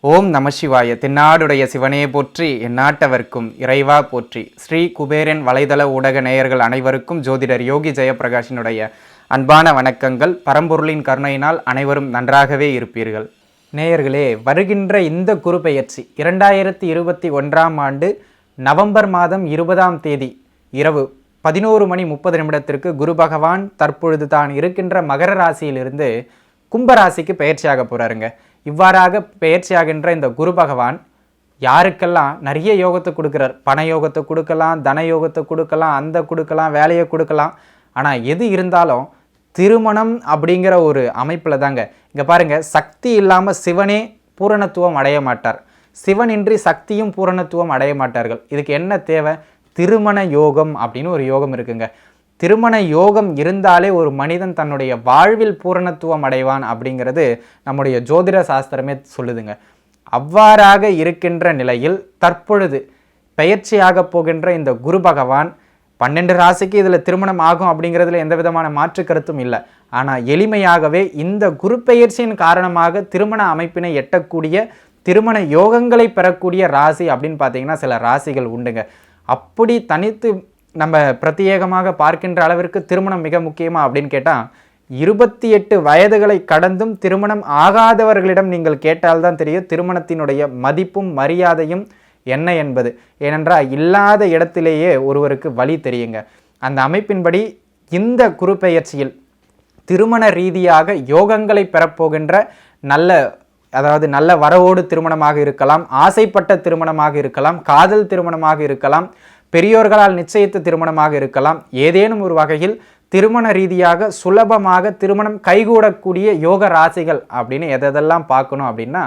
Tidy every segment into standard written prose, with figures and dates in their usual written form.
ஓம் நம சிவாய. தென்னாடுடைய சிவனே போற்றி, எந்நாட்டவர்க்கும் இறைவா போற்றி. ஸ்ரீ குபேரன் வலைதள ஊடக நேயர்கள் அனைவருக்கும் ஜோதிடர் யோகி ஜெயப்பிரகாஷினுடைய அன்பான வணக்கங்கள். பரம்பொருளின் கருணையினால் அனைவரும் நன்றாகவே இருப்பீர்கள். நேயர்களே, வருகின்ற இந்த குரு பெயர்ச்சி 2021ஆம் ஆண்டு நவம்பர் மாதம் 20ஆம் தேதி இரவு 11:30 குரு பகவான் தற்பொழுது தான் இருக்கின்ற மகர ராசியிலிருந்து கும்பராசிக்கு பெயர்ச்சியாக போகிறாருங்க. இவ்வாறாக பெயர்ச்சியாகின்ற இந்த குரு பகவான் யாருக்கெல்லாம் நிறைய யோகத்தை கொடுக்குறார். பண யோகத்தை கொடுக்கலாம், தன யோகத்தை கொடுக்கலாம், அந்த கொடுக்கலாம், வேலையை கொடுக்கலாம். ஆனால் எது இருந்தாலும் திருமணம் அப்படிங்கிற ஒரு அமைப்பில் தாங்க. இங்கே பாருங்கள், சக்தி இல்லாமல் சிவனே பூரணத்துவம் அடைய மாட்டார், சிவனின்றி சக்தியும் பூரணத்துவம் அடைய மாட்டார்கள். இதுக்கு என்ன தேவை? திருமண யோகம் அப்படின்னு ஒரு யோகம் இருக்குங்க. திருமண யோகம் இருந்தாலே ஒரு மனிதன் தன்னுடைய வாழ்வில் பூரணத்துவம் அடைவான் அப்படிங்கிறது நம்முடைய ஜோதிட சாஸ்திரமே சொல்லுதுங்க. அவ்வாறாக இருக்கின்ற நிலையில் தற்பொழுது பெயர்ச்சியாக போகின்ற இந்த குரு பகவான் 12 ராசிக்கு இதில் திருமணம் ஆகும் அப்படிங்கிறதுல எந்த விதமான மாற்று கருத்தும் இல்லை. ஆனால் எளிமையாகவே இந்த குரு பெயர்ச்சியின் காரணமாக திருமண அமைப்பினை எட்டக்கூடிய திருமண யோகங்களை பெறக்கூடிய ராசி அப்படின்னு பார்த்தீங்கன்னா சில ராசிகள் உண்டுங்க. அப்படி தனித்து நம்ம பிரத்யேகமாக பார்க்கின்ற அளவிற்கு திருமணம் மிக முக்கியமா அப்படின்னு கேட்டால் 28 வயதுகளை கடந்தும் திருமணம் ஆகாதவர்களிடம் நீங்கள் கேட்டால்தான் தெரியும் திருமணத்தினுடைய மதிப்பும் மரியாதையும் என்ன என்பது. ஏனென்றால் இல்லாத இடத்திலேயே ஒருவருக்கு வழி தெரியுங்க. அந்த அமைப்பின்படி இந்த குரு பெயர்ச்சியில் திருமண ரீதியாக யோகங்களை பெறப்போகின்ற நல்ல வரவோடு திருமணமாக இருக்கலாம், ஆசைப்பட்ட திருமணமாக இருக்கலாம், காதல் திருமணமாக இருக்கலாம், பெரியோர்களால் நிச்சயித்த திருமணமாக இருக்கலாம். ஏதேனும் ஒரு வகையில் திருமண ரீதியாக சுலபமாக திருமணம் கைகூடக்கூடிய யோக ராசிகள் அப்படின்னு எதெல்லாம் பார்க்கணும் அப்படின்னா,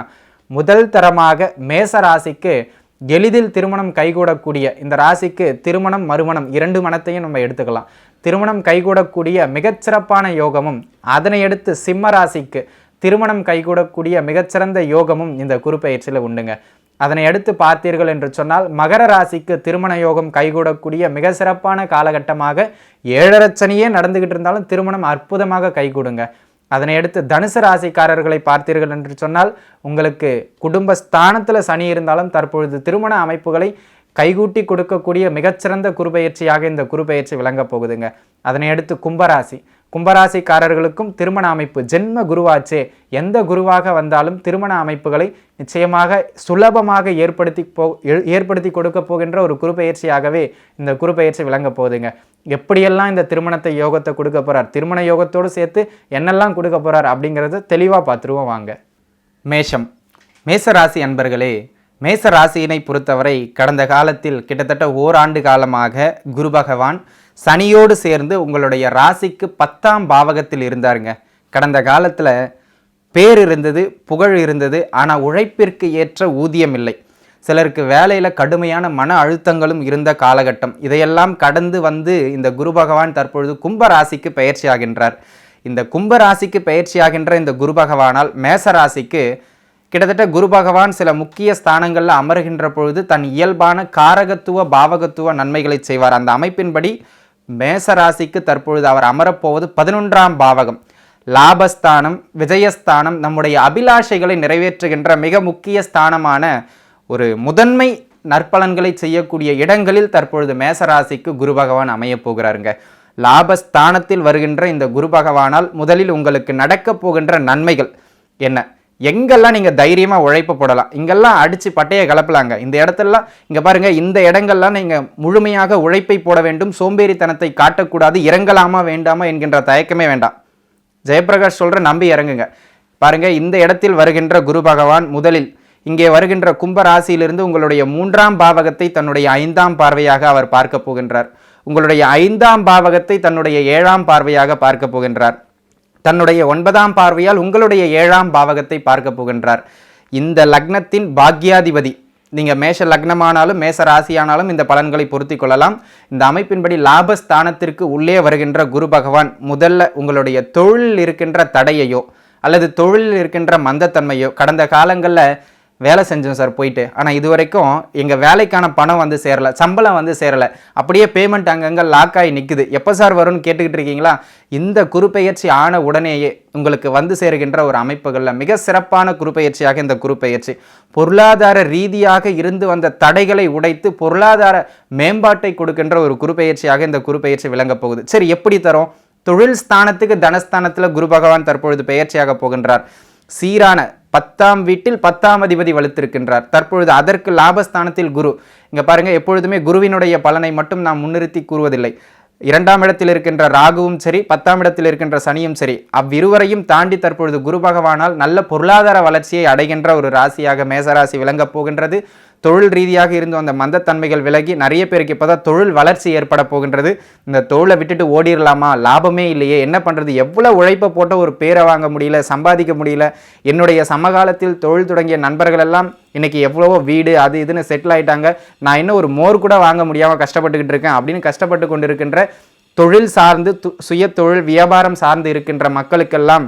முதல் தரமாக மேச ராசிக்கு எளிதில் திருமணம் கைகூடக்கூடிய இந்த ராசிக்கு திருமணம் மறுமணம் 2 மனத்தையும் நம்ம எடுத்துக்கலாம். திருமணம் கைகூடக்கூடிய மிகச்சிறப்பான யோகமும், அதனை அடுத்து சிம்ம ராசிக்கு திருமணம் கைகூடக்கூடிய மிகச்சிறந்த யோகமும் இந்த குரு பெயர்ச்சியில் உண்டுங்க. அதனை அடுத்து பார்த்தீர்கள் என்று சொன்னால் மகர ராசிக்கு திருமண யோகம் கைகூடக்கூடிய மிக சிறப்பான காலகட்டமாக 7.5 சனியே நடந்துகிட்டு இருந்தாலும் திருமணம் அற்புதமாக கைகூடுங்க. அதனை அடுத்து தனுசு ராசிக்காரர்களை பார்த்தீர்கள் என்று சொன்னால் உங்களுக்கு குடும்பஸ்தானத்தில் சனி இருந்தாலும் தற்பொழுது திருமண அமைப்புகளை கைகூட்டி கொடுக்கக்கூடிய மிகச்சிறந்த குருபெயர்ச்சியாக இந்த குருபெயர்ச்சி விளங்க போகுதுங்க. அதனை அடுத்து கும்பராசிக்காரர்களுக்கும் திருமண அமைப்பு ஜென்ம குருவாச்சே, எந்த குருவாக வந்தாலும் திருமண அமைப்புகளை நிச்சயமாக சுலபமாக ஏற்படுத்தி கொடுக்க போகின்ற ஒரு குருபெயர்ச்சியாகவே இந்த குருபெயர்ச்சி விளங்க போகுதுங்க. எப்படியெல்லாம் இந்த திருமணத்தை யோகத்தை கொடுக்க போறார், திருமண யோகத்தோடு சேர்த்து என்னெல்லாம் கொடுக்க போறார் அப்படிங்கிறத தெளிவாக பார்த்துருவோம் வாங்க. மேசராசி அன்பர்களே, மேச ராசியினை பொறுத்தவரை கடந்த காலத்தில் கிட்டத்தட்ட ஓராண்டு காலமாக குரு பகவான் சனியோடு சேர்ந்து உங்களுடைய ராசிக்கு 10ஆம் பாவகத்தில் இருந்தாருங்க. கடந்த காலத்தில் பேர் இருந்தது, புகழ் இருந்தது, ஆனால் உழைப்பிற்கு ஏற்ற ஊதியம் இல்லை. சிலருக்கு வேலையில் கடுமையான மன அழுத்தங்களும் இருந்த காலகட்டம். இதையெல்லாம் கடந்து வந்து இந்த குரு பகவான் தற்பொழுது கும்பராசிக்கு பயிற்சியாகின்றார். இந்த கும்பராசிக்கு பயிற்சியாகின்ற இந்த குரு பகவானால் மேச ராசிக்கு கிட்டத்தட்ட குரு பகவான் சில முக்கிய ஸ்தானங்களில் அமர்கின்ற பொழுது தன் இயல்பான காரகத்துவ பாவகத்துவ நன்மைகளை செய்வார். அந்த அமைப்பின்படி மேசராசிக்கு தற்பொழுது அவர் அமரப்போவது 11ஆம் பாவகம், லாபஸ்தானம், விஜயஸ்தானம், நம்முடைய அபிலாஷைகளை நிறைவேற்றுகின்ற மிக முக்கிய ஸ்தானமான ஒரு முதன்மை நற்பலன்களை செய்யக்கூடிய இடங்களில் தற்பொழுது மேசராசிக்கு குரு பகவான் அமைய போகிறாருங்க. லாபஸ்தானத்தில் வருகின்ற இந்த குரு பகவானால் முதலில் உங்களுக்கு நடக்க போகின்ற நன்மைகள் என்ன? எங்கெல்லாம் நீங்கள் தைரியமாக உழைப்பு போடலாம், இங்கெல்லாம் அடித்து பட்டையை கலப்பலாங்க. இந்த இடத்துலலாம் இங்கே பாருங்கள், இந்த இடங்கள்லாம் நீங்கள் முழுமையாக உழைப்பை போட வேண்டும், சோம்பேறித்தனத்தை காட்டக்கூடாது, இறங்கலாமா வேண்டாமா என்கின்ற தயக்கமே வேண்டாம். ஜெயப்பிரகாஷ் சொல்கிற நம்பி இறங்குங்க. பாருங்கள், இந்த இடத்தில் வருகின்ற குரு பகவான் முதலில் இங்கே வருகின்ற கும்பராசியிலிருந்து உங்களுடைய 3ஆம் பாவகத்தை தன்னுடைய 5ஆம் பார்வையாக அவர் பார்க்க போகின்றார். உங்களுடைய 5ஆம் பாவகத்தை தன்னுடைய 7ஆம் பார்வையாக பார்க்க போகின்றார். தன்னுடைய 9ஆம் பார்வையால் உங்களுடைய 7ஆம் பாவகத்தை பார்க்க போகின்றார். இந்த லக்னத்தின் பாக்யாதிபதி, நீங்கள் மேஷ லக்னமானாலும் மேச ராசியானாலும் இந்த பலன்களை பொருத்தி கொள்ளலாம். இந்த அமைப்பின்படி லாபஸ்தானத்திற்கு உள்ளே வருகின்ற குரு பகவான் முதல்ல உங்களுடைய தொழிலில் இருக்கின்ற தடையையோ அல்லது தொழிலில் இருக்கின்ற மந்தத்தன்மையோ, கடந்த காலங்களில் வேலை செஞ்சோம் சார் போயிட்டு, ஆனால் இது வரைக்கும் எங்கள் வேலைக்கான பணம் வந்து சேரலை, சம்பளம் வந்து சேரலை, அப்படியே பேமெண்ட் அங்கங்கே லாக் ஆகி நிற்குது, எப்போ சார் வரும்னு கேட்டுக்கிட்டு இருக்கீங்களா? இந்த குருப்பெயர்ச்சி ஆன உடனேயே உங்களுக்கு வந்து சேருகின்ற ஒரு அமைப்புகளில் மிக சிறப்பான குருப்பெயர்ச்சியாக இந்த குருப்பெயர்ச்சி பொருளாதார ரீதியாக இருந்து வந்த தடைகளை உடைத்து பொருளாதார மேம்பாட்டை கொடுக்கின்ற ஒரு குருப்பெயர்ச்சியாக இந்த குருப்பெயர்ச்சி விளங்க போகுது. சரி, எப்படி தரும்? தொழில் ஸ்தானத்துக்கு தனஸ்தானத்தில் குரு பகவான் தற்பொழுது பெயர்ச்சியாக போகின்றார். சீரான 10ஆம் வீட்டில் 10ஆம் அதிபதி வலுத்திருக்கின்றார். தற்பொழுது அதற்கு லாபஸ்தானத்தில் குரு. இங்க பாருங்க, எப்பொழுதுமே குருவினுடைய பலனை மட்டும் நாம் முன்னிறுத்தி கூறுவதில்லை. 2ஆம் இடத்தில் இருக்கின்ற ராகுவும் சரி, 10ஆம் இடத்தில் இருக்கின்ற சனியும் சரி, அவ்விருவரையும் தாண்டி தற்பொழுது குரு பகவானால் நல்ல பொருளாதார வளர்ச்சியை அடைகின்ற ஒரு ராசியாக மேசராசி விளங்கப் போகின்றது. தொழில் ரீதியாக இருந்து அந்த மந்தத்தன்மைகள் விலகி நிறைய பேருக்கு இப்போதான் தொழில் வளர்ச்சி ஏற்பட போகின்றது. இந்த தொழிலை விட்டுட்டு ஓடிடலாமா, லாபமே இல்லையே, என்ன பண்ணுறது, எவ்வளோ உழைப்பை போட்ட ஒரு பேரை வாங்க முடியல, சம்பாதிக்க முடியல, என்னுடைய சமகாலத்தில் தொழில் தொடங்கிய நண்பர்கள் எல்லாம் இன்னைக்கு எவ்வளவோ வீடு அது இதுன்னு செட்டில் ஆகிட்டாங்க, நான் இன்னும் ஒரு மோர் கூட வாங்க முடியாமல் கஷ்டப்பட்டுக்கிட்டு இருக்கேன் அப்படின்னு கஷ்டப்பட்டு கொண்டு இருக்கின்ற தொழில் சார்ந்து சுய தொழில் வியாபாரம் சார்ந்து இருக்கின்ற மக்களுக்கெல்லாம்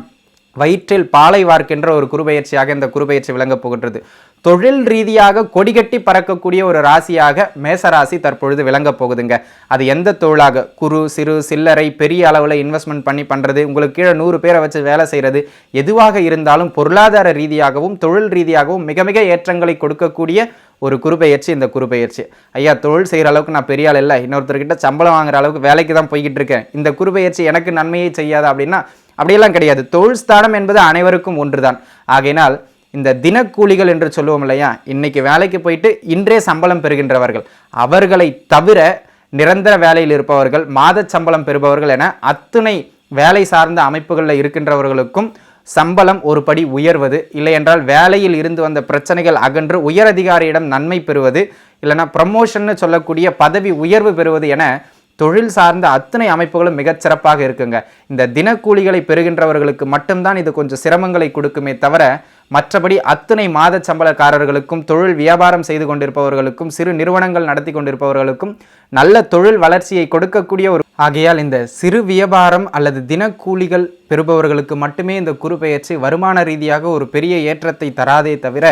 வயிற்றில் பாலை வார்க்கின்ற ஒரு குருபெயர்ச்சியாக இந்த குருபெயர்ச்சி விளங்கப் போகின்றது. தொழில் ரீதியாக கொடிகட்டி பறக்கக்கூடிய ஒரு ராசியாக மேசராசி தற்பொழுது விளங்கப் போகுதுங்க. அது எந்த தொழிலாக, குறு சிறு சில்லறை பெரிய அளவில் இன்வெஸ்ட்மெண்ட் பண்ணி பண்ணுறது, உங்களுக்கு கீழே 100 பேரை வச்சு வேலை செய்கிறது, எதுவாக இருந்தாலும் பொருளாதார ரீதியாகவும் தொழில் ரீதியாகவும் மிக மிக ஏற்றங்களை கொடுக்கக்கூடிய ஒரு குருபெயர்ச்சி இந்த குருபெயர்ச்சி. ஐயா, தொழில் செய்கிற அளவுக்கு நான் பெரிய ஆள் இல்லை, இன்னொருத்தர்கிட்ட சம்பளம் வாங்குற அளவுக்கு வேலைக்கு தான் போய்கிட்டு இருக்கேன், இந்த குருபெயர்ச்சி எனக்கு நன்மையை செய்யாதா அப்படின்னா அப்படியெல்லாம் கிடையாது. தொழில் ஸ்தானம் என்பது அனைவருக்கும் ஒன்றுதான். ஆகையினால் இந்த தினக்கூலிகள் என்று சொல்லுவோம் இல்லையா, இன்னைக்கு வேலைக்கு போயிட்டு இன்றே சம்பளம் பெறுகின்றவர்கள், அவர்களை தவிர நிரந்தர வேலையில் இருப்பவர்கள், மாத சம்பளம் பெறுபவர்கள் என அத்துணை வேலை சார்ந்த அமைப்புகளில் இருக்கின்றவர்களுக்கும் சம்பளம் ஒரு படி உயர்வது, இல்லை என்றால் வேலையில் இருந்து வந்த பிரச்சனைகள் அகன்று உயர் அதிகாரியிடம் நன்மை பெறுவது, இல்லைனா ப்ரமோஷன் சொல்லக்கூடிய பதவி உயர்வு பெறுவது என தொழில் சார்ந்த அத்தனை அமைப்புகளும் மிகச்சிறப்பாக இருக்குங்க. இந்த தினக்கூலிகளை பெறுகின்றவர்களுக்கு மட்டும்தான் இது கொஞ்சம் சிரமங்களை கொடுக்குமே தவிர மற்றபடி அத்தனை மாத சம்பளக்காரர்களுக்கும் தொழில் வியாபாரம் செய்து கொண்டிருப்பவர்களுக்கும் சிறு நிறுவனங்கள் நடத்தி கொண்டிருப்பவர்களுக்கும் நல்ல தொழில் வளர்ச்சியை கொடுக்கக்கூடிய ஒரு ஆகையால் இந்த சிறு வியாபாரம் அல்லது தினக்கூலிகள் பெறுபவர்களுக்கு மட்டுமே இந்த குருபெயர்ச்சி வருமான ரீதியாக ஒரு பெரிய ஏற்றத்தை தராதே தவிர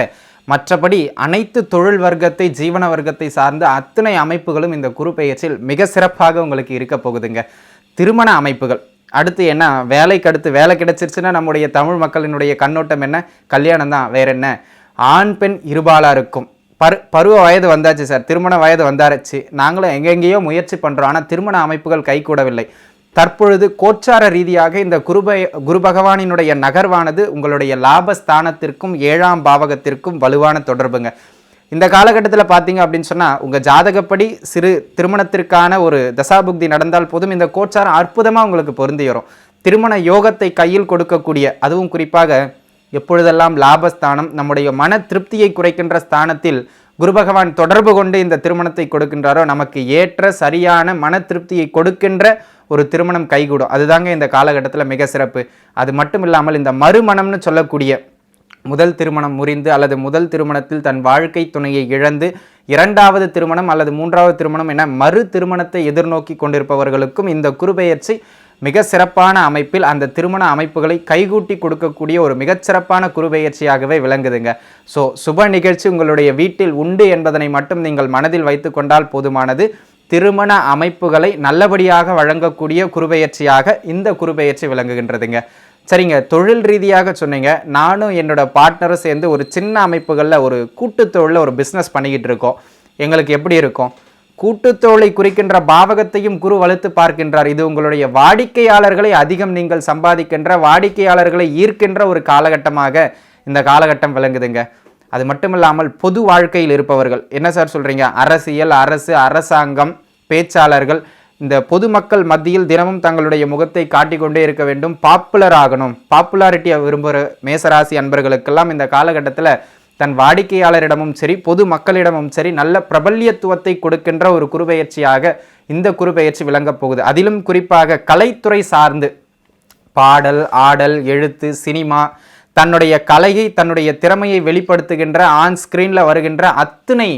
மற்றபடி அனைத்து தொழில் வர்க்கத்தை ஜீவன வர்க்கத்தை சார்ந்த அத்தனை அமைப்புகளும் இந்த குருபெயர்ச்சியில் மிக சிறப்பாக உங்களுக்கு இருக்க போகுதுங்க. திருமண அமைப்புகள் அடுத்து என்ன, வேலைக்கு அடுத்து வேலை கிடைச்சிருச்சுன்னா நம்முடைய தமிழ் மக்களினுடைய கண்ணோட்டம் என்ன, கல்யாணம் தான், வேற என்ன. ஆண் பெண் இருபாலாருக்கும் பருவ வயது வந்தாச்சு சார், திருமண வயது வந்தாச்சு, நாங்களும் எங்கெங்கேயோ முயற்சி பண்ணுறோம், ஆனால் திருமண அமைப்புகள் கைகூடவில்லை. தற்பொழுது கோச்சார ரீதியாக இந்த குரு பகவானினுடைய நகர்வானது உங்களுடைய லாபஸ்தானத்திற்கும் 7ஆம் பாவகத்திற்கும் வலுவான தொடர்புங்க. இந்த காலகட்டத்தில் பார்த்தீங்க அப்படின்னு சொன்னால் உங்கள் ஜாதகப்படி சிறு திருமணத்திற்கான ஒரு தசாபுக்தி நடந்தால் போதும் இந்த கோச்சாரம் அற்புதமாக உங்களுக்கு பொருந்தி வரும். திருமண யோகத்தை கையில் கொடுக்கக்கூடிய, அதுவும் குறிப்பாக எப்பொழுதெல்லாம் லாபஸ்தானம் நம்முடைய மன திருப்தியை குறைக்கின்ற ஸ்தானத்தில் குரு பகவான் தொடர்பு கொண்டு இந்த திருமணத்தை கொடுக்கின்றாரோ நமக்கு ஏற்ற சரியான மன திருப்தியை கொடுக்கின்ற ஒரு திருமணம் கைகூடும். அதுதாங்க இந்த காலகட்டத்தில் மிக சிறப்பு. அது மட்டும் இல்லாமல் இந்த மறுமணம்னு சொல்லக்கூடிய முதல் திருமணம் முறிந்து அல்லது முதல் திருமணத்தில் தன் வாழ்க்கை துணையை இழந்து 2வது திருமணம் அல்லது 3வது திருமணம் என மறு திருமணத்தை எதிர்நோக்கி கொண்டிருப்பவர்களுக்கும் இந்த குருபெயர்ச்சி மிக சிறப்பான அமைப்பில் அந்த திருமண அமைப்புகளை கைகூட்டி கொடுக்கக்கூடிய ஒரு மிகச்சிறப்பான குருபெயர்ச்சியாகவே விளங்குதுங்க. ஸோ சுப நிகழ்ச்சி உங்களுடைய வீட்டில் உண்டு என்பதனை மட்டும் நீங்கள் மனதில் வைத்து கொண்டால் போதுமானது. திருமண அமைப்புகளை நல்லபடியாக வழங்கக்கூடிய குருபெயர்ச்சியாக இந்த குருபெயர்ச்சி விளங்குகின்றதுங்க. சரிங்க, தொழில் ரீதியாக சொன்னீங்க, நானும் என்னோட பார்ட்னரும் சேர்ந்து ஒரு சின்ன அமைப்புகளில் ஒரு கூட்டுத்தொழில் ஒரு பிஸ்னஸ் பண்ணிக்கிட்டு இருக்கோம். எங்களுக்கு எப்படி இருக்கும்? கூட்டுத்தொழிலை குறிக்கின்ற பாவகத்தையும் குரு வலுத்து பார்க்கின்றார். இது உங்களுடைய வாடிக்கையாளர்களை அதிகம் நீங்கள் சம்பாதிக்கின்ற, வாடிக்கையாளர்களை ஈர்க்கின்ற ஒரு காலகட்டமாக இந்த காலகட்டம் விளங்குதுங்க. அது மட்டும் இல்லாமல் பொது வாழ்க்கையில் இருப்பவர்கள், என்ன சார் சொல்கிறீங்க, அரசியல், அரசு, அரசாங்கம், பேச்சாளர்கள், இந்த பொதுமக்கள் மத்தியில் தினமும் தங்களுடைய முகத்தை காட்டிக்கொண்டே இருக்க வேண்டும், பாப்புலர் ஆகணும், பாப்புலாரிட்டியை விரும்புகிற மேசராசி அன்பர்களுக்கெல்லாம் இந்த காலகட்டத்தில் தன் வாடிக்கையாளரிடமும் சரி பொது மக்களிடமும் சரி நல்ல பிரபல்யத்துவத்தை கொடுக்கின்ற ஒரு குருபெயர்ச்சியாக இந்த குருபெயர்ச்சி விளங்கப் போகுது. அதிலும் குறிப்பாக கலைத்துறை சார்ந்து பாடல், ஆடல், எழுத்து, சினிமா, தன்னுடைய கலையை தன்னுடைய திறமையை வெளிப்படுத்துகின்ற ஆன் ஸ்கிரீனில் வருகின்ற அத்தனை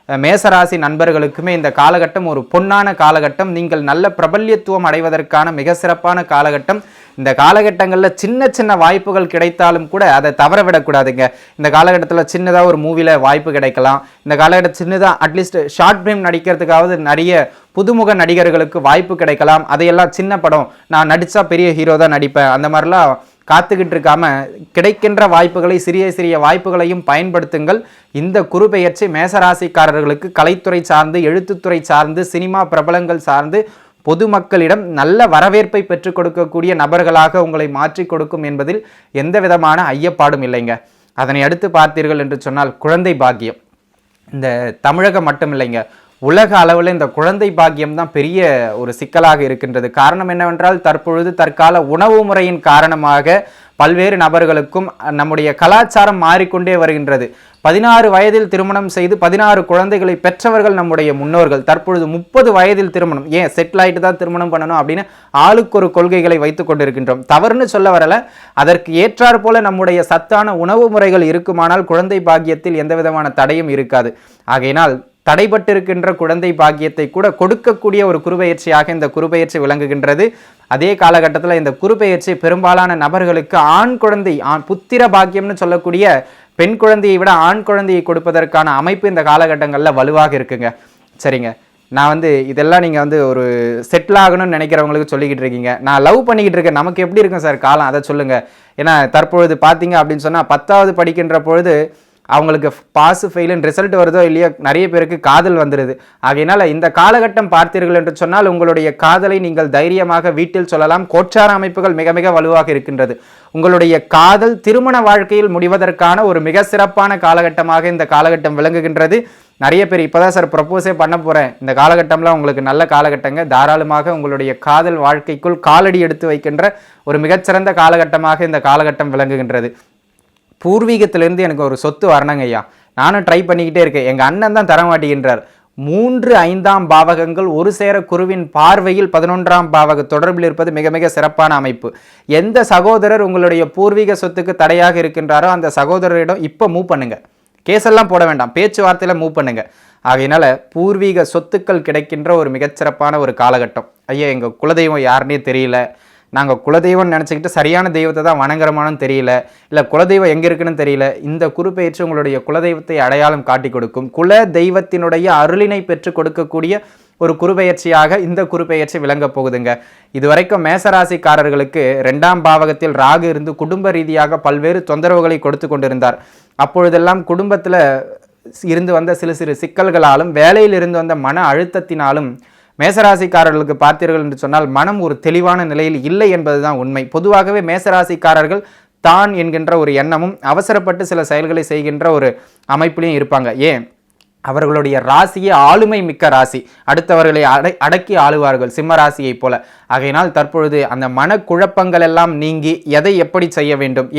மேசராசி நண்பர்களுக்குமே இந்த காலகட்டம் ஒரு பொன்னான காலகட்டம். நீங்கள் நல்ல பிரபல்யத்துவம் அடைவதற்கான மிக சிறப்பான காலகட்டம். இந்த காலகட்டங்களில் சின்ன சின்ன வாய்ப்புகள் கிடைத்தாலும் கூட அதை தவற விடக்கூடாதுங்க. இந்த காலகட்டத்தில் சின்னதாக ஒரு மூவியில் வாய்ப்பு கிடைக்கலாம். இந்த காலகட்டத்தில் சின்னதாக அட்லீஸ்ட் ஷார்ட் ஃபிலிம் நடிக்கிறதுக்காவது நிறைய புதுமுக நடிகர்களுக்கு வாய்ப்பு கிடைக்கலாம். அதையெல்லாம் சின்ன படம் நான் நடித்தா பெரிய ஹீரோ தான் நடிப்பேன் அந்த மாதிரிலாம் காத்துக்கிட்டு இருக்காம கிடைக்கின்ற வாய்ப்புகளை சிறிய சிறிய வாய்ப்புகளையும் பயன்படுத்துங்கள். இந்த குரு பெயர்ச்சி மேசராசிக்காரர்களுக்கு கலைத்துறை சார்ந்து, எழுத்துத்துறை சார்ந்து, சினிமா பிரபலங்கள் சார்ந்து பொதுமக்களிடம் நல்ல வரவேற்பை பெற்றுக் கொடுக்கக்கூடிய நபர்களாக உங்களை மாற்றி கொடுக்கும் என்பதில் எந்த விதமான ஐயப்பாடும் இல்லைங்க. அதனை அடுத்து பார்த்தீர்கள் என்று சொன்னால் குழந்தை பாக்கியம். இந்த தமிழகம் மட்டும் இல்லைங்க, உலக அளவில் இந்த குழந்தை பாக்கியம் தான் பெரிய ஒரு சிக்கலாக இருக்கின்றது. காரணம் என்னவென்றால் தற்பொழுது தற்கால உணவு முறையின் காரணமாக பல்வேறு நபர்களுக்கும் நம்முடைய கலாச்சாரம் மாறிக்கொண்டே வருகின்றது. 16 வயதில் திருமணம் செய்து 16 குழந்தைகளை பெற்றவர்கள் நம்முடைய முன்னோர்கள். தற்பொழுது 30 வயதில் திருமணம், ஏன் செட்டில் ஆகிட்டு தான் திருமணம் பண்ணணும் அப்படின்னு ஆளுக்கு ஒரு கொள்கைகளை வைத்துக் கொண்டிருக்கின்றோம். தவறுன்னு சொல்ல வரல, அதற்கு ஏற்றாற் போல நம்முடைய சத்தான உணவு முறைகள் இருக்குமானால் குழந்தை பாக்கியத்தில் எந்த விதமான தடையும் இருக்காது. ஆகையினால் தடைபட்டிருக்கின்ற குழந்தை பாக்கியத்தை கூட கொடுக்கக்கூடிய ஒரு குருபெயர்ச்சியாக இந்த குருபெயர்ச்சி விளங்குகின்றது. அதே காலகட்டத்தில் இந்த குருபெயர்ச்சி பெரும்பாலான நபர்களுக்கு ஆண் குழந்தை, புத்திர பாக்கியம்னு சொல்லக்கூடிய பெண் குழந்தையை விட ஆண் குழந்தையை கொடுப்பதற்கான அமைப்பு இந்த காலகட்டங்களில் வலுவாக இருக்குங்க. சரிங்க, நான் இதெல்லாம் நீங்கள் ஒரு செட்டில் ஆகணும்னு நினைக்கிறவங்களுக்கு சொல்லிக்கிட்டு இருக்கீங்க. நான் லவ் பண்ணிக்கிட்டு இருக்கேன், நமக்கு எப்படி இருக்கும் சார் காலம், அதை சொல்லுங்கள். ஏன்னா தற்பொழுது பார்த்தீங்க அப்படின்னு சொன்னால் 10வது படிக்கின்ற பொழுது அவங்களுக்கு பாஸ் ஃபெயிலுன்னு ரிசல்ட் வருதோ இல்லையோ நிறைய பேருக்கு காதல் வந்துடுது. ஆகையினால இந்த காலகட்டம் பார்த்தீர்கள் என்று சொன்னால் உங்களுடைய காதலை நீங்கள் தைரியமாக வீட்டில் சொல்லலாம். கோச்சார அமைப்புகள் மிக மிக வலுவாக இருக்கின்றது. உங்களுடைய காதல் திருமண வாழ்க்கையில் முடிவதற்கான ஒரு மிக சிறப்பான காலகட்டமாக இந்த காலகட்டம் விளங்குகின்றது. நிறைய பேர் இப்போதான் சார் ப்ரப்போஸே பண்ண போகிறேன், இந்த காலகட்டம்லாம் உங்களுக்கு நல்ல காலகட்டங்க. தாராளமாக உங்களுடைய காதல் வாழ்க்கைக்குள் காலடி எடுத்து வைக்கின்ற ஒரு மிகச்சிறந்த காலகட்டமாக இந்த காலகட்டம் விளங்குகின்றது. பூர்வீகத்திலேருந்து எனக்கு ஒரு சொத்து வரணுங்க ஐயா, நானும் ட்ரை பண்ணிக்கிட்டே இருக்கேன், எங்கள் அண்ணன் தான் தர மாட்டேங்கின்றார். 3, 5ஆம் பாவகங்கள் ஒரு சேர குருவின் பார்வையில் 11ஆம் பாவக தொடர்பில் இருப்பது மிக மிக சிறப்பான அமைப்பு. எந்த சகோதரர் உங்களுடைய பூர்வீக சொத்துக்கு தடையாக இருக்கின்றாரோ அந்த சகோதரரிடம் இப்போ மூவ் பண்ணுங்க, கேஸெல்லாம் போட வேண்டாம், பேச்சுவார்த்தையில் மூவ் பண்ணுங்க. ஆகையினால பூர்வீக சொத்துக்கள் கிடைக்கின்ற ஒரு மிகச்சிறப்பான ஒரு காலகட்டம். ஐயா எங்கள் குலதெய்வம் யாருன்னே தெரியல, நாங்கள் குலதெய்வம்னு நினச்சிக்கிட்டு சரியான தெய்வத்தை தான் வணங்குறமானு தெரியல, இல்லை குலதெய்வம் எங்கே இருக்குன்னு தெரியல. இந்த குருபெயர்ச்சி உங்களுடைய குலதெய்வத்தை அடையாளம் காட்டி கொடுக்கும். குல தெய்வத்தினுடைய அருளினை பெற்று கொடுக்கக்கூடிய ஒரு குருபெயர்ச்சியாக இந்த குருபெயர்ச்சி விளங்க போகுதுங்க. இதுவரைக்கும் மேசராசிக்காரர்களுக்கு 2ஆம் பாவகத்தில் ராகு இருந்து குடும்ப ரீதியாக பல்வேறு தொந்தரவுகளை கொடுத்து கொண்டிருந்தார். அப்பொழுதெல்லாம் குடும்பத்தில் இருந்து வந்த சிறு சிறு சிக்கல்களாலும் வேலையில் இருந்து வந்த மன அழுத்தத்தினாலும் மேசராசிக்காரர்களுக்கு பார்த்தீர்கள் என்று சொன்னால் மனம் ஒரு தெளிவான நிலையில் இல்லை என்பதுதான் உண்மை. பொதுவாகவே மேசராசிக்காரர்கள் தான் என்கின்ற ஒரு எண்ணமும் அவசரப்பட்டு சில செயல்களை செய்கின்ற ஒரு அமைப்பிலையும் இருப்பாங்க. ஏன், அவர்களுடைய ராசியே ஆளுமை மிக்க ராசி, அடுத்தவர்களை அடக்கி ஆளுவார்கள், சிம்ம ராசியை போல. ஆகையினால் தற்பொழுது அந்த மனக்குழப்பங்கள் எல்லாம் நீங்கி எதை எப்படி செய்ய வேண்டும்,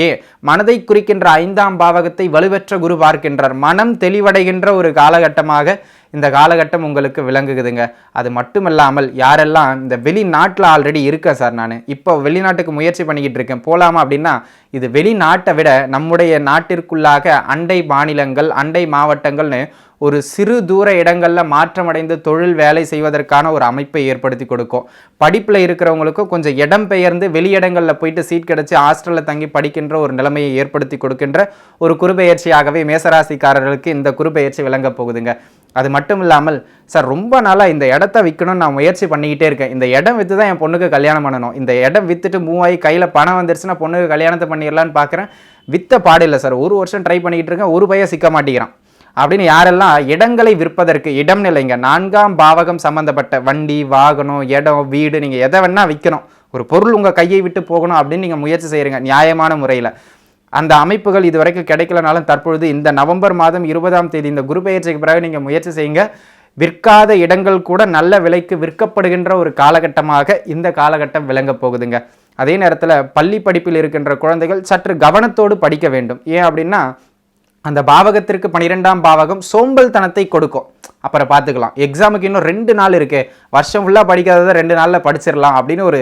மனதை குறிக்கின்ற 5ஆம் பாவகத்தை வலுவற்ற குரு பார்க்கின்றார். மனம் தெளிவடைகின்ற ஒரு காலகட்டமாக இந்த காலகட்டம் உங்களுக்கு விளங்குதுங்க. அது மட்டுமல்லாமல் யாரெல்லாம் இந்த வெளிநாட்டில் ஆல்ரெடி இருக்கேன் சார், நான் இப்போ வெளிநாட்டுக்கு முயற்சி பண்ணிக்கிட்டு இருக்கேன் போகலாமா அப்படின்னா, இது வெளிநாட்டை விட நம்முடைய நாட்டிற்குள்ளாக அண்டை மாநிலங்கள், அண்டை மாவட்டங்கள்னு ஒரு சிறு தூர இடங்களில் மாற்றமடைந்து தொழில் வேலை செய்வதற்கான ஒரு அமைப்பை ஏற்படுத்தி கொடுக்கும். படிப்பில் இருக்கிறவங்களுக்கும் கொஞ்சம் இடம் பெயர்ந்து வெளியிடங்களில் போயிட்டு சீட் கிடச்சி ஹாஸ்டலில் தங்கி படிக்கின்ற ஒரு நிலைமையை ஏற்படுத்தி கொடுக்கின்ற ஒரு குருபெயர்ச்சியாகவே மேசராசிக்காரர்களுக்கு இந்த குருபெயர்ச்சி விளங்க போகுதுங்க. அது மட்டும் இல்லாமல் சார் ரொம்ப நாளாக இந்த இடத்த விற்கணும்னு நான் முயற்சி பண்ணிக்கிட்டே இருக்கேன், இந்த இடம் விற்று தான் என் பொண்ணுக்கு கல்யாணம் பண்ணணும், இந்த இடம் விற்றுட்டு மூவ் ஆகி கையில் பணம் வந்துருச்சுன்னா பொண்ணுக்கு கல்யாணத்தை பண்ணிடலான்னு பார்க்குறேன், விற்ற பாடு இல்லை சார், 1 வருஷம் ட்ரை பண்ணிக்கிட்டு இருக்கேன், ஒரு பையன் சிக்க மாட்டேங்கிறான். அப்படின்னு யாரெல்லாம் இடங்களை விற்பதற்கு, இடம் இல்லைங்க 4ஆம் பாவகம் சம்மந்தப்பட்ட வண்டி, வாகனம், இடம், வீடு, நீங்கள் எதை வேணால் விற்கணும், ஒரு பொருள் உங்கள் கையை விட்டு போகணும் அப்படின்னு நீங்கள் முயற்சி செய்கிறீங்க நியாயமான முறையில், அந்த அமைப்புகள் இதுவரைக்கும் கிடைக்கலனாலும் தற்பொழுது இந்த நவம்பர் மாதம் 20ஆம் தேதி இந்த குரு பெயர்ச்சிக்கு பிறகு நீங்கள் முயற்சி செய்யுங்க. விற்காத இடங்கள் கூட நல்ல விலைக்கு விற்கப்படுகின்ற ஒரு காலகட்டமாக இந்த காலகட்டம் விளங்க போகுதுங்க. அதே நேரத்தில் பள்ளி படிப்பில் இருக்கின்ற குழந்தைகள் சற்று கவனத்தோடு படிக்க வேண்டும். ஏன் அப்படின்னா அந்த பாவகத்திற்கு 12ஆம் பாவகம் சோம்பல் தனத்தை கொடுக்கும். அப்புறம் பார்த்துக்கலாம், எக்ஸாமுக்கு இன்னும் 2 நாள் இருக்கு, வருஷம் ஃபுல்லாக படிக்காததை 2 நாளில் படிச்சிடலாம் அப்படின்னு ஒரு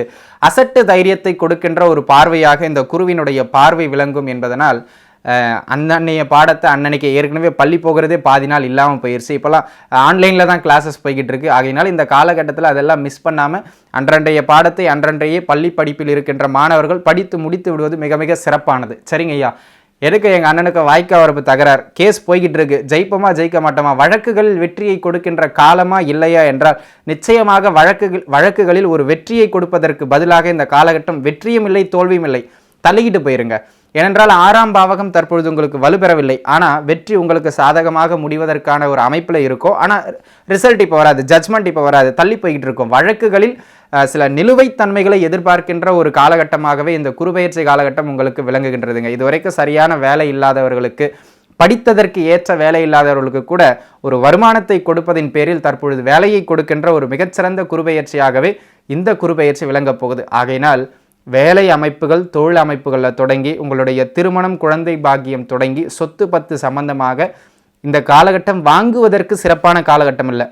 அசட்டு தைரியத்தை கொடுக்கின்ற ஒரு பார்வையாக இந்த குருவினுடைய பார்வை விளங்கும் என்பதனால் அன்னன்னைய பாடத்தை அன்னன்னைக்கு ஏற்கனவே பள்ளி போகிறதே பாதி நாள் இல்லாமல் போயிடுச்சு. இப்போல்லாம் ஆன்லைனில் தான் கிளாஸஸ் போய்கிட்டு இருக்கு. ஆகையினால் இந்த காலகட்டத்தில் அதெல்லாம் மிஸ் பண்ணாமல் அன்றன்றைய பாடத்தை அன்றன்றைய பள்ளி படிப்பில் இருக்கின்ற மாணவர்கள் படித்து முடித்து விடுவது மிக மிக சிறப்பானது. சரிங்க ஐயா. எதுக்கு எங்கள் அண்ணனுக்கு வாய்க்கா வரப்பு தகராறு கேஸ் போய்கிட்டு இருக்கு, ஜெயிப்போமா ஜெயிக்க மாட்டோமா, வழக்குகளில் வெற்றியை கொடுக்கின்ற காலமா இல்லையா என்றால் நிச்சயமாக வழக்குகளில் ஒரு வெற்றியை கொடுப்பதற்கு பதிலாக இந்த காலகட்டம் வெற்றியும் இல்லை தோல்வியும் இல்லை, தள்ளிக்கிட்டு போயிருங்க. ஏனென்றால் 6ஆம் பாவகம் தற்பொழுது உங்களுக்கு வலுப்பெறவில்லை. ஆனால் வெற்றி உங்களுக்கு சாதகமாக முடிவதற்கான ஒரு அமைப்பில் இருக்கும். ஆனால் ரிசல்ட் இப்போ வராது, ஜட்ஜ்மெண்ட் இப்போ வராது, தள்ளி போய்கிட்டு இருக்கும். வழக்குகளில் சில நிலுவைத்தன்மைகளை எதிர்பார்க்கின்ற ஒரு காலகட்டமாகவே இந்த குருபெயர்ச்சி காலகட்டம் உங்களுக்கு விளங்குகின்றதுங்க. இதுவரைக்கும் சரியான வேலை இல்லாதவர்களுக்கு, படித்ததற்கு ஏற்ற வேலை இல்லாதவர்களுக்கு கூட ஒரு வருமானத்தை கொடுப்பதின் பேரில் தற்பொழுது வேலையை கொடுக்கின்ற ஒரு மிகச்சிறந்த குருபெயர்ச்சியாகவே இந்த குருபெயர்ச்சி விளங்கப் போகுது. ஆகையினால் வேலை அமைப்புகள், தொழில் அமைப்புகளில் தொடங்கி உங்களுடைய திருமணம், குழந்தை பாக்கியம் தொடங்கி சொத்து பத்து சம்பந்தமாக இந்த காலகட்டம் வாங்குவதற்கு சிறப்பான காலகட்டம் இல்லை.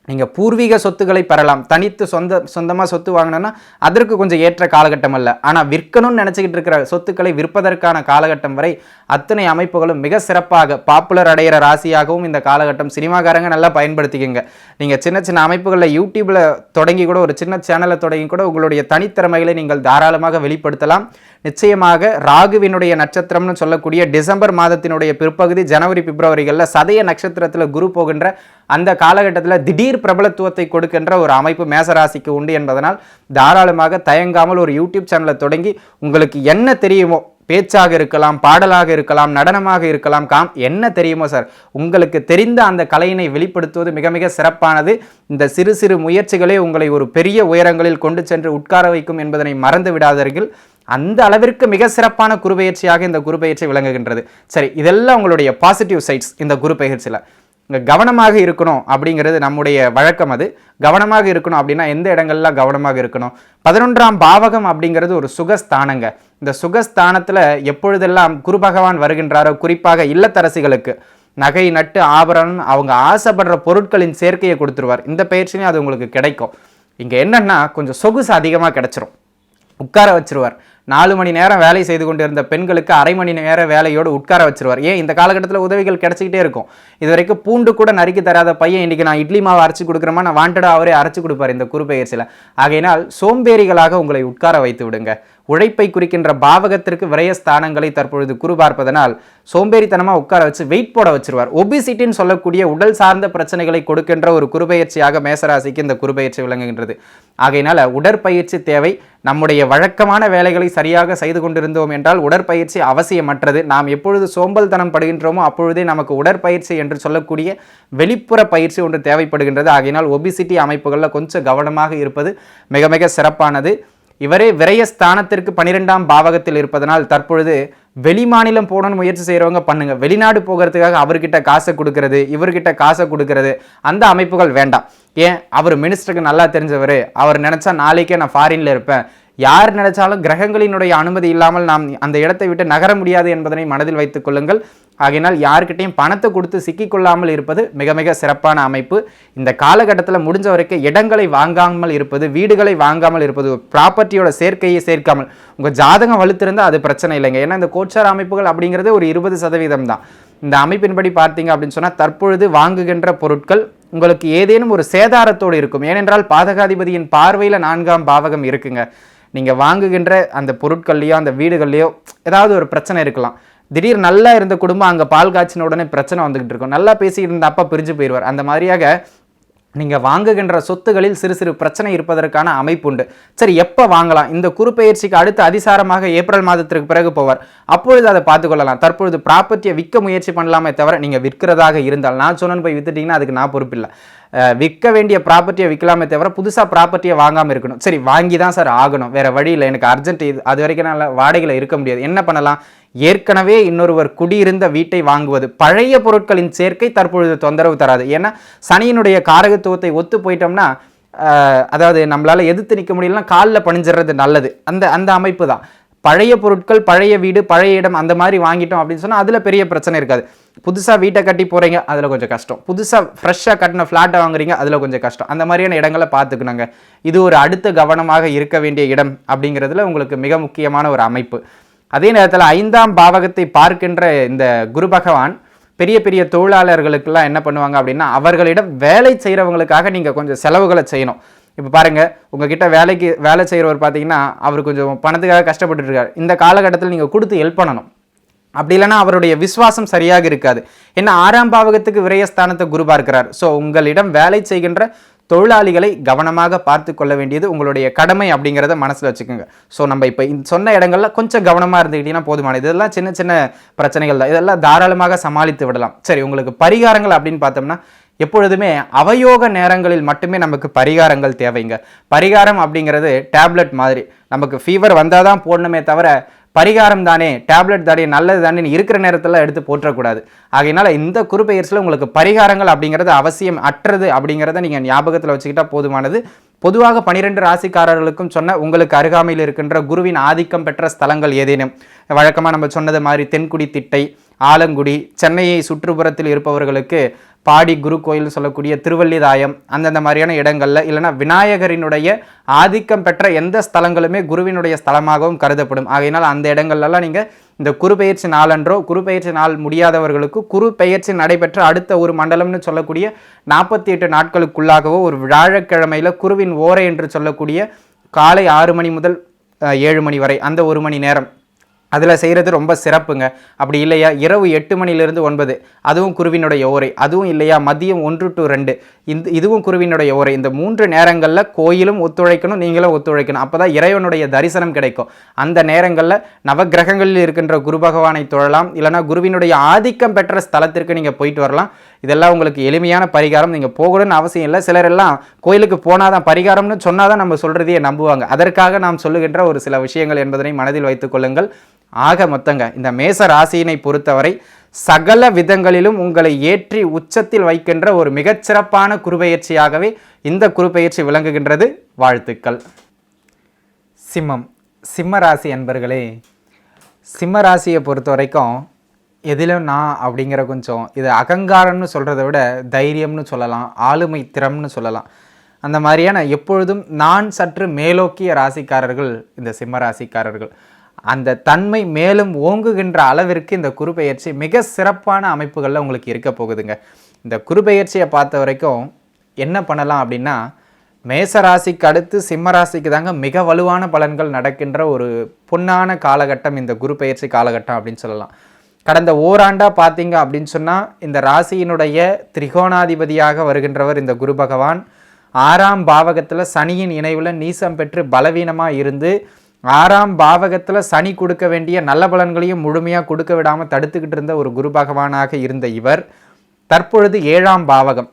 நீங்கள் பூர்வீக சொத்துக்களை பெறலாம். தனித்து சொந்தமாக சொத்து வாங்கினோன்னா அதற்கு கொஞ்சம் ஏற்ற காலகட்டம் அல்ல. ஆனால் விற்கணும்னு நினச்சிக்கிட்டு இருக்கிற சொத்துக்களை விற்பதற்கான காலகட்டம் வரை அத்தனை அமைப்புகளும் மிக சிறப்பாக பாப்புலர் அடைகிற ராசியாகவும் இந்த காலகட்டம். சினிமாக்காரங்க நல்லா பயன்படுத்திக்கங்க. நீங்கள் சின்ன சின்ன அமைப்புகளில் யூடியூப்பில் தொடங்கி கூட, ஒரு சின்ன சேனலை தொடங்கி கூட உங்களுடைய தனித்திறமைகளை நீங்கள் தாராளமாக வெளிப்படுத்தலாம். நிச்சயமாக ராகுவினுடைய நட்சத்திரம்னு சொல்லக்கூடிய டிசம்பர் மாதத்தினுடைய பிற்பகுதி, ஜனவரி பிப்ரவரிகளில் சதய நட்சத்திரத்தில் குரு போகின்ற அந்த காலகட்டத்தில் திடீர் பிரபலத்துவத்தை கொடுக்கின்ற ஒரு அமைப்பு மேசராசிக்கு உண்டு என்பதனால் தாராளமாக தயங்காமல் ஒரு யூடியூப் சேனலை தொடங்கி உங்களுக்கு என்ன தெரியுமோ, பேச்சாக இருக்கலாம், பாடலாக இருக்கலாம், நடனமாக இருக்கலாம், என்ன தெரியுமோ சார், உங்களுக்கு தெரிந்த அந்த கலையினை வெளிப்படுத்துவது மிக மிக சிறப்பானது. இந்த சிறு சிறு முயற்சிகளே உங்களை ஒரு பெரிய உயரங்களில் கொண்டு சென்று உட்கார வைக்கும் என்பதனை மறந்து விடாதீர்கள். அந்த அளவிற்கு மிக சிறப்பான குருபெயர்ச்சியாக இந்த குருபெயர்ச்சி விளங்குகின்றது. சரி, இதெல்லாம் உங்களுடைய பாசிட்டிவ் சைட்ஸ். இந்த குருபெயர்ச்சியில் இங்கே கவனமாக இருக்கணும் அப்படிங்கிறது நம்முடைய வழக்கம். அது கவனமாக இருக்கணும் அப்படின்னா எந்த இடங்கள்லாம் கவனமாக இருக்கணும்? 11ஆம் பாவகம் அப்படிங்கிறது ஒரு சுகஸ்தானங்க. இந்த சுகஸ்தானத்தில் எப்பொழுதெல்லாம் குரு பகவான் வருகின்றாரோ, குறிப்பாக இல்லத்தரசிகளுக்கு நகை நட்டு ஆபரணம் அவங்க ஆசைப்படுற பொருட்களின் சேர்க்கையை கொடுத்துருவார். இந்த பயிற்சியும் அது உங்களுக்கு கிடைக்கும். இங்கே என்னன்னா கொஞ்சம் சொகுசு அதிகமாக கிடைச்சிரும், உட்கார வச்சிருவார். 4 மணி நேரம் வேலை செய்து கொண்டு இருந்த பெண்களுக்கு அரை மணி நேர வேலையோடு உட்கார வச்சிருவார். ஏன், இந்த காலகட்டத்தில் உதவிகள் கிடைச்சிக்கிட்டே இருக்கும். இது வரைக்கும் பூண்டு கூட நறுக்கி தராத பையன் இன்னைக்கு நான் இட்லி மாவு அரைச்சி கொடுக்குறேமா, நான் வாண்டடாக அவரே அரைச்சி கொடுப்பார் இந்த குருபெயர்ச்சியில். ஆகையினால் சோம்பேறிகளாக உங்களை உட்கார வைத்து விடுங்க. உழைப்பை குறிக்கின்ற பாவகத்திற்கு விரயஸ்தானங்களை தற்பொழுது குரு பார்ப்பதனால் சோம்பேறித்தனமாக உட்கார வச்சு வெயிட் போட வச்சிருவார். ஒபிசிட்டின்னு சொல்லக்கூடிய உடல் சார்ந்த பிரச்சனைகளை கொடுக்கின்ற ஒரு குருபெயர்ச்சியாக மேசராசிக்கு இந்த குருபெயர்ச்சி விளங்குகின்றது. ஆகையினால் உடற்பயிற்சி தேவை. நம்முடைய வழக்கமான வேலைகளை சரியாக செய்து கொண்டிருந்தோம் என்றால் உடற்பயிற்சி அவசியமற்றது. நாம் எப்பொழுது சோம்பல்தனம் படுகின்றோமோ அப்பொழுதே நமக்கு உடற்பயிற்சி என்று சொல்லக்கூடிய வெளிப்புற பயிற்சி ஒன்று தேவைப்படுகின்றது. ஆகையினால் ஒபிசிட்டி அமைப்புகளில் கொஞ்சம் கவனமாக இருப்பது மிக மிக சிறப்பானது. இவரே விரயஸ்தானத்திற்கு 12ஆம் பாவகத்தில் இருப்பதனால் தற்பொழுது வெளிமாநிலம் போகணும்னு முயற்சி செய்கிறவங்க பண்ணுங்க. வெளிநாடு போகிறதுக்காக அவர்கிட்ட காசை கொடுக்கறது, இவர்கிட்ட காசை கொடுக்கறது, அந்த அமைப்புகள் வேண்டாம். ஏன், அவர் மினிஸ்டருக்கு நல்லா தெரிஞ்சவர், அவர் நினைச்சா நாளைக்கே நான் ஃபாரின்ல இருப்பேன், யார் நினைச்சாலும் கிரகங்களினுடைய அனுமதி இல்லாமல் நாம் அந்த இடத்தை விட்டு நகர முடியாது என்பதனை மனதில் வைத்துக் கொள்ளுங்கள். ஆகையினால் யார்கிட்டையும் பணத்தை கொடுத்து சிக்கிக்கொள்ளாமல் இருப்பது மிக மிக சிறப்பான அமைப்பு. இந்த காலகட்டத்தில் முடிஞ்ச வரைக்கும் இடங்களை வாங்காமல் இருப்பது, வீடுகளை வாங்காமல் இருப்பது, ப்ராப்பர்ட்டியோட சேர்க்கையை சேர்க்காமல், உங்கள் ஜாதகம் வலுத்திருந்தால் அது பிரச்சனை இல்லைங்க. ஏன்னா இந்த கோச்சார அமைப்புகள் அப்படிங்கிறது ஒரு 20% தான். இந்த அமைப்பின்படி பார்த்தீங்க அப்படின்னு சொன்னால் தற்பொழுது வாங்குகின்ற பொருட்கள் உங்களுக்கு ஏதேனும் ஒரு சேதாரத்தோடு இருக்கும். ஏனென்றால் பாதகாதிபதியின் பார்வையில் 4ஆம் பாவகம் இருக்குங்க. நீங்கள் வாங்குகின்ற அந்த பொருட்கள்லையோ அந்த வீடுகள்லையோ ஏதாவது ஒரு பிரச்சனை இருக்கலாம். திடீர் நல்லா இருந்த குடும்பம் அங்கே பால் காய்ச்சின உடனே பிரச்சனை வந்துகிட்டு இருக்கும். நல்லா பேசிக்கிட்டு இருந்த அப்பா பிரிஞ்சு போயிடுவார். அந்த மாதிரியாக நீங்கள் வாங்குகின்ற சொத்துகளில் சிறு சிறு பிரச்சனை இருப்பதற்கான அமைப்பு உண்டு. சரி, எப்போ வாங்கலாம்? இந்த குருப்பெயர்ச்சிக்கு அடுத்து அதிசாரமாக ஏப்ரல் மாதத்திற்கு பிறகு போவார். அப்பொழுது அதை பார்த்துக்கொள்ளலாம். தற்பொழுது ப்ராப்பர்ட்டியை விற்க முயற்சி பண்ணலாமே தவிர நீங்கள் விற்கிறதாக இருந்தால், நான் சொன்னேன்னு போய் வித்துட்டிங்கன்னா அதுக்கு நான் பொறுப்பில்லை. விற்க வேண்டிய ப்ராப்பர்ட்டியை விற்கலாமே தவிர புதுசாக ப்ராப்பர்ட்டியை வாங்காமல் இருக்கணும். சரி, வாங்கி தான் சார் ஆகணும், வேறு வழி இல்லை, எனக்கு அர்ஜென்ட், இது அது வரைக்கும் நான் வாடகையில் இருக்க முடியாது, என்ன பண்ணலாம்? ஏற்கனவே இன்னொருவர் குடியிருந்த வீட்டை வாங்குவது, பழைய பொருட்களின் சேர்க்கை தற்பொழுது தொந்தரவு தராது. ஏன்னா சனியினுடைய காரகத்துவத்தை ஒத்து போயிட்டோம்னா, அதாவது நம்மளால் எதிர்த்து நிற்க முடியலன்னா காலில் பணிஞ்சிடுறது நல்லது. அந்த அமைப்பு தான். பழைய பொருட்கள், பழைய வீடு, பழைய இடம் அந்த மாதிரி வாங்கிட்டோம் அப்படின்னு சொன்னால் அதில் பெரிய பிரச்சனை இருக்காது. புதுசாக வீட்டை கட்டி போகிறீங்க, அதில் கொஞ்சம் கஷ்டம். புதுசாக ஃப்ரெஷ்ஷாக கட்டின ஃப்ளாட்டை வாங்குறீங்க, அதில் கொஞ்சம் கஷ்டம். அந்த மாதிரியான இடங்களை பார்த்துக்கணுங்க. இது ஒரு அடுத்த கவனமாக இருக்க வேண்டிய இடம் அப்படிங்கிறதுல உங்களுக்கு மிக முக்கியமான ஒரு அமைப்பு. அதே நேரத்தில் 5ஆம் பாவகத்தை பார்க்கின்ற இந்த குரு பகவான் பெரிய பெரிய தொழிலாளர்களுக்கெல்லாம் என்ன பண்ணுவாங்க அப்படின்னா, அவர்களிடம் வேலை செய்கிறவங்களுக்காக நீங்கள் கொஞ்சம் செலவுகளை செய்யணும். இப்போ பாருங்கள், உங்ககிட்ட வேலை செய்கிறவர் பார்த்தீங்கன்னா, அவர் கொஞ்சம் பணத்துக்காக கஷ்டப்பட்டு இருக்கார். இந்த காலகட்டத்தில் நீங்கள் கொடுத்து ஹெல்ப் பண்ணணும். அப்படி இல்லைன்னா அவருடைய விசுவாசம் சரியாக இருக்காது. ஏன்னா 6ஆம் பாவகத்துக்கு விரயஸ்தானத்தை குரு பார்க்கிறார். ஸோ உங்களிடம் வேலை செய்கின்ற தொழிலாளிகளை கவனமாக பார்த்து கொள்ள வேண்டியது உங்களுடைய கடமை அப்படிங்கிறத மனசில் வச்சுக்கோங்க. ஸோ நம்ம இப்போ சொன்ன இடங்கள்ல கொஞ்சம் கவனமாக இருந்துக்கிட்டீங்கன்னா போதுமானது. இதெல்லாம் சின்ன சின்ன பிரச்சனைகள் தான், இதெல்லாம் தாராளமாக சமாளித்து விடலாம். சரி, உங்களுக்கு பரிகாரங்கள் அப்படின்னு பார்த்தோம்னா, எப்பொழுதுமே அவயோக நேரங்களில் மட்டுமே நமக்கு பரிகாரங்கள் தேவைங்க. பரிகாரம் அப்படிங்கிறது டேப்லெட் மாதிரி, நமக்கு ஃபீவர் வந்தால் தான் போடணுமே தவிர, பரிகாரம் தானே, டேப்லெட் தானே, நல்லது தானே இருக்கிற நேரத்தில் எடுத்து போற்றக்கூடாது. ஆகையினால இந்த குருபெயர்ச்சியில் உங்களுக்கு பரிகாரங்கள் அப்படிங்கிறது அவசியம் அற்றது அப்படிங்கிறத நீங்கள் ஞாபகத்தில் வச்சுக்கிட்டா போதுமானது. பொதுவாக 12 ராசிக்காரர்களுக்கும் சொன்ன உங்களுக்கு அருகாமையில் இருக்கின்ற குருவின் ஆதிக்கம் பெற்ற ஸ்தலங்கள் ஏதேனும், வழக்கமாக நம்ம சொன்னது மாதிரி தென்குடி திட்டை, ஆலங்குடி, சென்னையை சுற்றுப்புறத்தில் இருப்பவர்களுக்கு பாடி குரு கோயில் சொல்லக்கூடிய திருவள்ளிதாயம், அந்தந்த மாதிரியான இடங்கள்ல, இல்லைன்னா விநாயகரினுடைய ஆதிக்கம் பெற்ற எந்த ஸ்தலங்களுமே குருவினுடைய ஸ்தலமாகவும் கருதப்படும். ஆகையினால் அந்த இடங்கள்லாம் நீங்கள் இந்த குரு பெயர்ச்சி நாளன்றோ, குரு பெயர்ச்சி நாள் முடியாதவர்களுக்கு குரு பெயர்ச்சி நடைபெற்ற அடுத்த ஒரு மண்டலம்னு சொல்லக்கூடிய 48 நாட்களுக்குள்ளாகவோ ஒரு வியாழக்கிழமையில குருவின் ஓரை என்று சொல்லக்கூடிய காலை 6 மணி முதல் 7 மணி வரை அந்த 1 மணி நேரம் அதில் செய்கிறது ரொம்ப சிறப்புங்க. அப்படி இல்லையா இரவு 8 மணிலிருந்து 9, அதுவும் குருவினுடைய ஓரை. அதுவும் இல்லையா மதியம் 1 to 2, இதுவும் குருவினுடைய ஓரை. இந்த 3 நேரங்களில் கோயிலும் ஒத்துழைக்கணும், நீங்களும் ஒத்துழைக்கணும். அப்போ தான் இறைவனுடைய தரிசனம் கிடைக்கும். அந்த நேரங்களில் நவகிரகங்களில் இருக்கின்ற குரு பகவானை தொழலாம், இல்லைனா குருவினுடைய ஆதிக்கம் பெற்ற ஸ்தலத்திற்கு நீங்கள் போயிட்டு வரலாம். இதெல்லாம் உங்களுக்கு எளிமையான பரிகாரம். நீங்கள் போகணும்னு அவசியம் இல்லை. சிலர் எல்லாம் கோயிலுக்கு போனாதான் பரிகாரம்னு சொன்னாதான் நம்ம சொல்றதையே நம்புவாங்க. அதற்காக நாம் சொல்லுகின்ற ஒரு சில விஷயங்கள் என்பதனை மனதில் வைத்துக் கொள்ளுங்கள். ஆக மொத்தங்க, இந்த மேச ராசியினை பொறுத்தவரை சகல விதங்களிலும் உங்களை ஏற்றி உச்சத்தில் வைக்கின்ற ஒரு மிகச்சிறப்பான குருபெயர்ச்சியாகவே இந்த குருபெயர்ச்சி விளங்குகின்றது. வாழ்த்துக்கள். சிம்ம ராசி அன்பர்களே, சிம்ம ராசியை பொறுத்த வரைக்கும் எதிலும் நான் அப்படிங்கிற கொஞ்சம் இது அகங்காரம்னு சொல்கிறத விட தைரியம்னு சொல்லலாம், ஆளுமை திறம்னு சொல்லலாம். அந்த மாதிரியான எப்பொழுதும் நான் சற்று மேலோக்கிய ராசிக்காரர்கள் இந்த சிம்ம ராசிக்காரர்கள். அந்த தன்மை மேலும் ஓங்குகின்ற அளவிற்கு இந்த குருபெயர்ச்சி மிக சிறப்பான அமைப்புகளில் உங்களுக்கு இருக்க போகுதுங்க. இந்த குருபெயர்ச்சியை பார்த்த வரைக்கும் என்ன பண்ணலாம் அப்படின்னா, மேசராசிக்கு அடுத்து சிம்ம ராசிக்கு தாங்க மிக வலுவான பலன்கள் நடக்கின்ற ஒரு பொன்னான காலகட்டம் இந்த குருபெயர்ச்சி காலகட்டம் அப்படின்னு சொல்லலாம். கடந்த ஓராண்டாக பார்த்தீங்க அப்படின்னு சொன்னால், இந்த ராசியினுடைய திரிகோணாதிபதியாக வருகின்றவர் இந்த குரு பகவான் 6ஆம் பாவகத்தில் சனியின் இணைவில் நீசம் பெற்று பலவீனமாக இருந்து 6ஆம் பாவகத்தில் சனி கொடுக்க வேண்டிய நல்ல பலன்களையும் முழுமையாக கொடுக்க விடாமல் தடுத்துக்கிட்டு இருந்த ஒரு குரு பகவானாக இருந்த இவர் தற்பொழுது 7ஆம் பாவகம்.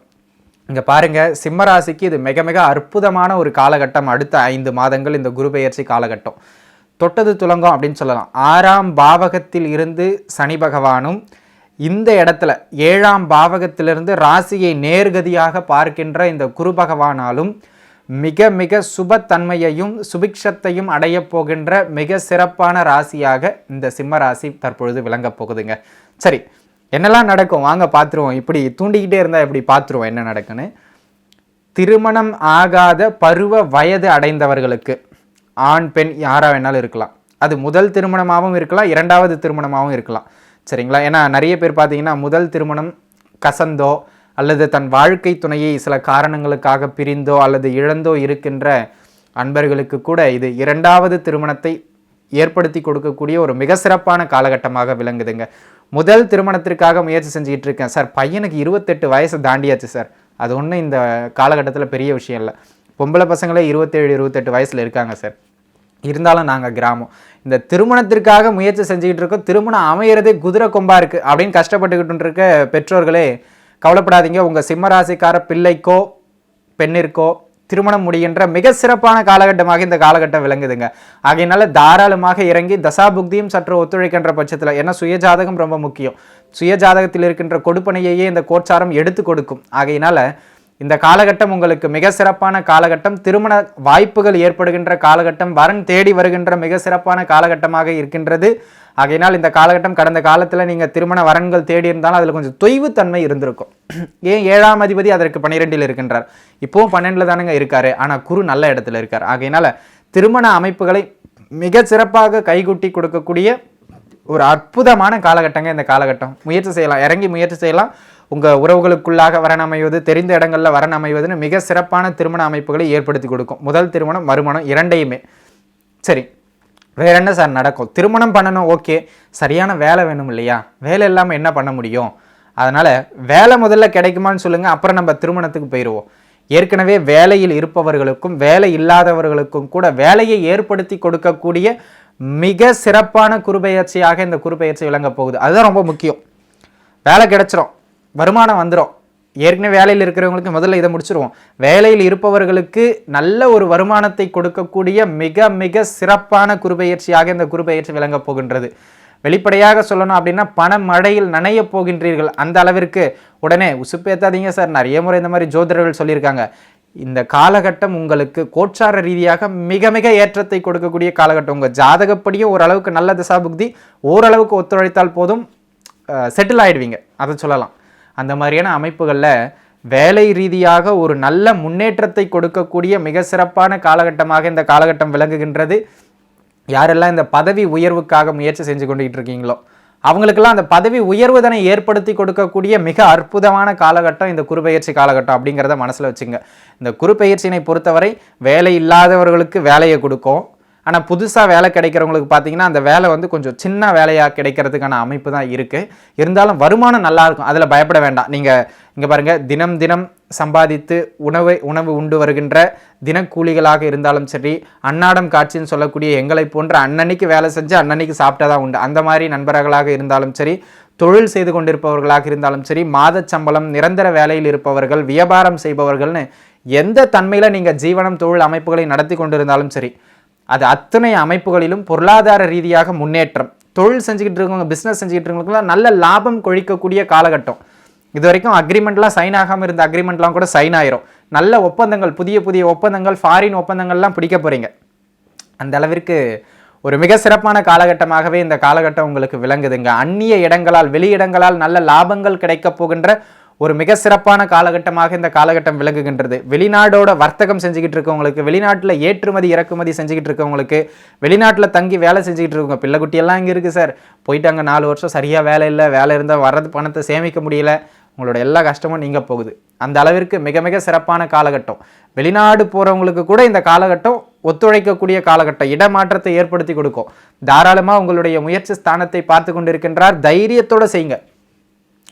இங்கே பாருங்கள், சிம்மராசிக்கு இது மிக மிக அற்புதமான ஒரு காலகட்டம். அடுத்த 5 மாதங்கள் இந்த குரு பெயர்ச்சி காலகட்டம் தொட்டது துலங்கம் அப்படின்னு சொல்லலாம். 6ஆம் பாவகத்தில் இருந்து சனி பகவானும் இந்த இடத்துல 7ஆம் பாவகத்திலிருந்து ராசியை நேர்கதியாக பார்க்கின்ற இந்த குரு பகவானாலும் மிக மிக சுபத்தன்மையையும் சுபிக்ஷத்தையும் அடைய போகின்ற மிக சிறப்பான ராசியாக இந்த சிம்ம ராசி தற்பொழுது விளங்கப் போகுதுங்க. சரி, என்னெல்லாம் நடக்கும் வாங்க பார்த்துருவோம். இப்படி தூண்டிக்கிட்டே இருந்தால் இப்படி பார்த்துருவோம் என்ன நடக்குன்னு. திருமணம் ஆகாத பருவ வயது அடைந்தவர்களுக்கு, ஆண் பெண் யாராக வேணாலும் இருக்கலாம். அது முதல் திருமணமாகவும் இருக்கலாம், 2வது திருமணமாகவும் இருக்கலாம். சரிங்களா? ஏன்னா நிறைய பேர் பார்த்தீங்கன்னா முதல் திருமணம் கசந்தோ அல்லது தன் வாழ்க்கை துணையை சில காரணங்களுக்காக பிரிந்தோ அல்லது இழந்தோ இருக்கின்ற அன்பர்களுக்கு கூட இது 2வது திருமணத்தை ஏற்படுத்தி கொடுக்கக்கூடிய ஒரு மிக சிறப்பான காலகட்டமாக விளங்குதுங்க. முதல் திருமணத்திற்காக முயற்சி செஞ்சுக்கிட்டு இருக்கேன் சார், பையனுக்கு 28 வயசு தாண்டியாச்சு சார், அது ஒன்றும் இந்த காலகட்டத்தில் பெரிய விஷயம் இல்லை. பொம்பளை பசங்களே 27-28 வயசில் இருக்காங்க சார், இருந்தாலும் நாங்கள் கிராமம். இந்த திருமணத்திற்காக முயற்சி செஞ்சுக்கிட்டு இருக்கோம், திருமணம் அமையிறதே குதிரை கொம்பா இருக்குது அப்படின்னு கஷ்டப்பட்டுக்கிட்டு இருக்க பெற்றோர்களே கவலைப்படாதீங்க. உங்கள் சிம்மராசிக்கார பிள்ளைக்கோ பெண்ணிற்கோ திருமணம் முடிகின்ற மிக சிறப்பான காலகட்டமாக இந்த காலகட்டம் விளங்குதுங்க. ஆகையினால தாராளமாக இறங்கி தசாபுக்தியும் சற்று ஒத்துழைக்கின்ற பட்சத்தில், ஏன்னா சுயஜாதகம் ரொம்ப முக்கியம். சுயஜாதகத்தில் இருக்கின்ற கொடுப்பனையே இந்த கோச்சாரம் எடுத்து கொடுக்கும். ஆகையினால இந்த காலகட்டம் உங்களுக்கு மிக சிறப்பான காலகட்டம், திருமண வாய்ப்புகள் ஏற்படுகின்ற காலகட்டம், வரன் தேடி வருகின்ற மிக சிறப்பான காலகட்டமாக இருக்கின்றது. ஆகையினால் இந்த காலகட்டம் கடந்த காலத்தில் நீங்கள் திருமண வரன்கள் தேடி இருந்தாலும் அதில் கொஞ்சம் தொய்வுத்தன்மை இருந்திருக்கும். ஏன் 7ஆம் அதிபதி அதற்கு 12இல் இருக்கின்றார், இப்போவும் 12இல் தானுங்க இருக்காரு, ஆனால் குரு நல்ல இடத்துல இருக்கார். ஆகையினால திருமண அமைப்புகளை மிக சிறப்பாக கைகூட்டி கொடுக்கக்கூடிய ஒரு அற்புதமான காலகட்டங்க இந்த காலகட்டம். முயற்சி செய்யலாம், இறங்கி முயற்சி செய்யலாம். உங்கள் உறவுகளுக்குள்ளாக வரன் அமைவது, தெரிந்த இடங்களில் வரன் அமைவதுன்னு மிக சிறப்பான திருமண அமைப்புகளை ஏற்படுத்தி கொடுக்கும். முதல் திருமணம், மறுமணம் இரண்டையுமே. சரி, வேற என்ன சார் நடக்கும்? திருமணம் பண்ணணும், ஓகே, சரியான வேலை வேணும் இல்லையா? வேலை இல்லாமல் என்ன பண்ண முடியும்? அதனால் வேலை முதல்ல கிடைக்குமான்னு சொல்லுங்கள், அப்புறம் நம்ம திருமணத்துக்கு போயிடுவோம். ஏற்கனவே வேலையில் இருப்பவர்களுக்கும் வேலை இல்லாதவர்களுக்கும் கூட வேலையை ஏற்படுத்தி கொடுக்கக்கூடிய மிக சிறப்பான குருபெயர்ச்சியாக இந்த குருபெயர்ச்சி விளங்க போகுது. அதுதான் ரொம்ப முக்கியம். வேலை கிடைச்சிரும், வருமானம் வந்துடும். ஏற்கனவே வேலையில் இருக்கிறவங்களுக்கு முதல்ல இதை முடிச்சிருவோம். வேலையில் இருப்பவர்களுக்கு நல்ல ஒரு வருமானத்தை கொடுக்கக்கூடிய மிக மிக சிறப்பான குருபெயர்ச்சியாக இந்த குருபெயர்ச்சி விளங்க போகின்றது. வெளிப்படையாக சொல்லணும் அப்படின்னா பண மழையில் நனைய போகின்றீர்கள். அந்த அளவிற்கு உடனே உசுப்பேத்தாதீங்க சார், நிறைய முறை இந்த மாதிரி ஜோதிடர்கள் சொல்லியிருக்காங்க. இந்த காலகட்டம் உங்களுக்கு கோட்சார ரீதியாக மிக மிக ஏற்றத்தை கொடுக்கக்கூடிய காலகட்டம். உங்கள் ஜாதகப்படியும் ஓரளவுக்கு நல்ல திசாபுக்தி ஓரளவுக்கு ஒத்துழைத்தால் போதும், செட்டில் ஆகிடுவீங்க, அதை சொல்லலாம். அந்த மாதிரியான அமைப்புகளில் வேலை ரீதியாக ஒரு நல்ல முன்னேற்றத்தை கொடுக்கக்கூடிய மிக சிறப்பான காலகட்டமாக இந்த காலகட்டம் விளங்குகின்றது. யாரெல்லாம் இந்த பதவி உயர்வுக்காக முயற்சி செஞ்சு கொண்டுகிட்டு இருக்கீங்களோ அவங்களுக்கெல்லாம் அந்த பதவி உயர்வுதனை ஏற்படுத்தி கொடுக்கக்கூடிய மிக அற்புதமான காலகட்டம் இந்த குருபெயர்ச்சி காலகட்டம் அப்படிங்கிறத மனசில் வச்சுங்க. இந்த குருபெயர்ச்சியினை பொறுத்தவரை வேலை இல்லாதவர்களுக்கு வேலையை கொடுக்கும். ஆனால் புதுசாக வேலை கிடைக்கிறவங்களுக்கு பார்த்தீங்கன்னா அந்த வேலை வந்து கொஞ்சம் சின்ன வேலையாக கிடைக்கிறதுக்கான அமைப்பு தான் இருக்குது. இருந்தாலும் வருமானம் நல்லாயிருக்கும், அதில் பயப்பட வேண்டாம். நீங்கள் இங்கே பாருங்கள், தினம் தினம் சம்பாதித்து உணவு உண்டு வருகின்ற தினக்கூலிகளாக இருந்தாலும் சரி, அன்னாடம் காட்சின்னு சொல்லக்கூடிய எங்களை போன்ற அன்னன்னைக்கு வேலை செஞ்சு அன்னன்னைக்கு சாப்பிட்டதான் உண்டு, அந்த மாதிரி நண்பர்களாக இருந்தாலும் சரி, தொழில் செய்து கொண்டிருப்பவர்களாக இருந்தாலும் சரி, மாத சம்பளம் நிரந்தர வேலையில் இருப்பவர்கள், வியாபாரம் செய்பவர்கள்னு எந்த தன்மையில் நீங்கள் ஜீவனம் தொழில் அமைப்புகளை நடத்தி கொண்டிருந்தாலும் சரி, அது அத்தனை அமைப்புகளிலும் பொருளாதார ரீதியாக முன்னேற்றம். தொழில் செஞ்சுக்கிட்டு இருக்கவங்க, பிஸ்னஸ் செஞ்சுக்கிட்டு இருக்கவங்களுக்குலாம் நல்ல லாபம் கொழிக்கக்கூடிய காலகட்டம். இது வரைக்கும் அக்ரிமெண்ட்லாம் சைன் ஆகாமல் இருந்த அக்ரிமெண்ட்லாம் கூட சைன் ஆயிரும். நல்ல ஒப்பந்தங்கள், புதிய புதிய ஒப்பந்தங்கள், ஃபாரின் ஒப்பந்தங்கள்லாம் பிடிக்க போகிறீங்க. அந்த அளவிற்கு ஒரு மிக சிறப்பான காலகட்டமாகவே இந்த காலகட்டம் உங்களுக்கு விளங்குதுங்க. அந்நிய இடங்களால், வெளியிடங்களால் நல்ல லாபங்கள் கிடைக்க போகின்ற ஒரு மிக சிறப்பான காலகட்டமாக இந்த காலகட்டம் விளங்குகின்றது. வெளிநாடோட வர்த்தகம் செஞ்சுக்கிட்டு இருக்கவங்களுக்கு, வெளிநாட்டில் ஏற்றுமதி இறக்குமதி செஞ்சுக்கிட்டு இருக்கவங்களுக்கு, வெளிநாட்டில் தங்கி வேலை செஞ்சுக்கிட்டு இருக்கவங்க, பிள்ளைக்குட்டியெல்லாம் இங்கே இருக்குது சார், போயிட்டாங்க 4 வருஷம் சரியாக வேலை இல்லை, வேலை இருந்தால் வர்றது பணத்தை சேமிக்க முடியல, உங்களோட எல்லா கஷ்டமும் நீங்கள் போகுது. அந்த அளவிற்கு மிக மிக சிறப்பான காலகட்டம். வெளிநாடு போகிறவங்களுக்கு கூட இந்த காலகட்டம் ஒத்துழைக்கக்கூடிய காலகட்டம், இடமாற்றத்தை ஏற்படுத்தி கொடுக்கும். தாராளமாக உங்களுடைய முயற்சி ஸ்தானத்தை பார்த்து கொண்டு இருக்கின்றார். தைரியத்தோடு செய்யுங்க,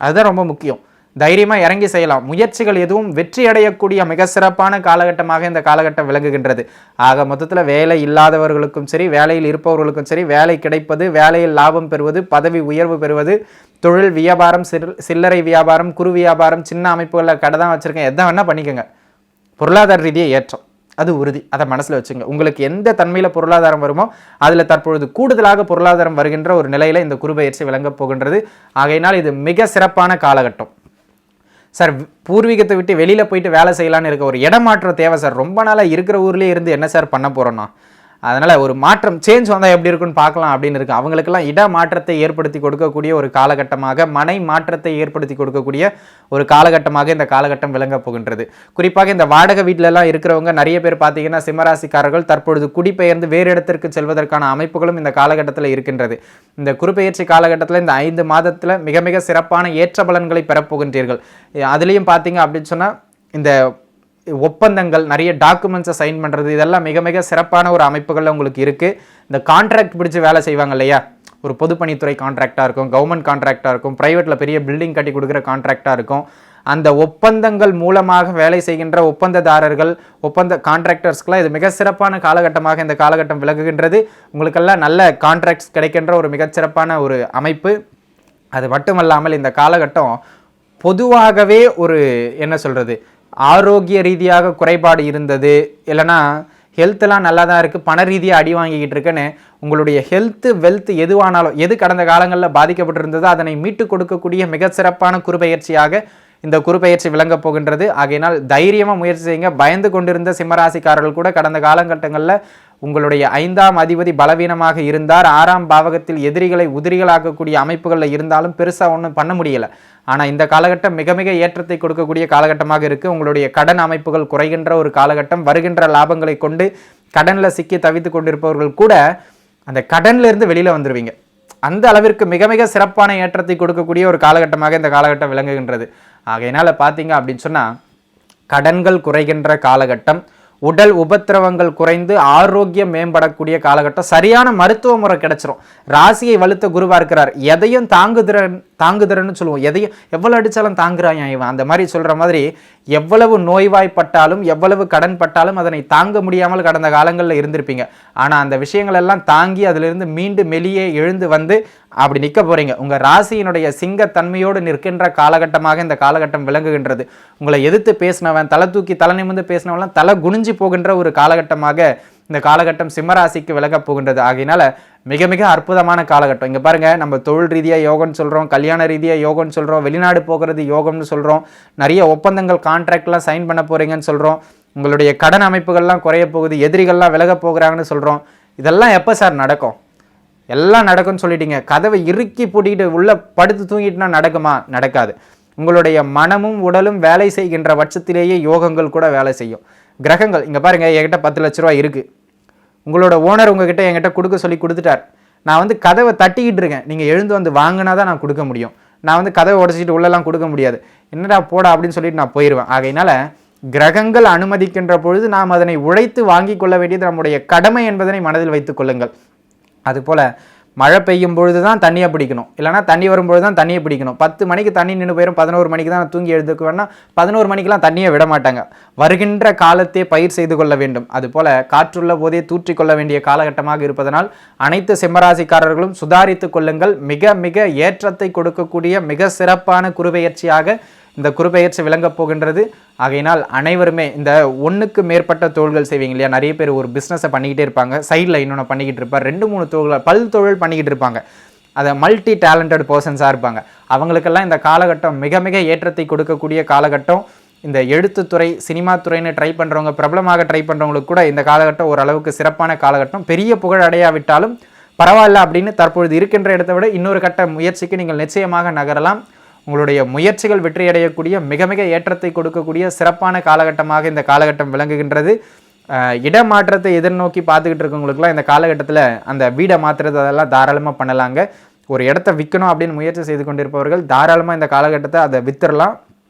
அதுதான் ரொம்ப முக்கியம். தைரியமாக இறங்கி செய்யலாம். முயற்சிகள் எதுவும் வெற்றி அடையக்கூடிய மிக சிறப்பான காலகட்டமாக இந்த காலகட்டம் விளங்குகின்றது. ஆக மொத்தத்தில் வேலை இல்லாதவர்களுக்கும் சரி, வேலையில் இருப்பவர்களுக்கும் சரி, வேலை கிடைப்பது, வேலையில் லாபம் பெறுவது, பதவி உயர்வு பெறுவது, தொழில் வியாபாரம், சில்லறை வியாபாரம், குறு வியாபாரம், சின்ன அமைப்புகளில் கடை தான் வச்சுருக்கேன், எதை வேணால் பண்ணிக்கோங்க. பொருளாதார ரீதியாக ஏற்றம் அது உறுதி, அதை மனசில் வச்சுங்க. உங்களுக்கு எந்த தன்மையில் பொருளாதாரம் வருமோ அதில் தற்பொழுது கூடுதலாக பொருளாதாரம் வருகின்ற ஒரு நிலையில் இந்த குருபெயர்ச்சி விளங்கப் போகின்றது. ஆகையினால் இது மிக சிறப்பான காலகட்டம். சார், பூர்வீகத்தை விட்டு வெளியில் போயிட்டு வேலை செய்யலான்னு இருக்க, ஒரு இடமாற்றம் தேவை சார், ரொம்ப நாளாக இருக்கிற ஊர்லேயே இருந்து என்ன சார் பண்ண போகிறோன்னா, அதனால் ஒரு மாற்றம், சேஞ்ச் வந்தால் எப்படி இருக்குன்னு பார்க்கலாம் அப்படின்னு இருக்கு. அவங்களுக்கெல்லாம் இடமாற்றத்தை ஏற்படுத்தி கொடுக்கக்கூடிய ஒரு காலகட்டமாக, மனை மாற்றத்தை ஏற்படுத்தி கொடுக்கக்கூடிய ஒரு காலகட்டமாக இந்த காலகட்டம் விளங்க போகின்றது. குறிப்பாக இந்த வாடகை வீட்டிலலாம் இருக்கிறவங்க நிறைய பேர் பார்த்தீங்கன்னா சிம்மராசிக்காரர்கள் தற்பொழுது குடிபெயர்ந்து வேறு இடத்திற்கு செல்வதற்கான அமைப்புகளும் இந்த காலகட்டத்தில் இருக்கின்றது. இந்த குருபெயர்ச்சி காலகட்டத்தில் இந்த 5 மாதத்தில் மிக மிக சிறப்பான ஏற்ற பலன்களை பெறப்போகின்றீர்கள். அதுலேயும் பார்த்தீங்க அப்படின்னு சொன்னால் இந்த ஒப்பந்தங்கள், நிறைய டாக்குமெண்ட்ஸை சைன் பண்ணுறது, இதெல்லாம் மிக மிக சிறப்பான ஒரு அமைப்புகளில் உங்களுக்கு இருக்குது. இந்த கான்ட்ராக்ட் பிடிச்சி வேலை செய்வாங்க இல்லையா, ஒரு பொதுப்பணித்துறை கான்ட்ராக்டாக இருக்கும், கவர்மெண்ட் கான்ட்ராக்டாக இருக்கும், ப்ரைவேட்டில் பெரிய பில்டிங் கட்டி கொடுக்குற கான்ட்ராக்டாக இருக்கும். அந்த ஒப்பந்தங்கள் மூலமாக வேலை செய்கின்ற ஒப்பந்ததாரர்கள், ஒப்பந்த கான்ட்ராக்டர்ஸ்க்கெலாம் இது மிக சிறப்பான காலகட்டமாக இந்த காலகட்டம் விளங்குகின்றது. உங்களுக்கெல்லாம் நல்ல கான்ட்ராக்ட்ஸ் கிடைக்கின்ற ஒரு மிகச்சிறப்பான ஒரு அமைப்பு. அது மட்டுமல்லாமல் இந்த காலகட்டம் பொதுவாகவே ஒரு என்ன சொல்கிறது, ஆரோக்கிய ரீதியாக குறைபாடு இருந்தது, இல்லைனா ஹெல்த்தெல்லாம் நல்லா தான் இருக்குது, பண ரீதியாக அடி வாங்கிக்கிட்டு இருக்குன்னு உங்களுடைய ஹெல்த்து வெல்த் எதுவானாலும், எது கடந்த காலங்களில் பாதிக்கப்பட்டிருந்ததோ அதனை மீட்டு கொடுக்கக்கூடிய மிக சிறப்பான குருபெயர்ச்சியாக இந்த குருபெயர்ச்சி விளங்கப் போகின்றது. ஆகையினால் தைரியமாக முயற்சி செய்யுங்க. பயந்து கொண்டிருந்த சிம்மராசிக்காரர்கள் கூட கடந்த காலகட்டங்களில் உங்களுடைய 5ஆம் அதிபதி பலவீனமாக இருந்தார், 6ஆம் பாவகத்தில் எதிரிகளை உதிரிகளாக்கக்கூடிய அமைப்புகளில் இருந்தாலும் பெருசாக ஒன்றும் பண்ண முடியலை. ஆனால் இந்த காலகட்டம் மிக மிக ஏற்றத்தை கொடுக்கக்கூடிய காலகட்டமாக இருக்குது. உங்களுடைய கடன் அமைப்புகள் குறைகின்ற ஒரு காலகட்டம். வருகின்ற லாபங்களை கொண்டு கடனில் சிக்கி தவித்து கொண்டிருப்பவர்கள் கூட அந்த கடன்ல இருந்து வெளியில் வந்துடுவீங்க. அந்த அளவிற்கு மிக மிக சிறப்பான ஏற்றத்தை கொடுக்கக்கூடிய ஒரு காலகட்டமாக இந்த காலகட்டம் விளங்குகின்றது. ஆகையினால் பார்த்தீங்க அப்படின்னு சொன்னால் கடன்கள் குறைகின்ற காலகட்டம், உடல் உபத்திரவங்கள் குறைந்து ஆரோக்கியம் மேம்படக்கூடிய காலகட்டம், சரியான மருத்துவ முறை கிடைச்சிரும். ராசியை வலுத்த குருவா இருக்கிறார், எதையும் தாங்குதிறன்னு சொல்லுவோம். எதையும் எவ்வளவு அடிச்சாலும் தாங்குறான் இவன், அந்த மாதிரி சொல்ற மாதிரி எவ்வளவு நோய்வாய்ப்பட்டாலும் எவ்வளவு கடன் பட்டாலும் அதனை தாங்க முடியாமல் கடந்த காலங்களில் இருந்திருப்பீங்க. ஆனா அந்த விஷயங்கள் எல்லாம் தாங்கி அதிலிருந்து மீண்டு மெலியே எழுந்து வந்து அப்படி நிற்க போறீங்க. உங்க ராசியினுடைய சிங்கத்தன்மையோடு நிற்கின்ற காலகட்டமாக இந்த காலகட்டம் விளங்குகின்றது. உங்களை எதிர்த்து பேசினவன், தலை தூக்கி தலை நிமிர்ந்து பேசினவெல்லாம் தலை குனிஞ்சு போகின்ற ஒரு காலகட்டமாக இந்த காலகட்டம் சிம்மராசிக்கு விலகப் போகின்றது. ஆகையினால மிக மிக அற்புதமான காலகட்டம். இங்க பாருங்க, நம்ம தொழில் ரீதியாக யோகம்னு சொல்றோம், கல்யாண ரீதியாக யோகம்னு சொல்றோம், வெளிநாடு போகிறது யோகம்னு சொல்றோம், நிறைய ஒப்பந்தங்கள் கான்ட்ராக்ட்லாம் சைன் பண்ண போறீங்கன்னு சொல்றோம், உங்களுடைய கடன் அமைப்புகள்லாம் குறைய போகுது, எதிரிகள்லாம் விலக போகிறாங்கன்னு சொல்றோம். இதெல்லாம் எப்போ சார் நடக்கும்? எல்லாம் நடக்கும்னு சொல்லிட்டீங்க. கதவை இறுக்கி பூட்டிக்கிட்டு உள்ள படுத்து தூங்கிட்டுனா நடக்குமா? நடக்காது. உங்களுடைய மனமும் உடலும் வேலை செய்கின்ற பட்சத்திலேயே யோகங்கள் கூட வேலை செய்யும். கிரகங்கள் இங்கே பாருங்க, என்கிட்ட 10 லட்ச ரூபா இருக்குது, உங்களோட ஓனர் உங்ககிட்ட என்கிட்ட கொடுக்க சொல்லி கொடுத்துட்டார், நான் வந்து கதவை தட்டிக்கிட்டு இருக்கேன், நீங்கள் எழுந்து வந்து வாங்கினா தான் நான் கொடுக்க முடியும், நான் வந்து கதவை உடச்சிட்டு உள்ளெல்லாம் கொடுக்க முடியாது, என்னடா போடா அப்படின்னு சொல்லிட்டு நான் போயிடுவேன். ஆகையினால கிரகங்கள் அனுமதிக்கின்ற பொழுது நாம் அதனை உழைத்து வாங்கி கொள்ள வேண்டியது நம்முடைய கடமை என்பதனை மனதில் வைத்துக் கொள்ளுங்கள். அதுபோல் மழை பெய்யும் பொழுது தான் தண்ணியை பிடிக்கணும், இல்லைனா தண்ணி வரும்பொழுது தான் தண்ணியை பிடிக்கணும். 10 மணிக்கு தண்ணி நின்று போயிடும், 11 மணிக்கு தான் தூங்கி எழுதுக்கு வேணா, 11 மணிக்கெலாம் தண்ணியை விட மாட்டாங்க. வருகின்ற காலத்தை பயிர் செய்து கொள்ள வேண்டும். அதுபோல் காற்றுள்ள போதே தூற்றிக்கொள்ள வேண்டிய காலகட்டமாக இருப்பதனால் அனைத்து சிம்மராசிக்காரர்களும் சுதாரித்து கொள்ளுங்கள். மிக மிக ஏற்றத்தை கொடுக்கக்கூடிய மிக சிறப்பான குருபெயர்ச்சியாக இந்த குருபெயர்ச்சி விளங்கப் போகின்றது. ஆகையினால் அனைவருமே இந்த ஒன்றுக்கு மேற்பட்ட தொழில்கள் செய்வீங்க இல்லையா, நிறைய பேர் ஒரு பிஸ்னஸை பண்ணிக்கிட்டே இருப்பாங்க, சைடில் இன்னொன்று பண்ணிக்கிட்டு இருப்பார், 2-3 தொழில் தொழில் பண்ணிக்கிட்டு இருப்பாங்க, அதை மல்டி டேலண்டட் பர்சன்ஸாக இருப்பாங்க. அவங்களுக்கெல்லாம் இந்த காலகட்டம் மிக மிக ஏற்றத்தை கொடுக்கக்கூடிய காலகட்டம். இந்த எழுத்துத்துறை, சினிமா துறைன்னு ட்ரை பண்ணுறவங்க, பிரபலமாக ட்ரை பண்ணுறவங்களுக்கு கூட இந்த காலகட்டம் ஓரளவுக்கு சிறப்பான காலகட்டம். பெரிய புகழ் அடையாவிட்டாலும் பரவாயில்ல அப்படின்னு தற்பொழுது இருக்கின்ற இடத்தை விட இன்னொரு கட்ட முயற்சிக்கு நீங்கள் நிச்சயமாக நகரலாம். உங்களுடைய முயற்சிகள் வெற்றியடையக்கூடிய மிக மிக ஏற்றத்தை கொடுக்கக்கூடிய சிறப்பான காலகட்டமாக இந்த காலகட்டம் விளங்குகின்றது. இடமாற்றத்தை எதிர்நோக்கி பார்த்துக்கிட்டு இருக்கவங்களுக்குலாம் இந்த காலகட்டத்தில் அந்த வீடை மாற்றுறது அதெல்லாம் தாராளமாக பண்ணலாங்க. ஒரு இடத்த விற்கணும் அப்படின்னு முயற்சி செய்து கொண்டிருப்பவர்கள் தாராளமாக இந்த காலகட்டத்தை அதை வித்துடலாம்.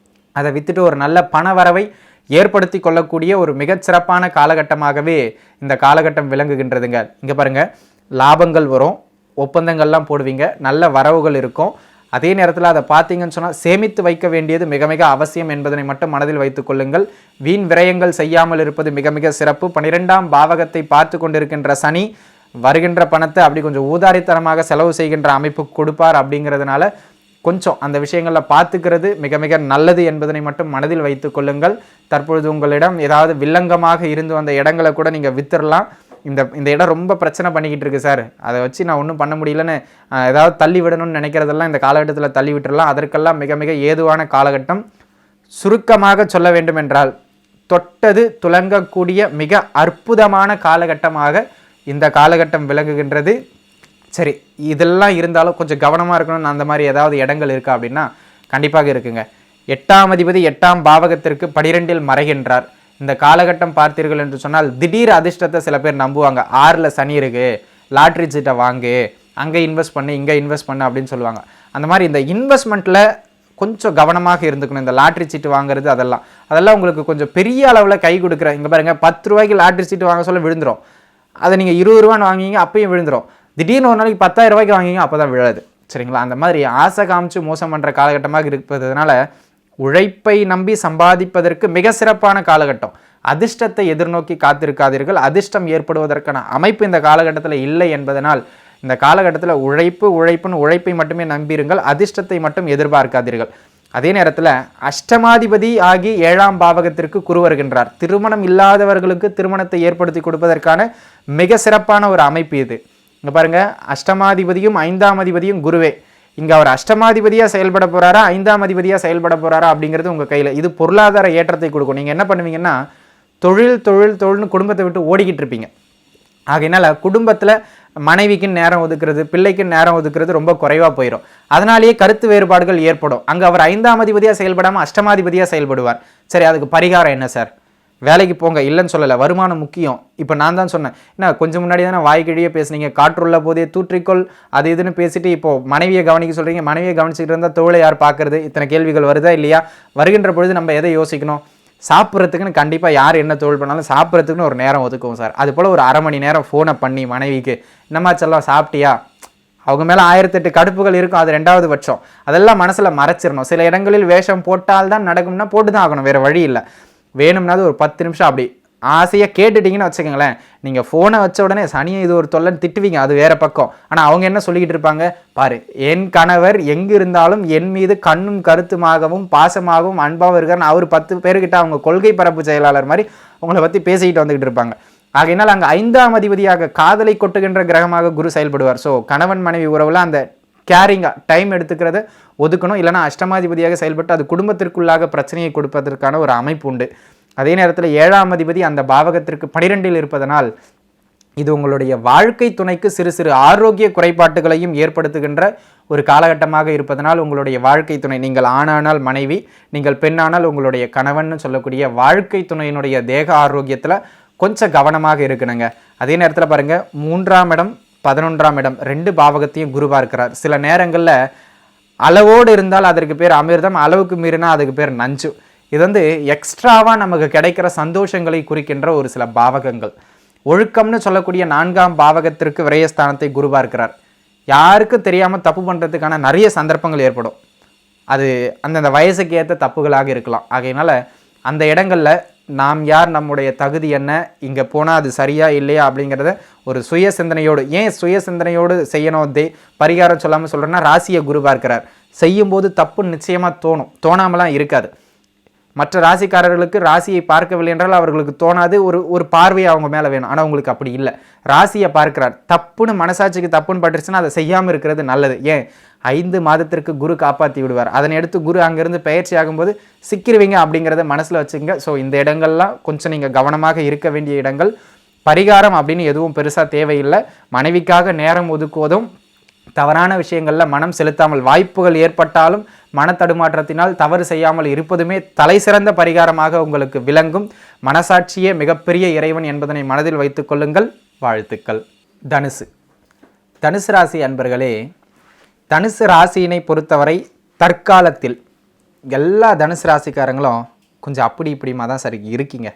அதை விற்றுட்டு ஒரு நல்ல பண வரவை ஏற்படுத்தி கொள்ளக்கூடிய ஒரு மிகச்சிறப்பான காலகட்டமாகவே இந்த காலகட்டம் விளங்குகின்றதுங்க. இங்கே பாருங்கள், லாபங்கள் வரும், ஒப்பந்தங்கள்லாம் போடுவீங்க, நல்ல வரவுகள் இருக்கும். அதே நேரத்தில் அதை பார்த்தீங்கன்னு சொன்னால் சேமித்து வைக்க வேண்டியது மிக மிக அவசியம் என்பதனை மட்டும் மனதில் வைத்துக் கொள்ளுங்கள். வீண் விரயங்கள் செய்யாமல் இருப்பது மிக மிக சிறப்பு. 12ஆம் பாவகத்தை பார்த்து கொண்டிருக்கின்ற சனி வருகின்ற பணத்தை அப்படி கொஞ்சம் ஊதாரித்தனமாக செலவு செய்கின்ற அமைப்பு கொடுப்பார். அப்படிங்கிறதுனால கொஞ்சம் அந்த விஷயங்களில் பார்த்துக்கிறது மிக மிக நல்லது என்பதனை மட்டும் மனதில் வைத்து கொள்ளுங்கள். தற்பொழுது உங்களிடம் ஏதாவது வில்லங்கமாக இருந்து வந்த இடங்களை கூட நீங்கள் வித்துடலாம். இந்த இடம் ரொம்ப பிரச்சனை பண்ணிக்கிட்டு இருக்கு சார், அதை வச்சு நான் ஒன்றும் பண்ண முடியலன்னு ஏதாவது தள்ளி விடணும்னு நினைக்கிறதெல்லாம் இந்த காலகட்டத்தில் தள்ளி விட்டுடலாம். அதற்கெல்லாம் மிக மிக ஏதுவான காலகட்டம். சுருக்கமாக சொல்ல வேண்டும் என்றால் தொட்டது துலங்கக்கூடிய மிக அற்புதமான காலகட்டமாக இந்த காலகட்டம் விளங்குகின்றது. சரி, இதெல்லாம் இருந்தாலும் கொஞ்சம் கவனமாக இருக்கணும்னு அந்த மாதிரி ஏதாவது இடங்கள் இருக்கா அப்படின்னா கண்டிப்பாக இருக்குங்க. 8ஆம் அதிபதி 8ஆம் பாவகத்திற்கு 12இல் மறைகின்றார். இந்த காலகட்டம் பார்த்தீர்கள் என்று சொன்னால் திடீர் அதிர்ஷ்டத்தை சில பேர் நம்புவாங்க. 6ல் சனி இருக்கு, லாட்ரி சீட்டை வாங்கு, அங்கே இன்வெஸ்ட் பண்ணு, இங்கே இன்வெஸ்ட் பண்ணு அப்படின்னு சொல்லுவாங்க. அந்த மாதிரி இந்த இன்வெஸ்ட்மெண்ட்டில் கொஞ்சம் கவனமாக இருந்துக்கணும். இந்த லாட்ரி சீட்டு வாங்குறது அதெல்லாம் உங்களுக்கு கொஞ்சம் பெரிய அளவில் கை கொடுக்குற. இங்கே பாருங்கள், 10 ரூபாய்க்கு லாட்ரி சீட்டு வாங்க சொல்ல விழுந்துடும். அதை நீங்கள் 20 ரூபான்னு வாங்கிங்க, அப்பயும் விழுந்துடும். திடீர்னு ஒரு நாளைக்கு 10,000 ரூபாய்க்கு வாங்கிங்க, அப்போ தான் விழாது. சரிங்களா? அந்த மாதிரி ஆசை காமிச்சு மோசம் பண்ணுற காலகட்டமாக இருப்பதுனால உழைப்பை நம்பி சம்பாதிப்பதற்கு மிக சிறப்பான காலகட்டம். அதிர்ஷ்டத்தை எதிர்நோக்கி காத்திருக்காதீர்கள். அதிர்ஷ்டம் ஏற்படுவதற்கான அமைப்பு இந்த காலகட்டத்தில் இல்லை என்பதனால் இந்த காலகட்டத்தில் உழைப்புன்னு உழைப்பை மட்டுமே நம்பியிருங்கள். அதிர்ஷ்டத்தை மட்டும் எதிர்பார்க்காதீர்கள். அதே நேரத்தில் அஷ்டமாதிபதி ஆகி 7ஆம் பாவகத்திற்கு குரு வருகின்றார். திருமணம் இல்லாதவர்களுக்கு திருமணத்தை ஏற்படுத்தி கொடுப்பதற்கான மிக சிறப்பான ஒரு அமைப்பு இது. இங்கே பாருங்கள், அஷ்டமாதிபதியும் 5ஆம் அதிபதியும் குருவே. இங்கே அவர் அஷ்டமாதிபதியாக செயல்பட போகிறாரா 5ஆம் அதிபதியாக செயல்பட போகிறாரா அப்படிங்கிறது உங்கள் கையில். இது பொருளாதார ஏற்றத்தை கொடுக்கும். நீங்கள் என்ன பண்ணுவீங்கன்னா தொழில்னு குடும்பத்தை விட்டு ஓடிக்கிட்டு இருப்பீங்க. ஆகையினால குடும்பத்தில் மனைவிக்கு நேரம் ஒதுக்குறது, பிள்ளைக்கு நேரம் ஒதுக்குறது ரொம்ப குறைவாக போயிடும். அதனாலேயே கருத்து வேறுபாடுகள் ஏற்படும். அங்கே அவர் 5ஆம் அதிபதியாக செயல்படாமல் அஷ்டமாதிபதியாக செயல்படுவார். சரி, அதுக்கு பரிகாரம் என்ன சார்? வேலைக்கு போங்க, இல்லைன்னு சொல்லலை, வருமானம் முக்கியம். இப்போ நான் தான் சொன்னேன், என்ன கொஞ்சம் முன்னாடி தானே வாய்க்கிழியே பேசுனீங்க, காற்றுள்ள போதே தூற்றிக்கொள் அது இதுன்னு பேசிட்டு இப்போது மனைவியை கவனிக்க சொல்கிறீங்க. மனைவியை கவனிச்சுட்டு இருந்தால் தோளை யார் பார்க்குறது? இத்தனை கேள்விகள் வருதா இல்லையா? வருகின்ற பொழுது நம்ம எதை யோசிக்கணும்? சாப்பிட்றதுக்குன்னு கண்டிப்பாக யார் என்ன தொழில் பண்ணாலும் சாப்பிட்றதுக்குன்னு ஒரு நேரம் ஒதுக்குவோம் சார். அது போல் ஒரு 1/2 மணி நேரம் ஃபோனை பண்ணி மனைவிக்கு, என்னம்மா செல்லம் சாப்பிட்டியா? அவங்க மேலே 1008 கடுப்புகள் இருக்கும், அது 2வது பட்சம். அதெல்லாம் மனசில் மறைச்சிடணும். சில இடங்களில் வேஷம் போட்டால் தான் நடக்கும்னா போட்டு தான் ஆகணும், வேறு வழி இல்லை. வேணும்னாது ஒரு 10 நிமிஷம் அப்படி ஆசையாக கேட்டுட்டிங்கன்னு வச்சுக்கோங்களேன். நீங்கள் ஃபோனை வச்ச உடனே சனியை இது ஒரு தொல்லைன்னு திட்டுவீங்க, அது வேறு பக்கம். ஆனால் அவங்க என்ன சொல்லிக்கிட்டு இருப்பாங்க பாரு, என் கணவர் எங்கு இருந்தாலும் என் மீது கண்ணும் கருத்துமாகவும் பாசமாகவும் அன்பாகவும் இருக்காருன்னு அவர் 10 பேர்கிட்ட அவங்க கொள்கை பரப்பு செயலாளர் மாதிரி உங்களை பற்றி பேசிக்கிட்டு வந்துக்கிட்டு இருப்பாங்க. ஆகையினால் அங்கே 5ஆம் அதிபதியாக காதலை கொட்டுகின்ற கிரகமாக குரு செயல்படுவார். ஸோ கணவன் மனைவி உறவில் அந்த கேரிங்காக டைம் எடுத்துக்கிறத ஒதுக்கணும். இல்லைனா அஷ்டமாதிபதியாக செயல்பட்டு அது குடும்பத்திற்குள்ளாக பிரச்சனையை கொடுப்பதற்கான ஒரு அமைப்பு உண்டு. அதே நேரத்தில் 7ஆம் அதிபதி அந்த பாவகத்திற்கு 12இல் இருப்பதனால் இது உங்களுடைய வாழ்க்கை துணைக்கு சிறு சிறு ஆரோக்கிய குறைபாட்டுகளையும் ஏற்படுத்துகின்ற ஒரு காலகட்டமாக இருப்பதனால் உங்களுடைய வாழ்க்கை துணை, நீங்கள் ஆணானால் மனைவி, நீங்கள் பெண்ணானால் உங்களுடைய கணவன் சொல்லக்கூடிய வாழ்க்கை துணையினுடைய தேக ஆரோக்கியத்தில் கொஞ்சம் கவனமாக இருக்கணுங்க. அதே நேரத்தில் பாருங்கள், 3ஆம் இடம் 11ஆம் இடம் 2 பாவகத்தையும் குரு பார்க்கிறார். சில நேரங்களில் அளவோடு இருந்தால் அதற்கு பேர் அமிர்தம், அளவுக்கு மீறினா அதுக்கு பேர் நஞ்சு. இது எக்ஸ்ட்ராவாக நமக்கு கிடைக்கிற சந்தோஷங்களை குறிக்கின்ற ஒரு சில பாவகங்கள். ஒழுக்கம்னு சொல்லக்கூடிய 4ஆம் பாவகத்திற்கு விரயஸ்தானத்தை குரு பார்க்கிறார். யாருக்கும் தெரியாமல் தப்பு பண்ணுறதுக்கான நிறைய சந்தர்ப்பங்கள் ஏற்படும். அது அந்தந்த வயசுக்கு ஏற்ற தப்புகளாக இருக்கலாம். ஆகையினால அந்த இடங்களில் நாம் யார், நம்முடைய தகுதி என்ன, இங்கே போனால் அது சரியா இல்லையா அப்படிங்கிறத ஒரு சுய சிந்தனையோடு, ஏன் சுய சிந்தனையோடு செய்யணும் பரிகாரம் சொல்லாமல் சொல்கிறேன்னா, ராசியை குரு பார்க்கிறார். செய்யும்போது தப்பு நிச்சயமாக தோணாமலாம் இருக்காது. மற்ற ராசிக்காரர்களுக்கு ராசியை பார்க்கவில்லை என்றால் அவர்களுக்கு தோணாது, ஒரு பார்வையை அவங்க மேலே வேணும். ஆனால் உங்களுக்கு அப்படி இல்லை, ராசியை பார்க்கிறார். தப்புன்னு மனசாட்சிக்கு தப்புன்னு பட்டுருச்சுன்னா அதை செய்யாமல் இருக்கிறது நல்லது. ஏன் 5 மாதத்திற்கு குரு காப்பாற்றி விடுவார். அதனை எடுத்து குரு அங்கேருந்து பயிற்சி ஆகும்போது சிக்கிருவீங்க அப்படிங்கிறத மனசில் வச்சுங்க. ஸோ இந்த இடங்கள்லாம் கொஞ்சம் நீங்கள் கவனமாக இருக்க வேண்டிய இடங்கள். பரிகாரம் அப்படின்னு எதுவும் பெருசாக தேவையில்லை. மனைவிக்காக நேரம் ஒதுக்குவதும், தவறான விஷயங்களில் மனம் செலுத்தாமல் வாய்ப்புகள் ஏற்பட்டாலும் மனத்தடுமாற்றத்தினால் தவறு செய்யாமல் இருப்பதுமே தலை சிறந்த பரிகாரமாக உங்களுக்கு விளங்கும். மனசாட்சியே மிகப்பெரிய இறைவன் என்பதனை மனதில் வைத்துக் கொள்ளுங்கள். வாழ்த்துக்கள். தனுசு ராசி அன்பர்களே, தனுசு ராசியினை பொறுத்தவரை தற்காலத்தில் எல்லா தனுசு ராசிக்காரங்களும் கொஞ்சம் அப்படி இப்படிமா தான் சரி இருக்கீங்க.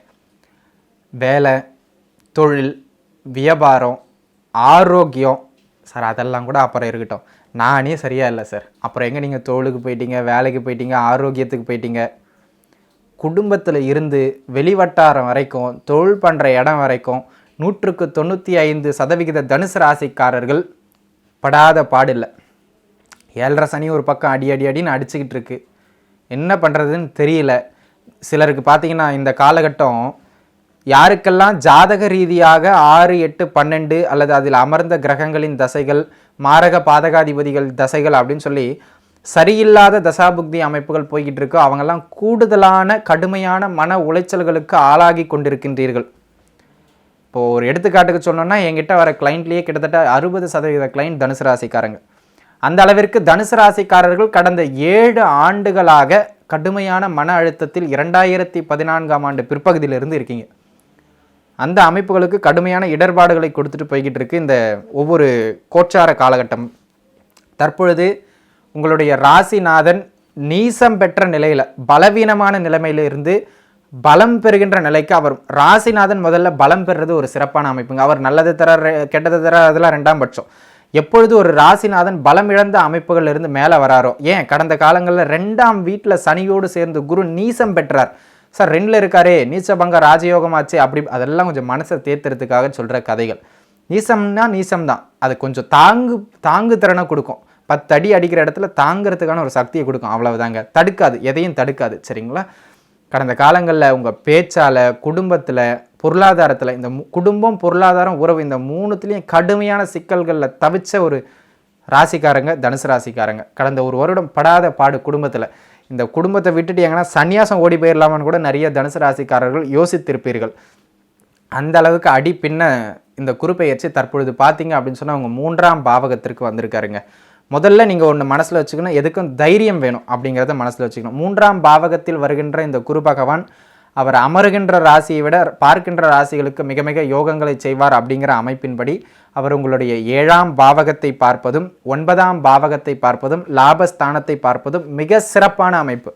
வேலை, தொழில், வியாபாரம், ஆரோக்கியம் சார் அதெல்லாம் கூட அப்புறம் இருக்கட்டும், நானே சரியாக இல்லை சார். அப்புறம் எங்கே நீங்கள் தொழிலுக்கு போயிட்டீங்க, வேலைக்கு போயிட்டீங்க, ஆரோக்கியத்துக்கு போயிட்டீங்க. குடும்பத்தில் இருந்து வெளிவட்டாரம் வரைக்கும், தொழில் பண்ணுற இடம் வரைக்கும் 195% தனுசு ராசிக்காரர்கள் படாத பாடில்லை. 7.5 சனி ஒரு பக்கம் அடின்னு அடிச்சுக்கிட்டு இருக்கு. என்ன பண்ணுறதுன்னு தெரியல. சிலருக்கு பார்த்தீங்கன்னா இந்த காலகட்டம் யாருக்கெல்லாம் ஜாதக ரீதியாக 6, 8, 12 அல்லது அதில் அமர்ந்த கிரகங்களின் தசைகள், மாரக பாதகாதிபதிகள் தசைகள் அப்படின்னு சொல்லி சரியில்லாத தசாபுக்தி அமைப்புகள் போய்கிட்டு இருக்கோ அவங்கெல்லாம் கூடுதலான கடுமையான மன உளைச்சல்களுக்கு ஆளாகி கொண்டிருக்கின்றீர்கள். இப்போது ஒரு எடுத்துக்காட்டுக்கு சொன்னோன்னா, என்கிட்ட வர கிளைண்ட்லேயே கிட்டத்தட்ட 60% கிளைண்ட் தனுசு ராசிக்காரங்க. அந்த அளவிற்கு தனுசு ராசிக்காரர்கள் கடந்த 7 ஆண்டுகளாக கடுமையான மன அழுத்தத்தில் 2014ஆம் ஆண்டு பிற்பகுதியிலிருந்து இருக்கீங்க. அந்த அமைப்புகளுக்கு கடுமையான இடர்பாடுகளை கொடுத்துட்டு போய்கிட்டு இருக்கு இந்த ஒவ்வொரு கோச்சார காலகட்டம். தற்பொழுது உங்களுடைய ராசிநாதன் நீசம் பெற்ற நிலையில், பலவீனமான நிலைமையிலிருந்து பலம் பெறுகின்ற நிலைக்கு அவர் ராசிநாதன் முதல்ல பலம் பெறுறது ஒரு சிறப்பான அமைப்புங்க. அவர் நல்லது தர கெட்டது தர அதெல்லாம் 2ஆம் பட்சம். எப்பொழுது ஒரு ராசிநாதன் பலம் இழந்த அமைப்புகள் இருந்து மேலே வராரோ, ஏன் கடந்த காலங்களில் 2ஆம் வீட்டில் சனியோடு சேர்ந்து குரு நீசம் பெற்றார் சார், 2ல் இருக்காரே, நீச்சபங்க ராஜயோகமாச்சு அப்படி, அதெல்லாம் கொஞ்சம் மனசை தேத்துறதுக்காக சொல்கிற கதைகள். நீசம்னா நீசம் தான், அது கொஞ்சம் தாங்கு திறனை கொடுக்கும். 10 அடி அடிக்கிற இடத்துல தாங்கிறதுக்கான ஒரு சக்தியை கொடுக்கும், அவ்வளவுதாங்க. தடுக்காது, எதையும் தடுக்காது. சரிங்களா? கடந்த காலங்களில் உங்கள் பேச்சால், குடும்பத்தில், பொருளாதாரத்தில், இந்த குடும்பம், பொருளாதாரம், உறவு இந்த 3த்துலேயும் கடுமையான சிக்கல்களில் தவிச்ச ஒரு ராசிக்காரங்க தனுசு ராசிக்காரங்க. கடந்த ஒரு வருடம் படாத பாடு குடும்பத்தில். இந்த குடும்பத்தை விட்டுட்டு எங்கன்னா சன்னியாசம் ஓடி போயிடலாமான்னு கூட நிறைய தனுசு ராசிக்காரர்கள் யோசித்திருப்பீர்கள். அந்த அளவுக்கு அடி பின்ன இந்த குருப்பெயர்ச்சி தற்பொழுது பார்த்தீங்க அப்படின்னு சொன்னால் அவங்க 3ஆம் பாவகத்திற்கு வந்திருக்காருங்க. முதல்ல நீங்கள் ஒன்று மனசில் வச்சுக்கணும், எதுக்கும் தைரியம் வேணும் அப்படிங்கிறத மனசில் வச்சுக்கணும். 3ஆம் பாவகத்தில் வருகின்ற இந்த குரு பகவான் அவர் அமருகின்ற ராசியை விட பார்க்கின்ற ராசிகளுக்கு மிக மிக யோகங்களை செய்வார் அப்படிங்கிற அமைப்பின்படி அவர் உங்களுடைய 7ஆம் பாவகத்தை பார்ப்பதும் 9ஆம் பாவகத்தை பார்ப்பதும் லாபஸ்தானத்தை பார்ப்பதும் மிக சிறப்பான அமைப்பு.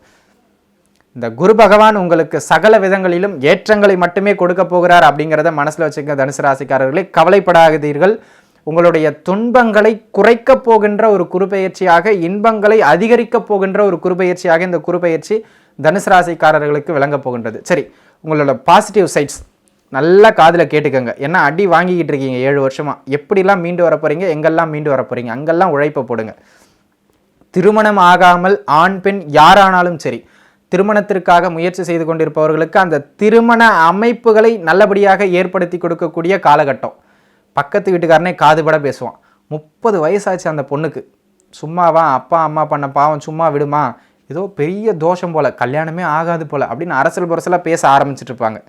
இந்த குரு பகவான் உங்களுக்கு சகல விதங்களிலும் ஏற்றங்களை மட்டுமே கொடுக்க போகிறார் அப்படிங்கிறத மனசில் வச்சுக்க தனுசு ராசிக்காரர்களே, கவலைப்படாதீர்கள். உங்களுடைய துன்பங்களை குறைக்க போகின்ற ஒரு குருபெயர்ச்சியாக, இன்பங்களை அதிகரிக்க போகின்ற ஒரு குருபெயர்ச்சியாக இந்த குருபெயர்ச்சி தனுசு ராசிக்காரர்களுக்கு விளங்க போகின்றது. சரி, உங்களோட பாசிட்டிவ் சைட்ஸ் நல்லா காதில் கேட்டுக்கோங்க. ஏன்னா அடி வாங்கிக்கிட்டு இருக்கீங்க 7 வருஷமா. எப்படிலாம் மீண்டு வர போறீங்க, எங்கெல்லாம் மீண்டு வர போறீங்க, அங்கெல்லாம் உழைப்ப போடுங்க. திருமணம் ஆகாமல் ஆண் பெண் யாரானாலும் சரி, திருமணத்திற்காக முயற்சி செய்து கொண்டிருப்பவர்களுக்கு அந்த திருமண அமைப்புகளை நல்லபடியாக ஏற்படுத்தி கொடுக்கக்கூடிய காலகட்டம். பக்கத்து வீட்டுக்காரனே காதுபட பேசுவான். 30 வயசாச்சு அந்த பொண்ணுக்கு, சும்மாவா அப்பா அம்மா பண்ண பாவம் சும்மா விடுமா, ஏதோ பெரிய தோஷம் போல், கல்யாணமே ஆகாது போல் அப்படின்னு அரசல் புரசலாக பேச ஆரம்பிச்சுட்டு இருப்பாங்க.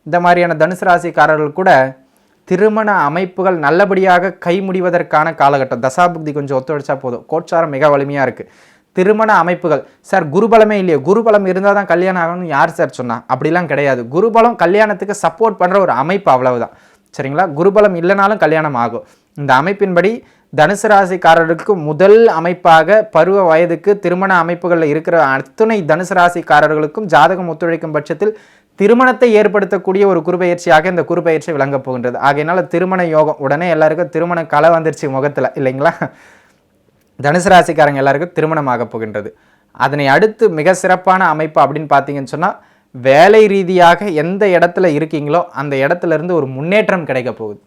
இந்த மாதிரியான தனுசு ராசிக்காரர்கள் கூட திருமண அமைப்புகள் நல்லபடியாக கை முடிவதற்கான காலகட்டம். தசாபுக்தி கொஞ்சம் ஒத்துழைச்சா போதும். கோட்சாரம் மிக வலிமையாக இருக்குது. திருமண அமைப்புகள் சார் குருபலமே இல்லையே, குருபலம் இருந்தால் தான் கல்யாணம் ஆகணும்னு யார் சார் சொன்னா? அப்படிலாம் கிடையாது. குருபலம் கல்யாணத்துக்கு சப்போர்ட் பண்ணுற ஒரு அமைப்பு, அவ்வளவுதான். சரிங்களா? குருபலம் இல்லைனாலும் கல்யாணம் ஆகும். இந்த அமைப்பின்படி தனுசு ராசிக்காரர்களுக்கு முதல் அமைப்பாக பருவ வயதுக்கு திருமண அமைப்புகளில் இருக்கிற அத்தனை தனுசு ராசிக்காரர்களுக்கும் ஜாதகம் ஒத்துழைக்கும் பட்சத்தில் திருமணத்தை ஏற்படுத்தக்கூடிய ஒரு குருபெயர்ச்சியாக இந்த குருபெயர்ச்சி விளங்க போகின்றது. ஆகையினால திருமண யோகம், உடனே எல்லாருக்கும் திருமண கலை வந்துருச்சு முகத்தில், இல்லைங்களா? தனுசு ராசிக்காரங்க எல்லாருக்கும் திருமணமாக போகின்றது. அதனை அடுத்து மிக சிறப்பான அமைப்பு அப்படின்னு பார்த்தீங்கன்னு சொன்னால், வேலை ரீதியாக எந்த இடத்துல இருக்கீங்களோ அந்த இடத்துல இருந்து ஒரு முன்னேற்றம் கிடைக்க போகுது.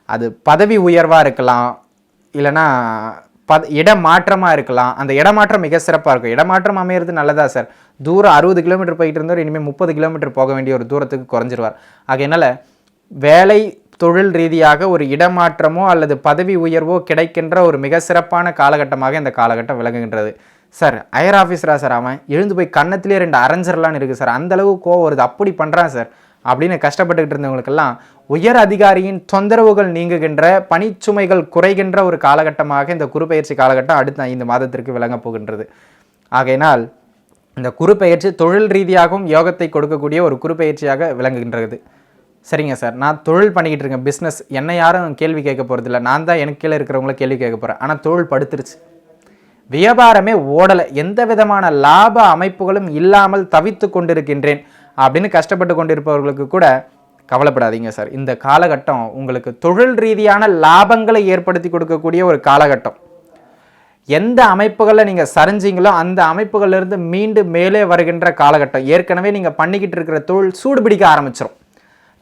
அது பதவி உயர்வாக இருக்கலாம், இல்லைனா இடமாற்றமாக இருக்கலாம். அந்த இடமாற்றம் மிக சிறப்பாக இருக்கும். இடமாற்றம் அமையிறது நல்லதா சார்? தூரம் 60 கிலோமீட்டர் போயிட்டு இருந்தவர் இனிமேல் 30 கிலோமீட்டர் போக வேண்டிய ஒரு தூரத்துக்கு குறைஞ்சிருவார். ஆகையினால வேலை தொழில் ரீதியாக ஒரு இடமாற்றமோ அல்லது பதவி உயர்வோ கிடைக்கின்ற ஒரு மிக சிறப்பான காலகட்டமாக இந்த காலகட்டம் விளங்குகின்றது. சார் ஹையர் ஆஃபீஸரா சார், அவன் எழுந்து போய் கன்னத்திலே 2 அரைஞ்சர்லான்னு இருக்குது சார், அந்தளவு கோவம் வருது, அப்படி பண்ணுறான் சார் அப்படின்னு கஷ்டப்பட்டுக்கிட்டு இருந்தவங்களுக்கெல்லாம் உயர் அதிகாரியின் தொந்தரவுகள் நீங்குகின்ற, பணிச்சுமைகள் குறைகின்ற ஒரு காலகட்டமாக இந்த குருபெயர்ச்சி காலகட்டம் அடுத்த 5 மாதத்திற்கு விளங்கப் போகின்றது. ஆகையினால் இந்த குருபெயர்ச்சி தொழில் ரீதியாகவும் யோகத்தை கொடுக்கக்கூடிய ஒரு குருபெயர்ச்சியாக விளங்குகின்றது. சரிங்க சார், நான் தொழில் பண்ணிக்கிட்டு இருக்கேன், பிஸ்னஸ், என்னை யாரும் கேள்வி கேட்க போகிறதில்ல, நான் தான் எனக்கு கீழே இருக்கிறவங்கள கேள்வி கேட்க போகிறேன். ஆனால் தொழில் படுத்துருச்சு, வியாபாரமே ஓடலை, எந்த விதமான லாப அமைப்புகளும் இல்லாமல் தவித்து கொண்டிருக்கின்றேன் அப்படின்னு கஷ்டப்பட்டு கொண்டிருப்பவர்களுக்கு கூட கவலைப்படாதீங்க சார். இந்த காலகட்டம் உங்களுக்கு தொழில் ரீதியான லாபங்களை ஏற்படுத்தி கொடுக்கக்கூடிய ஒரு காலகட்டம். எந்த அமைப்புகளில் நீங்கள் சரிஞ்சிங்களோ அந்த அமைப்புகளிலிருந்து மீண்டும் மேலே வருகின்ற காலகட்டம். ஏற்கனவே நீங்கள் பண்ணிக்கிட்டு இருக்கிற தொழில் சூடு பிடிக்க ஆரம்பிச்சிடும்,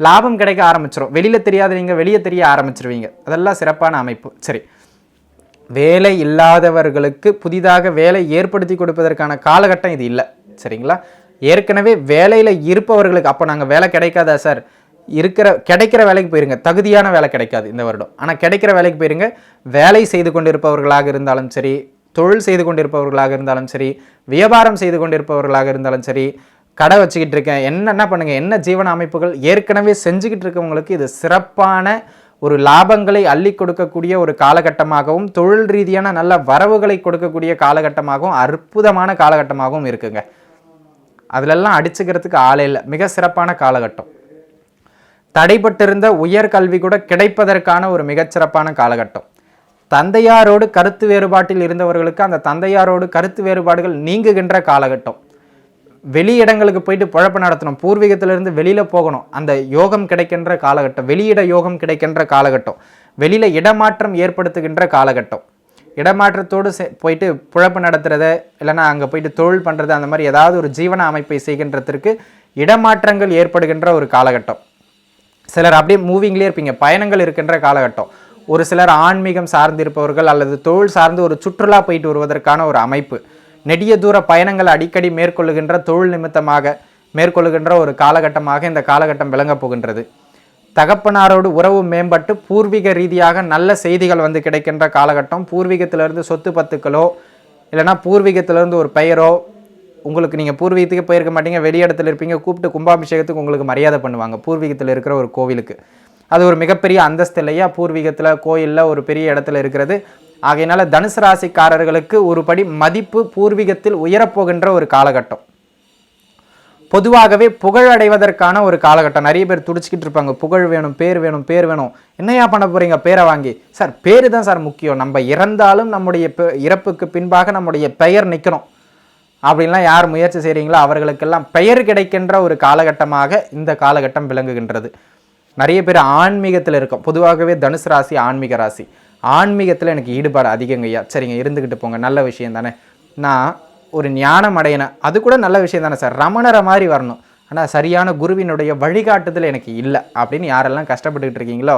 லாபம் கிடைக்க ஆரம்பிச்சிடும், வெளியில் தெரியாத நீங்கள் வெளியே தெரிய ஆரம்பிச்சிருவீங்க. அதெல்லாம் சிறப்பான அமைப்பு. சரி, வேலை இல்லாதவர்களுக்கு புதிதாக வேலை ஏற்படுத்தி கொடுப்பதற்கான காலகட்டம் இது இல்லை. சரிங்களா? ஏற்கனவே வேலையில் இருப்பவர்களுக்கு, அப்போ நாங்கள் வேலை கிடைக்காதா சார்? கிடைக்கிற வேலைக்கு போயிருங்க. தகுதியான வேலை கிடைக்காது இந்த வருடம், ஆனால் கிடைக்கிற வேலைக்கு போயிருங்க. வேலை செய்து கொண்டிருப்பவர்களாக இருந்தாலும் சரி, தொழில் செய்து கொண்டிருப்பவர்களாக இருந்தாலும் சரி, வியாபாரம் செய்து கொண்டிருப்பவர்களாக இருந்தாலும் சரி, கடை வச்சுக்கிட்டு இருக்கேன், என்ன பண்ணுங்க, என்ன ஜீவன அமைப்புகள் ஏற்கனவே செஞ்சுக்கிட்டு இருக்கவங்களுக்கு இது சிறப்பான ஒரு லாபங்களை அள்ளி கொடுக்கக்கூடிய ஒரு காலகட்டமாகவும், தொழில் ரீதியான நல்ல வரவுகளை கொடுக்கக்கூடிய காலகட்டமாகவும், அற்புதமான காலகட்டமாகவும் இருக்குங்க. அதிலெல்லாம் அடிச்சுக்கிறதுக்கு ஆளே இல்லை. மிக சிறப்பான காலகட்டம். தடைப்பட்டிருந்த உயர்கல்வி கூட கிடைப்பதற்கான ஒரு மிகச்சிறப்பான காலகட்டம். தந்தையாரோடு கருத்து வேறுபாட்டில் இருந்தவர்களுக்கு அந்த தந்தையாரோடு கருத்து வேறுபாடுகள் நீங்குகின்ற காலகட்டம். வெளியிடங்களுக்கு போயிட்டு பொழப்பு நடத்தணும், பூர்வீகத்திலிருந்து வெளியில் போகணும், அந்த யோகம் கிடைக்கின்ற காலகட்டம். வெளியிட யோகம் கிடைக்கின்ற காலகட்டம். வெளியில் இடமாற்றம் ஏற்படுத்துகின்ற காலகட்டம். இடமாற்றத்தோடு போயிட்டு பிழப்பு நடத்துறத, இல்லைன்னா அங்கே போயிட்டு தொழில் பண்ணுறது, அந்த மாதிரி ஏதாவது ஒரு ஜீவன அமைப்பை செய்கின்றதற்கு இடமாற்றங்கள் ஏற்படுகின்ற ஒரு காலகட்டம். சிலர் அப்படியே மூவிங்லேயே இருப்பீங்க, பயணங்கள் இருக்கின்ற காலகட்டம். ஒரு சிலர் ஆன்மீகம் சார்ந்திருப்பவர்கள் அல்லது தொழில் சார்ந்து ஒரு சுற்றுலா போயிட்டு வருவதற்கான ஒரு அமைப்பு. நெடிய தூர பயணங்கள் அடிக்கடி மேற்கொள்ளுகின்ற, தொழில் நிமித்தமாக மேற்கொள்ளுகின்ற ஒரு காலகட்டமாக இந்த காலகட்டம் விளங்கப் போகின்றது. தகப்பனாரோடு உறவு மேம்பட்டு பூர்வீக ரீதியாக நல்ல செய்திகள் வந்து கிடைக்கின்ற காலகட்டம். பூர்வீகத்திலிருந்து சொத்து பத்துக்களோ இல்லைனா பூர்வீகத்திலிருந்து ஒரு பெயரோ, உங்களுக்கு நீங்கள் பூர்வீகத்துக்கு போயிருக்க மாட்டீங்க, வெளியிடத்தில் இருப்பீங்க, கூப்பிட்டு கும்பாபிஷேகத்துக்கு உங்களுக்கு மரியாதை பண்ணுவாங்க பூர்வீகத்தில் இருக்கிற ஒரு கோவிலுக்கு. அது ஒரு மிகப்பெரிய அந்தஸ்து இல்லையா? பூர்வீகத்தில் கோயிலில் ஒரு பெரிய இடத்துல இருக்கிறது. ஆகையினால தனுசு ராசிக்காரர்களுக்கு ஒரு படி மதிப்பு பூர்வீகத்தில் உயரப்போகின்ற ஒரு காலகட்டம். பொதுவாகவே புகழ் அடைவதற்கான ஒரு காலகட்டம். நிறைய பேர் துடிச்சிக்கிட்டு இருப்பாங்க, புகழ் வேணும், பேர் வேணும், பேர் வேணும். என்னையா பண்ண போகிறீங்க பேரை வாங்கி? சார் பேர் தான் சார் முக்கியம். நம்ம இறந்தாலும் நம்முடைய இறப்புக்கு பின்பாக நம்முடைய பெயர் நிற்கணும். அப்படின்லாம் யார் முயற்சி செய்கிறீங்களோ அவர்களுக்கெல்லாம் பெயர் கிடைக்கின்ற ஒரு காலகட்டமாக இந்த காலகட்டம் விளங்குகின்றது. நிறைய பேர் ஆன்மீகத்தில் இருக்கும். பொதுவாகவே தனுசு ராசி ஆன்மீக ராசி. ஆன்மீகத்தில் எனக்கு ஈடுபாடு அதிகங்கய்யா. சரிங்க, இருந்துக்கிட்டு போங்க, நல்ல விஷயம் தானே. நான் ஒரு ஞானம் அடையினேன், அது கூட நல்ல விஷயம் தானே சார். ரமணரை மாதிரி வரணும், ஆனால் சரியான குருவினுடைய வழிகாட்டுதல் எனக்கு இல்லை அப்படின்னு யாரெல்லாம் கஷ்டப்பட்டுக்கிட்டு இருக்கீங்களோ,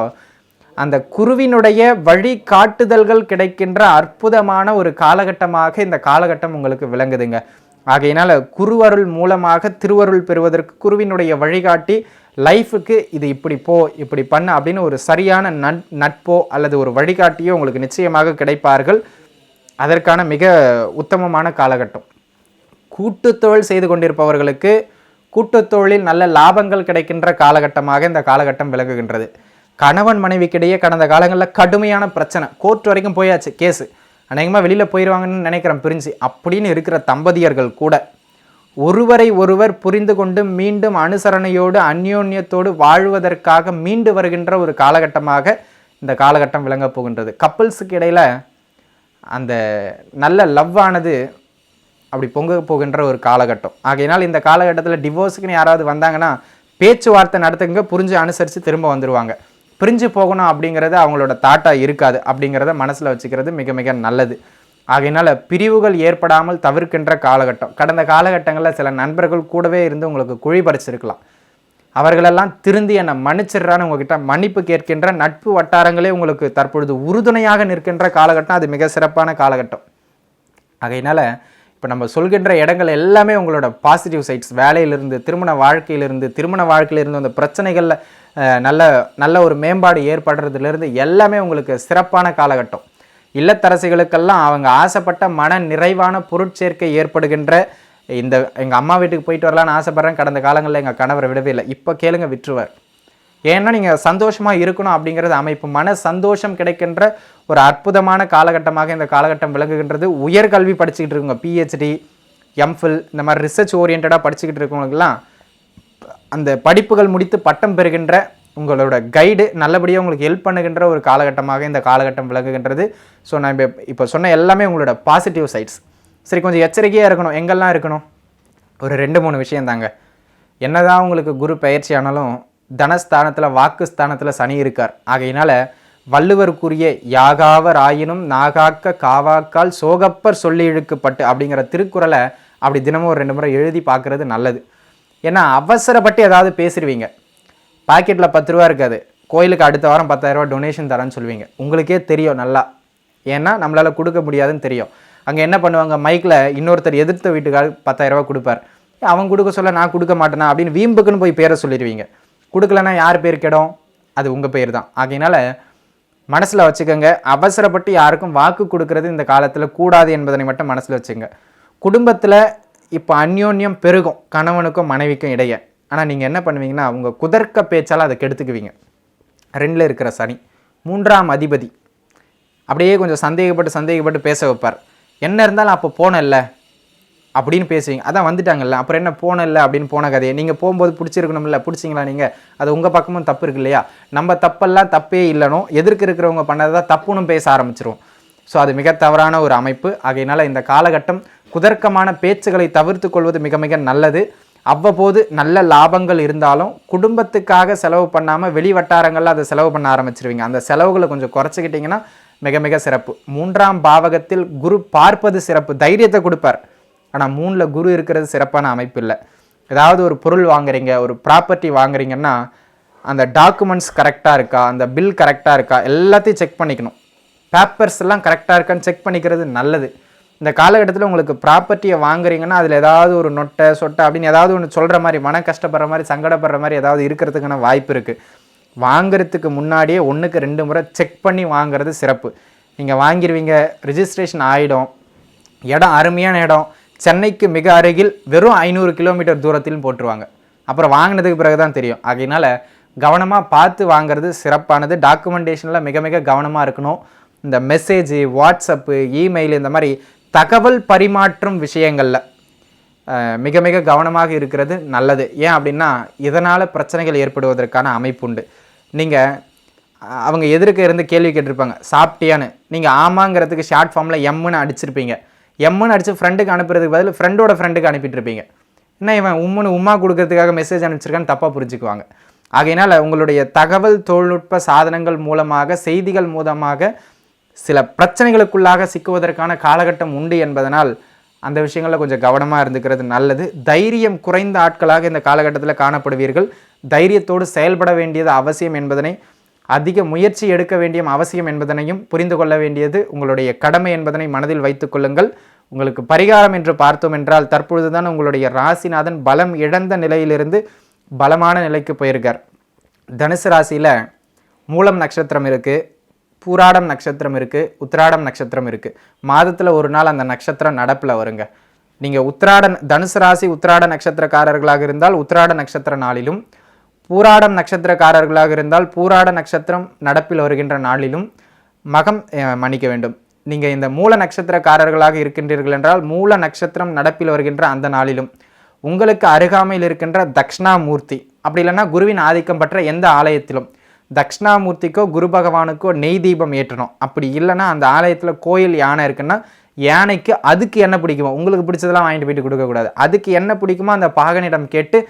அந்த குருவினுடைய வழிகாட்டுதல்கள் கிடைக்கின்ற அற்புதமான ஒரு காலகட்டமாக இந்த காலகட்டம் உங்களுக்கு விளங்குதுங்க. ஆகையினால் குருவருள் மூலமாக திருவருள் பெறுவதற்கு குருவினுடைய வழிகாட்டி லைஃபுக்கு இது இப்படி போ, இப்படி பண்ண அப்படின்னு ஒரு சரியான நட்போ அல்லது ஒரு வழிகாட்டியோ உங்களுக்கு நிச்சயமாக கிடைப்பார்கள். அதற்கான மிக உத்தமமான காலகட்டம். கூட்டுத்தொழில் செய்து கொண்டிருப்பவர்களுக்கு கூட்டுத்தொழிலில் நல்ல லாபங்கள் கிடைக்கின்ற காலகட்டமாக இந்த காலகட்டம் விளங்குகின்றது. கணவன் மனைவிக்கிடையே கடந்த காலங்களில் கடுமையான பிரச்சனை, கோர்ட் வரைக்கும் போயாச்சு கேஸு, அநேகமாக வெளியில் போயிடுவாங்கன்னு நினைக்கிறேன் பிரிஞ்சு. அப்படின்னு இருக்கிற தம்பதியர்கள் கூட ஒருவரை ஒருவர் புரிந்து கொண்டு மீண்டும் அனுசரணையோடு அந்யோன்யத்தோடு வாழ்வதற்காக மீண்டு வருகின்ற ஒரு காலகட்டமாக இந்த காலகட்டம் விளங்கப் போகின்றது. கப்பிள்ஸுக்கு இடையில் அந்த நல்ல லவ் ஆனது அப்படி பொங்க போகின்ற ஒரு காலகட்டம். ஆகையினால் இந்த காலகட்டத்தில் டிவோர்ஸுக்குன்னு யாராவது வந்தாங்கன்னா பேச்சுவார்த்தை நடத்துங்க, புரிஞ்சு அனுசரித்து திரும்ப வந்துடுவாங்க. பிரிஞ்சு போகணும் அப்படிங்கிறது அவங்களோட தாட்டாக இருக்காது. அப்படிங்கிறத மனசில் வச்சுக்கிறது மிக மிக நல்லது. ஆகையினால் பிரிவுகள் ஏற்படாமல் தவிர்க்கின்ற காலகட்டம். கடந்த காலகட்டங்களில் சில நண்பர்கள் கூடவே இருந்து உங்களுக்கு குழி பறிச்சிருக்கலாம். அவர்களெல்லாம் திருந்தி என்னை மன்னிச்சிடுறான்னு உங்ககிட்ட மன்னிப்பு கேட்கின்ற நட்பு வட்டாரங்களே உங்களுக்கு தற்பொழுது உறுதுணையாக நிற்கின்ற காலகட்டம். அது மிக சிறப்பான காலகட்டம். ஆகையினால் இப்போ நம்ம சொல்கின்ற இடங்கள் எல்லாமே உங்களோட பாசிட்டிவ் சைட்ஸ். வேலையிலிருந்து திருமண வாழ்க்கையிலிருந்து அந்த பிரச்சனைகளில் நல்ல ஒரு மேம்பாடு ஏற்படுறதுலேருந்து எல்லாமே உங்களுக்கு சிறப்பான காலகட்டம். இல்லத்தரசிகளுக்கெல்லாம் அவங்க ஆசைப்பட்ட மன நிறைவான பொருட்சேர்க்கை ஏற்படுகின்ற இந்த எங்கள் அம்மா வீட்டுக்கு போயிட்டு வரலான்னு ஆசைப்பட்றேன், கடந்த காலங்களில் எங்கள் கணவரை விடவே இல்லை, இப்போ கேளுங்க விட்டுருவார். ஏன்னா நீங்கள் சந்தோஷமாக இருக்கணும் அப்படிங்கிறது அமைப்பு. மன சந்தோஷம் கிடைக்கின்ற ஒரு அற்புதமான காலகட்டமாக இந்த காலகட்டம் விளங்குகின்றது. உயர்கல்வி படிச்சுக்கிட்டு இருக்கவங்க, பிஹெச்டி, எம்ஃபில் இந்த மாதிரி ரிசர்ச் ஓரியன்டாக படிச்சுக்கிட்டு இருக்கவங்களுக்கெல்லாம் அந்த படிப்புகள் முடித்து பட்டம் பெறுகின்ற உங்களோட கைடு நல்லபடியாக உங்களுக்கு ஹெல்ப் பண்ணுகின்ற ஒரு காலகட்டமாக இந்த காலகட்டம் விளங்குகின்றது. ஸோ நான் இப்போ சொன்ன எல்லாமே உங்களோட பாசிட்டிவ் சைட்ஸ். சரி, கொஞ்சம் எச்சரிக்கையாக இருக்கணும். எங்கெல்லாம் இருக்கணும்? ஒரு 2-3 விஷயம் தாங்க. என்னதான் உங்களுக்கு குரு பயிற்சி ஆனாலும் தனஸ்தானத்தில் வாக்குஸ்தானத்தில் சனி இருக்கார். ஆகையினால் வள்ளுவருக்குரிய யாகாவர் ஆயினும் நாகாக்க காவாக்கால் சோகப்பர் சொல்லி இழுக்கப்பட்டு அப்படிங்கிற திருக்குறளை அப்படி தினமும் ஒரு 2 முறை எழுதி பார்க்குறது நல்லது. ஏன்னா அவசரப்பட்டு ஏதாவது பேசிடுவீங்க, பாக்கெட்டில் 10 ரூபா இருக்காது, கோயிலுக்கு அடுத்த வாரம் 10,000 ரூபா டொனேஷன் தரேன்னு சொல்லுவீங்க. உங்களுக்கே தெரியும் நல்லா, ஏன்னா நம்மளால் கொடுக்க முடியாதுன்னு தெரியும். அங்கே என்ன பண்ணுவாங்க, மைக்கில் இன்னொருத்தர் எதிர்த்த வீட்டுக்காக 10,000 ரூபா கொடுப்பார். அவன் கொடுக்க சொல்ல நான் கொடுக்க மாட்டேனா அப்படின்னு வீம்புக்குன்னு போய் பேரை சொல்லிடுவீங்க. கொடுக்கலன்னா யார் பேர் கெடும்? அது உங்கள் பேர் தான். ஆகையினால மனசில் வச்சுக்கோங்க, அவசரப்பட்டு யாருக்கும் வாக்கு கொடுக்கறது இந்த காலத்தில் கூடாது என்பதனை மட்டும் மனசில் வச்சுங்க. குடும்பத்தில் இப்போ அந்யோன்யம் பெருகும், கணவனுக்கும் மனைவிக்கும் இடையே. ஆனால் நீங்கள் என்ன பண்ணுவீங்கன்னா உங்கள் குதர்க்க பேச்சால் அதை கெடுத்துக்குவீங்க. 2ல் இருக்கிற சனி 3ஆம் அதிபதி அப்படியே கொஞ்சம் சந்தேகப்பட்டு பேச வைப்பார். என்ன இருந்தாலும் அப்போ போனல்ல அப்படின்னு பேசுவீங்க. அதான் வந்துட்டாங்கல்ல, அப்புறம் என்ன போனல்ல அப்படின்னு போன கதையை நீங்கள் போகும்போது பிடிச்சிருக்கணும்ல, பிடிச்சிங்களா நீங்கள்? அது உங்கள் பக்கமும் தப்பு இருக்கு இல்லையா? நம்ம தப்பெல்லாம் தப்பே இல்லைனோ எதிர்க்கு இருக்கிறவங்க பண்ணதை தான் தப்புன்னு பேச ஆரம்பிச்சிரும். ஸோ அது மிக தவறான ஒரு அமைப்பு. ஆகையினால் இந்த காலகட்டம் குதர்க்கமான பேச்சுகளை தவிர்த்து கொள்வது மிக மிக நல்லது. அவ்வப்போது நல்ல லாபங்கள் இருந்தாலும் குடும்பத்துக்காக செலவு பண்ணாமல் வெளி வட்டாரங்களில் அதை செலவு பண்ண ஆரம்பிச்சிருவீங்க. அந்த செலவுகளை கொஞ்சம் குறைச்சிக்கிட்டிங்கன்னா மிக மிக சிறப்பு. 3ஆம் பாவகத்தில் குரு பார்ப்பது சிறப்பு, தைரியத்தை கொடுப்பார். ஆனால் 3ல் குரு இருக்கிறது சிறப்பான அமைப்பு இல்லை. ஏதாவது ஒரு பொருள் வாங்குறீங்க, ஒரு ப்ராப்பர்ட்டி வாங்குறீங்கன்னா அந்த டாக்குமெண்ட்ஸ் கரெக்டாக இருக்கா, அந்த பில் கரெக்டாக இருக்கா, எல்லாத்தையும் செக் பண்ணிக்கணும். பேப்பர்ஸ் எல்லாம் கரெக்டாக இருக்கான்னு செக் பண்ணிக்கிறது நல்லது. இந்த காலகட்டத்தில் உங்களுக்கு ப்ராப்பர்ட்டியை வாங்குறீங்கன்னா அதில் ஏதாவது ஒரு நொட்டை சொட்டை அப்படின்னு ஏதாவது ஒன்று சொல்கிற மாதிரி, மன கஷ்டப்படுற மாதிரி, சங்கடப்படுற மாதிரி ஏதாவது இருக்கிறதுக்கான வாய்ப்பு இருக்குது. வாங்கிறதுக்கு முன்னாடியே 1க்கு 2 முறை செக் பண்ணி வாங்குறது சிறப்பு. நீங்கள் வாங்கிடுவீங்க, ரிஜிஸ்ட்ரேஷன் ஆகிடும், இடம் அருமையான இடம், சென்னைக்கு மிக அருகில் வெறும் 500 கிலோமீட்டர் தூரத்திலும் போட்டுருவாங்க. அப்புறம் வாங்கினதுக்கு பிறகு தான் தெரியும். ஆகையினால் கவனமாக பார்த்து வாங்கிறது சிறப்பானது. டாக்குமெண்டேஷனில் மிக மிக கவனமாக இருக்கணும். இந்த மெசேஜ், வாட்ஸ்அப்பு, இமெயில் இந்த மாதிரி தகவல் பரிமாற்றும் விஷயங்களில் மிக மிக கவனமாக இருக்கிறது நல்லது. ஏன் அப்படின்னா இதனால் பிரச்சனைகள் ஏற்படுவதற்கான அமைப்புண்டு. நீங்கள் அவங்க எதிர்க்க இருந்து கேள்வி கேட்டிருப்பாங்க, சாப்பிட்டியான்னு. நீங்கள் ஆமாங்கிறதுக்கு ஷார்ட் ஃபார்மில் எம்முன்னு அடிச்சிருப்பீங்க. எம்முன்னு அடித்து ஃப்ரெண்டுக்கு அனுப்புறதுக்கு பதில் ஃப்ரெண்டோட ஃப்ரெண்டுக்கு அனுப்பிட்டுருப்பீங்க. என்ன இவன் உம்மா கொடுக்கறதுக்காக மெசேஜ் அனுப்பிச்சிருக்கான்னு தப்பாக புரிஞ்சுக்குவாங்க. ஆகையினால் உங்களுடைய தகவல் தொழில்நுட்ப சாதனங்கள் மூலமாக செய்திகள் மூலமாக சில பிரச்சனைகளுக்குள்ளாக சிக்குவதற்கான காலகட்டம் உண்டு என்பதனால் அந்த விஷயங்களில் கொஞ்சம் கவனமாக இருந்துக்கிறது நல்லது. தைரியம் குறைந்த ஆட்களாக இந்த காலகட்டத்தில் காணப்படுவீர்கள். தைரியத்தோடு செயல்பட வேண்டியது அவசியம் என்பதனை, அதிக முயற்சி எடுக்க வேண்டிய அவசியம் என்பதனையும் புரிந்து கொள்ள வேண்டியது உங்களுடைய கடமை என்பதனை மனதில் வைத்துக் கொள்ளுங்கள். உங்களுக்கு பரிகாரம் என்று பார்த்தோம் என்றால், தற்பொழுதுதான் உங்களுடைய ராசிநாதன் பலம் இழந்த நிலையிலிருந்து பலமான நிலைக்கு போயிருக்கார். தனுசு ராசியில் மூலம் நட்சத்திரம் இருக்குது, பூராடம் நட்சத்திரம் இருக்குது, உத்திராடம் நட்சத்திரம் இருக்குது. மாதத்தில் ஒரு நாள் அந்த நட்சத்திரம் நடப்பில் வருங்க. நீங்கள் தனுசு ராசி உத்திராட நட்சத்திரக்காரர்களாக இருந்தால் உத்திராட நட்சத்திர நாளிலும், பூராடம் நட்சத்திரக்காரர்களாக இருந்தால் பூராட நட்சத்திரம் நடப்பில் வருகின்ற நாளிலும் மன்னிக்க வேண்டும். நீங்கள் இந்த மூல நட்சத்திரக்காரர்களாக இருக்கின்றீர்கள் என்றால் மூல நட்சத்திரம் நடப்பில் வருகின்ற அந்த நாளிலும், உங்களுக்கு அருகாமையில் இருக்கின்ற தக்ஷணாமூர்த்தி, அப்படி இல்லைன்னா குருவின் ஆதிக்கம் பெற்ற எந்த ஆலயத்திலும் தக்ஷணாமூர்த்திக்கோ குரு பகவானுக்கோ நெய் தீபம் ஏற்றணும். அப்படி இல்லைன்னா அந்த ஆலயத்தில் கோயில் யானை இருக்குன்னா யானைக்கு அதுக்கு என்ன பிடிக்குமோ, உங்களுக்கு பிடிச்சதெல்லாம் வாங்கிட்டு போயிட்டு கொடுக்கக்கூடாது. அதுக்கு என்ன பிடிக்குமோ அந்த பாகனிடம் கேட்டு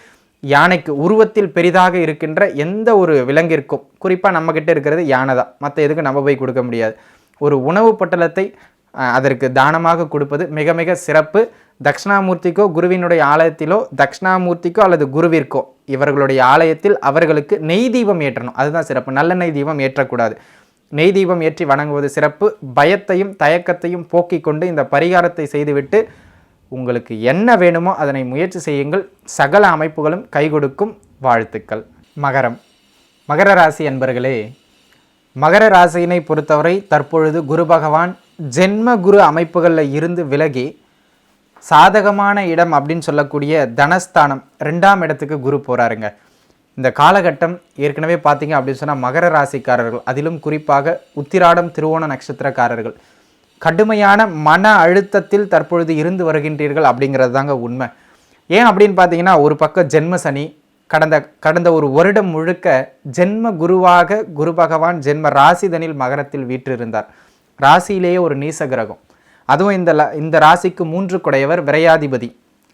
யானைக்கு உருவத்தில் பெரிதாக இருக்கின்ற எந்த ஒரு விலங்கிற்கும், குறிப்பாக நம்மக்கிட்ட இருக்கிறது யானை தான், மற்ற எதுக்கு நம்ம போய் கொடுக்க முடியாது, ஒரு உணவு பட்டலத்தை அதற்கு தானமாக கொடுப்பது மிக மிக சிறப்பு. தக்ஷணாமூர்த்திக்கோ குருவினுடைய ஆலயத்திலோ, தக்ஷணாமூர்த்திக்கோ அல்லது குருவிற்கோ இவர்களுடைய ஆலயத்தில் அவர்களுக்கு நெய் தீபம் ஏற்றணும். அதுதான் சிறப்பு. நல்ல நெய் தீபம் ஏற்றக்கூடாது. நெய் தீபம் ஏற்றி வணங்குவது சிறப்பு. பயத்தையும் தயக்கத்தையும் போக்கிக் கொண்டு இந்த பரிகாரத்தை செய்துவிட்டு உங்களுக்கு என்ன வேணுமோ அதனை முயற்சி செய்யுங்கள். சகல அமைப்புகளும் கை கொடுக்கும். வாழ்த்துக்கள். மகர ராசி அன்பர்களே, மகர ராசியினை பொறுத்தவரை தற்பொழுது குரு பகவான் ஜென்ம குரு அமைப்புகளில் இருந்து விலகி சாதகமான இடம் அப்படின்னு சொல்லக்கூடிய தனஸ்தானம் 2ஆம் இடத்துக்கு குரு போகிறாருங்க. இந்த காலகட்டம் ஏற்கனவே பார்த்தீங்க அப்படின்னு சொன்னால் மகர ராசிக்காரர்கள், அதிலும் குறிப்பாக உத்திராடம் திருவோண நட்சத்திரக்காரர்கள் கடுமையான மன அழுத்தத்தில் தற்பொழுது இருந்து வருகின்றீர்கள் அப்படிங்கிறது தாங்க உண்மை. ஏன் அப்படின்னு பார்த்தீங்கன்னா, ஒரு பக்கம் ஜென்ம சனி, கடந்த ஒரு வருடம் முழுக்க ஜென்ம குருவாக குரு பகவான் ஜென்ம ராசிதனில் மகரத்தில் வீற்றிருந்தார். ராசியிலேயே ஒரு நீச கிரகம், அதுவும் இந்த ராசிக்கு 3 குடையவர் விரையாதிபதி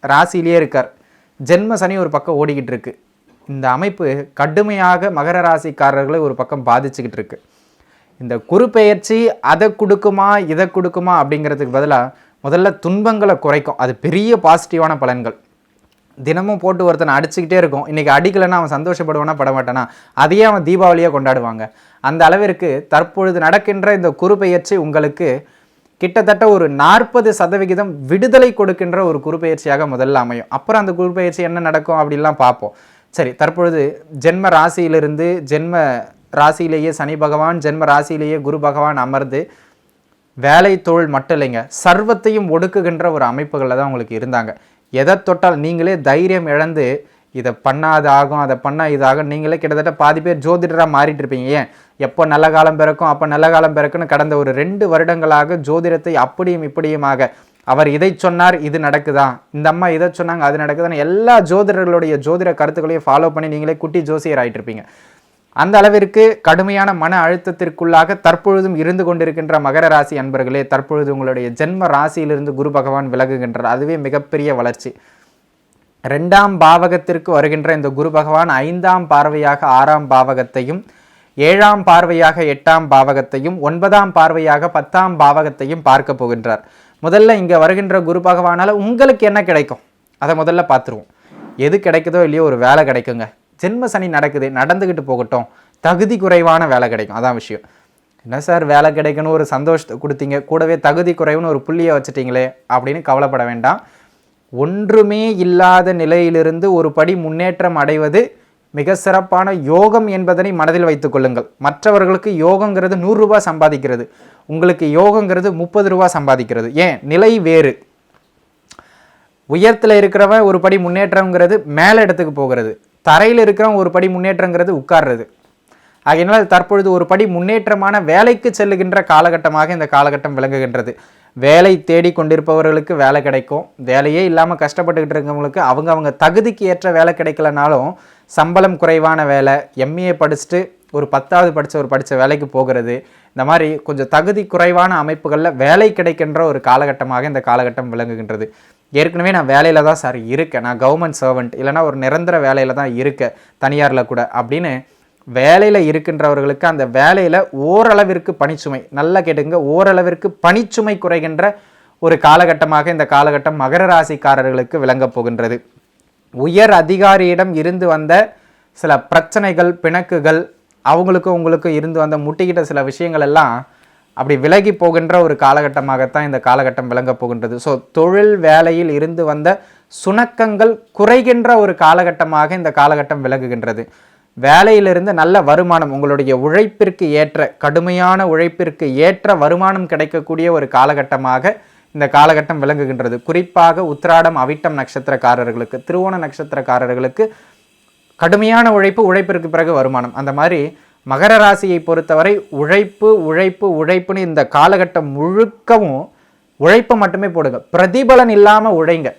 ராசியிலேயே இருக்கார். ஜென்ம சனி ஒரு பக்கம் ஓடிக்கிட்டு இருக்கு. இந்த அமைப்பு கடுமையாக மகர ராசிக்காரர்களை ஒரு பக்கம் பாதிச்சுக்கிட்டு இருக்கு. இந்த குரு பெயர்ச்சி அதை கொடுக்குமா இதை கொடுக்குமா அப்படிங்கிறதுக்கு பதிலாக முதல்ல துன்பங்களை குறைக்கும். அது பெரிய பாசிட்டிவான பலன்கள். தினமும் போட்டு ஒருத்தனை அடிச்சுக்கிட்டே இருக்கும். இன்றைக்கி அடிக்கலைன்னா அவன் சந்தோஷப்படுவானா பட மாட்டானா, அதையே அவன் தீபாவளியாக கொண்டாடுவாங்க. அந்த அளவிற்கு தற்பொழுது நடக்கின்ற இந்த குரு பெயர்ச்சி உங்களுக்கு கிட்டத்தட்ட ஒரு 40% விடுதலை கொடுக்கின்ற ஒரு குரு பெயர்ச்சியாக முதல்ல அமையும். அப்புறம் அந்த குரு பெயர்ச்சி என்ன நடக்கும் அப்படின்லாம் பார்ப்போம். சரி, தற்பொழுது ஜென்ம ராசியிலிருந்து ஜென்ம ராசியிலேயே சனி பகவான், ஜென்ம ராசியிலேயே குரு பகவான் அமர்ந்து வேலை தொழில் மட்டும் இல்லைங்க, சர்வத்தையும் ஒடுக்குகின்ற ஒரு அமைப்புகளில் தான் உங்களுக்கு இருந்தாங்க. எதை தொட்டால் நீங்களே தைரியம் இழந்து இதை பண்ணாதாகும் அதை பண்ணால் இதாகும், நீங்களே கிட்டத்தட்ட பாதி பேர் ஜோதிடராக மாறிட்டு இருப்பீங்க. ஏன் எப்போ நல்ல காலம் பிறக்கும் அப்போ நல்ல காலம் பிறக்குன்னு கடந்த ஒரு 2 வருடங்களாக ஜோதிடத்தை அப்படியும் இப்படியுமாக, அவர் இதை சொன்னார் இது நடக்குதா, இந்த அம்மா இதை சொன்னாங்க அது நடக்குதான்னு எல்லா ஜோதிடர்களுடைய ஜோதிட கருத்துக்களையும் ஃபாலோ பண்ணி நீங்களே குட்டி ஜோசியர் ஆகிட்டு இருப்பீங்க. அந்த அளவிற்கு கடுமையான மன அழுத்தத்திற்குள்ளாக தற்பொழுதும் இருந்து கொண்டிருக்கின்ற மகர ராசி அன்பர்களே, தற்பொழுது உங்களுடைய ஜென்ம ராசியிலிருந்து குரு பகவான் விலகுகின்றார். அதுவே மிகப்பெரிய வளர்ச்சி. 2ஆம் பாவகத்திற்கு வருகின்ற இந்த குரு பகவான் 5ஆம் பார்வையாக 6ஆம் பாவகத்தையும், 7ஆம் பார்வையாக 8ஆம் பாவகத்தையும், 9ஆம் பார்வையாக 10ஆம் பாவகத்தையும் பார்க்க போகின்றார். முதல்ல இங்கே வருகின்ற குரு பகவானால் உங்களுக்கு என்ன கிடைக்கும் அதை முதல்ல பார்த்துருவோம். எது கிடைக்குதோ இல்லையோ ஒரு வேலை கிடைக்குங்க. ஜென்ம சனி நடக்குது, நடந்துக்கிட்டு போகட்டும், தகுதி குறைவான வேலை கிடைக்கும். அதான் விஷயம். என்ன சார் வேலை கிடைக்கணும் ஒரு சந்தோஷத்தை கொடுத்தீங்க, கூடவே தகுதி குறைவுன்னு ஒரு புள்ளியை வச்சுட்டீங்களே அப்படின்னு கவலைப்பட வேண்டாம். ஒன்றுமே இல்லாத நிலையிலிருந்து ஒரு படி முன்னேற்றம் அடைவது மிக சிறப்பான யோகம் என்பதனை மனதில் வைத்துக் கொள்ளுங்கள். மற்றவர்களுக்கு யோகங்கிறது 100 ரூபாய் சம்பாதிக்கிறது, உங்களுக்கு யோகங்கிறது 30 ரூபாய் சம்பாதிக்கிறது. ஏன் நிலை வேறு. உயரத்தில் இருக்கிறவன் ஒரு படி முன்னேற்றங்கிறது மேலே இடத்துக்கு போகிறது, தரையில் இருக்கிறவன் ஒரு படி முன்னேற்றங்கிறது உட்கார்றது. ஆகையினால் தற்பொழுது ஒரு படி முன்னேற்றமான வேலைக்கு செல்லுகின்ற காலகட்டமாக இந்த காலகட்டம் விளங்குகின்றது. வேலை தேடி கொண்டிருப்பவர்களுக்கு வேலை கிடைக்கும். வேலையே இல்லாமல் கஷ்டப்பட்டுக்கிட்டு இருக்கவங்களுக்கு அவங்க தகுதிக்கு ஏற்ற வேலை கிடைக்கலனாலும் சம்பளம் குறைவான வேலை, எம்ஏ படிச்சுட்டு ஒரு 10வது படித்த வேலைக்கு போகிறது, இந்த மாதிரி கொஞ்சம் தகுதி குறைவான அமைப்புகளில் வேலை கிடைக்கின்ற ஒரு காலகட்டமாக இந்த காலகட்டம் விளங்குகின்றது. ஏற்கனவே நான் வேலையில் தான் சார் இருக்கேன், நான் கவர்மெண்ட் சர்வெண்ட் இல்லைனா ஒரு நிரந்தர வேலையில் தான் இருக்கேன் தனியாரில் கூட அப்படின்னு வேலையில் இருக்கின்றவர்களுக்கு அந்த வேலையில் ஓரளவிற்கு பணிச்சுமை, நல்லா கேட்டுங்க, ஓரளவிற்கு பணிச்சுமை குறைகின்ற ஒரு காலகட்டமாக இந்த காலகட்டம் மகர ராசிக்காரர்களுக்கு விளங்கப் போகின்றது. உயர் அதிகாரியிடம் இருந்து வந்த சில பிரச்சனைகள், பிணக்குகள், அவங்களுக்கும் உங்களுக்கும் இருந்து வந்த முட்டிக்கிட்ட சில விஷயங்கள் எல்லாம் அப்படி விலகி போகின்ற ஒரு காலகட்டமாகத்தான் இந்த காலகட்டம் விளங்கப் போகின்றது. ஸோ தொழில் வேலையில் இருந்து வந்த சுணக்கங்கள் குறைகின்ற ஒரு காலகட்டமாக இந்த காலகட்டம் விலகுகின்றது. வேலையிலிருந்து நல்ல வருமானம், உங்களுடைய உழைப்பிற்கு ஏற்ற, கடுமையான உழைப்பிற்கு ஏற்ற வருமானம் கிடைக்கக்கூடிய ஒரு காலகட்டமாக இந்த காலகட்டம் விளங்குகின்றது. குறிப்பாக உத்திராடம், அவிட்டம் நட்சத்திரக்காரர்களுக்கு, திருவோண நட்சத்திரக்காரர்களுக்கு கடுமையான உழைப்பிற்கு பிறகு வருமானம். அந்த மாதிரி மகர ராசியை பொறுத்தவரை உழைப்புன்னு இந்த காலகட்டம் முழுக்கவும் உழைப்பை மட்டுமே போடுங்க, பிரதிபலன் இல்லாமல் உழைங்க.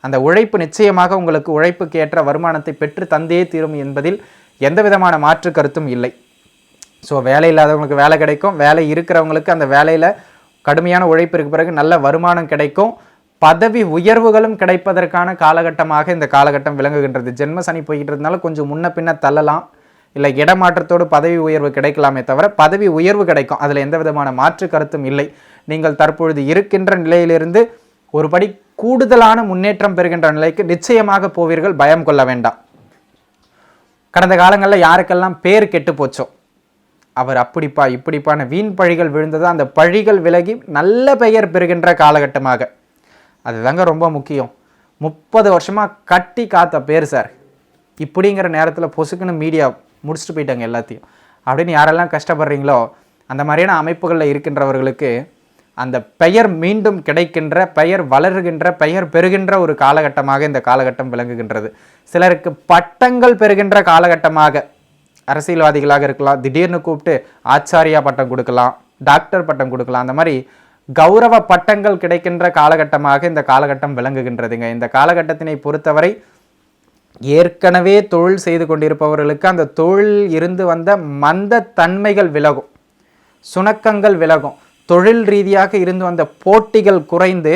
அந்த உழைப்பு நிச்சயமாக உங்களுக்கு உழைப்புக்கு ஏற்ற வருமானத்தை பெற்று தந்தே தீரும் என்பதில் எந்த விதமான மாற்று கருத்தும் இல்லை. ஸோ வேலை இல்லாதவங்களுக்கு வேலை கிடைக்கும், வேலை இருக்கிறவங்களுக்கு அந்த வேலையில் கடுமையான உழைப்பிற்கு பிறகு நல்ல வருமானம் கிடைக்கும், பதவி உயர்வுகளும் கிடைப்பதற்கான காலகட்டமாக இந்த காலகட்டம் விளங்குகின்றது. ஜென்ம சனி போய்கிட்டு இருந்தாலும் கொஞ்சம் முன்ன பின்ன தள்ளலாம், இல்லை இடமாற்றத்தோடு பதவி உயர்வு கிடைக்கலாமே தவிர பதவி உயர்வு கிடைக்கும், அதில் எந்த விதமான மாற்று கருத்தும் இல்லை. நீங்கள் தற்பொழுது இருக்கின்ற நிலையிலிருந்து ஒரு படி கூடுதலான முன்னேற்றம் பெறுகின்ற நிலைக்கு நிச்சயமாக போவீர்கள், பயம் கொள்ள வேண்டாம். கடந்த காலங்களில் யாருக்கெல்லாம் பேர் கெட்டு போச்சோ, அவர் அப்படிப்பா இப்படிப்பான வீண் பழிகள் விழுந்ததோ அந்த பழிகள் விலகி நல்ல பெயர் பெறுகின்ற காலகட்டமாக, அதுதாங்க ரொம்ப முக்கியம். 30 வருஷமாக கட்டி காத்த பேர் சார், இப்படிங்கிற நேரத்தில் பொசுக்குன்னு மீடியா முடிச்சுட்டு போயிட்டாங்க எல்லாத்தையும் அப்படின்னு யாரெல்லாம் கஷ்டப்படுறீங்களோ அந்த மாதிரியான அமைப்புகளில் இருக்கின்றவர்களுக்கு அந்த பெயர் மீண்டும் கிடைக்கின்ற, பெயர் வளர்கின்ற, பெயர் பெறுகின்ற ஒரு காலகட்டமாக இந்த காலகட்டம் விளங்குகின்றது. சிலருக்கு பட்டங்கள் பெறுகின்ற காலகட்டமாக, அரசியல்வாதிகளாக இருக்கலாம், திடீர்னு கூப்பிட்டு ஆச்சாரியா பட்டம் கொடுக்கலாம், டாக்டர் பட்டம் கொடுக்கலாம், அந்த மாதிரி கௌரவ பட்டங்கள் கிடைக்கின்ற காலகட்டமாக இந்த காலகட்டம் விளங்குகின்றதுங்க. இந்த காலகட்டத்தினை பொறுத்தவரை ஏற்கனவே தொழில் செய்து கொண்டிருப்பவர்களுக்கு அந்த தொழில் இருந்து வந்த மந்த தன்மைகள் விலகும், சுணக்கங்கள் விலகும், தொழில் ரீதியாக இருந்து வந்த போட்டிகள் குறைந்து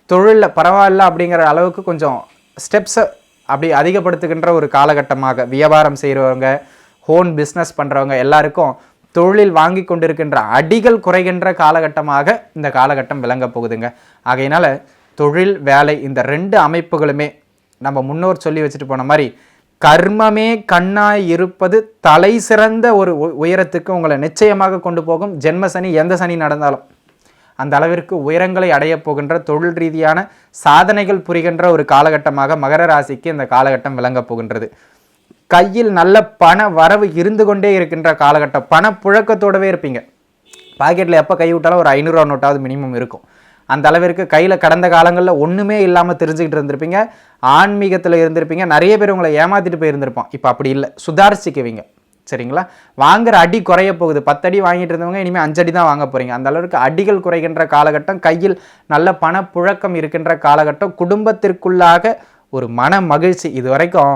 தொழிலில் பரவாயில்ல அப்படிங்கிற அளவுக்கு கொஞ்சம் ஸ்டெப்ஸை அப்படி அதிகப்படுத்துகின்ற ஒரு காலகட்டமாக, வியாபாரம் செய்கிறவங்க, ஹோன் பிஸ்னஸ் பண்ணுறவங்க எல்லாருக்கும் தொழில் வாங்கி கொண்டிருக்கின்ற அடிகள் குறைகின்ற காலகட்டமாக இந்த காலகட்டம் விளங்க போகுதுங்க. ஆகையினால தொழில், வேலை இந்த 2 அமைப்புகளுமே நம்ம முன்னோர் சொல்லி வச்சுட்டு போன மாதிரி கர்மமே கண்ணாய் இருப்பது தலை சிறந்த ஒரு உயரத்துக்கு உங்களை நிச்சயமாக கொண்டு போகும். ஜென்ம சனி எந்த சனி நடந்தாலும் அந்த அளவிற்கு உயரங்களை அடைய போகின்ற, தொழில் ரீதியான சாதனைகள் புரிகின்ற ஒரு காலகட்டமாக மகர ராசிக்கு இந்த காலகட்டம் விளங்க போகின்றது. கையில் நல்ல பண வரவு இருந்து கொண்டே இருக்கின்ற காலகட்டம், பண புழக்கத்தோடவே இருப்பீங்க. பாக்கெட்டில் எப்போ கை விட்டாலும் ஒரு 500 ரூபா நோட்டாவது மினிமம் இருக்கும். அந்த அளவிற்கு கையில் கடந்த காலங்களில் ஒன்றுமே இல்லாமல் தெரிஞ்சுக்கிட்டு இருந்திருப்பீங்க, ஆன்மீகத்தில் இருந்திருப்பீங்க, நிறைய பேர் உங்களை ஏமாற்றிட்டு போயிருந்திருப்போம். இப்போ அப்படி இல்லை, சுதாரிச்சுக்குவீங்க. சரிங்களா? வாங்குற அடி குறைய போகுது. 10 அடி வாங்கிட்டு இருந்தவங்க இனிமேல் 5 அடி தான் வாங்க போகிறீங்க. அந்த அளவுக்கு அடிகள் குறைகின்ற காலகட்டம், கையில் நல்ல பண புழக்கம் இருக்கின்ற காலகட்டம், குடும்பத்திற்குள்ளாக ஒரு மன மகிழ்ச்சி. இது வரைக்கும்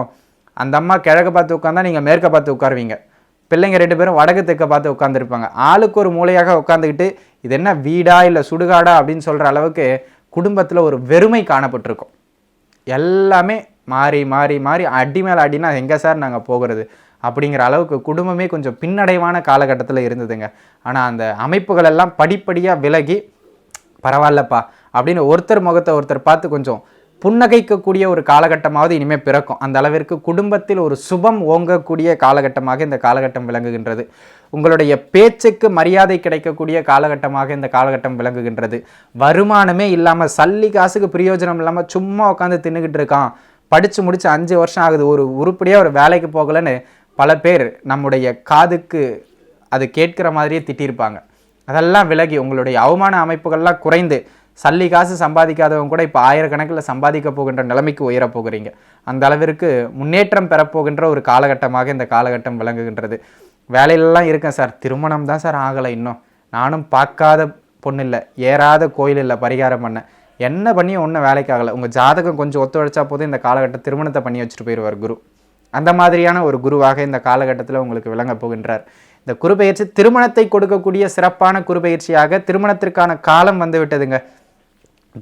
அந்த அம்மா கிழக்க பார்த்து உட்காந்தா நீங்கள் மேற்க பார்த்து உட்காருவீங்க, பிள்ளைங்க 2 பேரும் வடக்கு தெற்க பார்த்து உட்காந்துருப்பாங்க. ஆளுக்கு ஒரு மூலையாக உட்காந்துக்கிட்டு இது என்ன வீடா இல்லை சுடுகாடா அப்படின்னு சொல்கிற அளவுக்கு குடும்பத்தில் ஒரு வெறுமை காணப்பட்டிருக்கும். எல்லாமே மாறி மாறி மாறி அடி மேலே அடினா எங்கே சார் நாங்கள் போகிறது அப்படிங்கிற அளவுக்கு குடும்பமே கொஞ்சம் பின்னடைவான காலகட்டத்தில் இருந்ததுங்க. ஆனால் அந்த அமைப்புகள் எல்லாம் படிப்படியாக விலகி பரவாயில்லப்பா அப்படின்னு ஒருத்தர் முகத்தை ஒருத்தர் பார்த்து கொஞ்சம் புன்னகைக்கக்கூடிய ஒரு காலகட்டமாவது இனிமேல் பிறக்கும். அந்த அளவிற்கு குடும்பத்தில் ஒரு சுபம் ஓங்கக்கூடிய காலகட்டமாக இந்த காலகட்டம் விளங்குகின்றது. உங்களுடைய பேச்சுக்கு மரியாதை கிடைக்கக்கூடிய காலகட்டமாக இந்த காலகட்டம் விளங்குகின்றது. வருமானமே இல்லாமல், சல்லி காசுக்கு பிரயோஜனம் இல்லாமல் சும்மா உட்காந்து தின்னுக்கிட்டு இருக்கான், படித்து முடிச்சு 5 வருஷம் ஆகுது, ஒரு உருப்படியாக ஒரு வேலைக்கு போகலன்னு பல பேர் நம்முடைய காதுக்கு அது கேட்கிற மாதிரியே திட்டியிருப்பாங்க. அதெல்லாம் விலகி உங்களுடைய அவமான அமைப்புகள்லாம் குறைந்து சல்லி காசு சம்பாதிக்காதவங்க கூட இப்போ ஆயிரக்கணக்கில் சம்பாதிக்க போகின்ற நிலைமைக்கு உயரப் போகிறீங்க. அந்த அளவிற்கு முன்னேற்றம் பெறப்போகின்ற ஒரு காலகட்டமாக இந்த காலகட்டம் விளங்குகின்றது. வேலையிலலாம் இருக்கேன் சார், திருமணம் தான் சார் ஆகலை, இன்னும் நானும் பார்க்காத பொண்ணு இல்லை, ஏறாத கோயில் இல்லை பரிகாரம் பண்ண, என்ன பண்ணி ஒன்றும் வேலைக்கு ஆகலை, உங்கள் ஜாதகம் கொஞ்சம் ஒத்துழைச்சா போதும் இந்த காலகட்டம் திருமணத்தை பண்ணி வச்சுட்டு போயிடுவார் குரு. அந்த மாதிரியான ஒரு குருவாக இந்த காலகட்டத்தில் உங்களுக்கு விளங்க போகின்றார். இந்த குரு பயிற்சி திருமணத்தை கொடுக்கக்கூடிய சிறப்பான குரு பயிற்சியாக திருமணத்திற்கான காலம் வந்து விட்டதுங்க.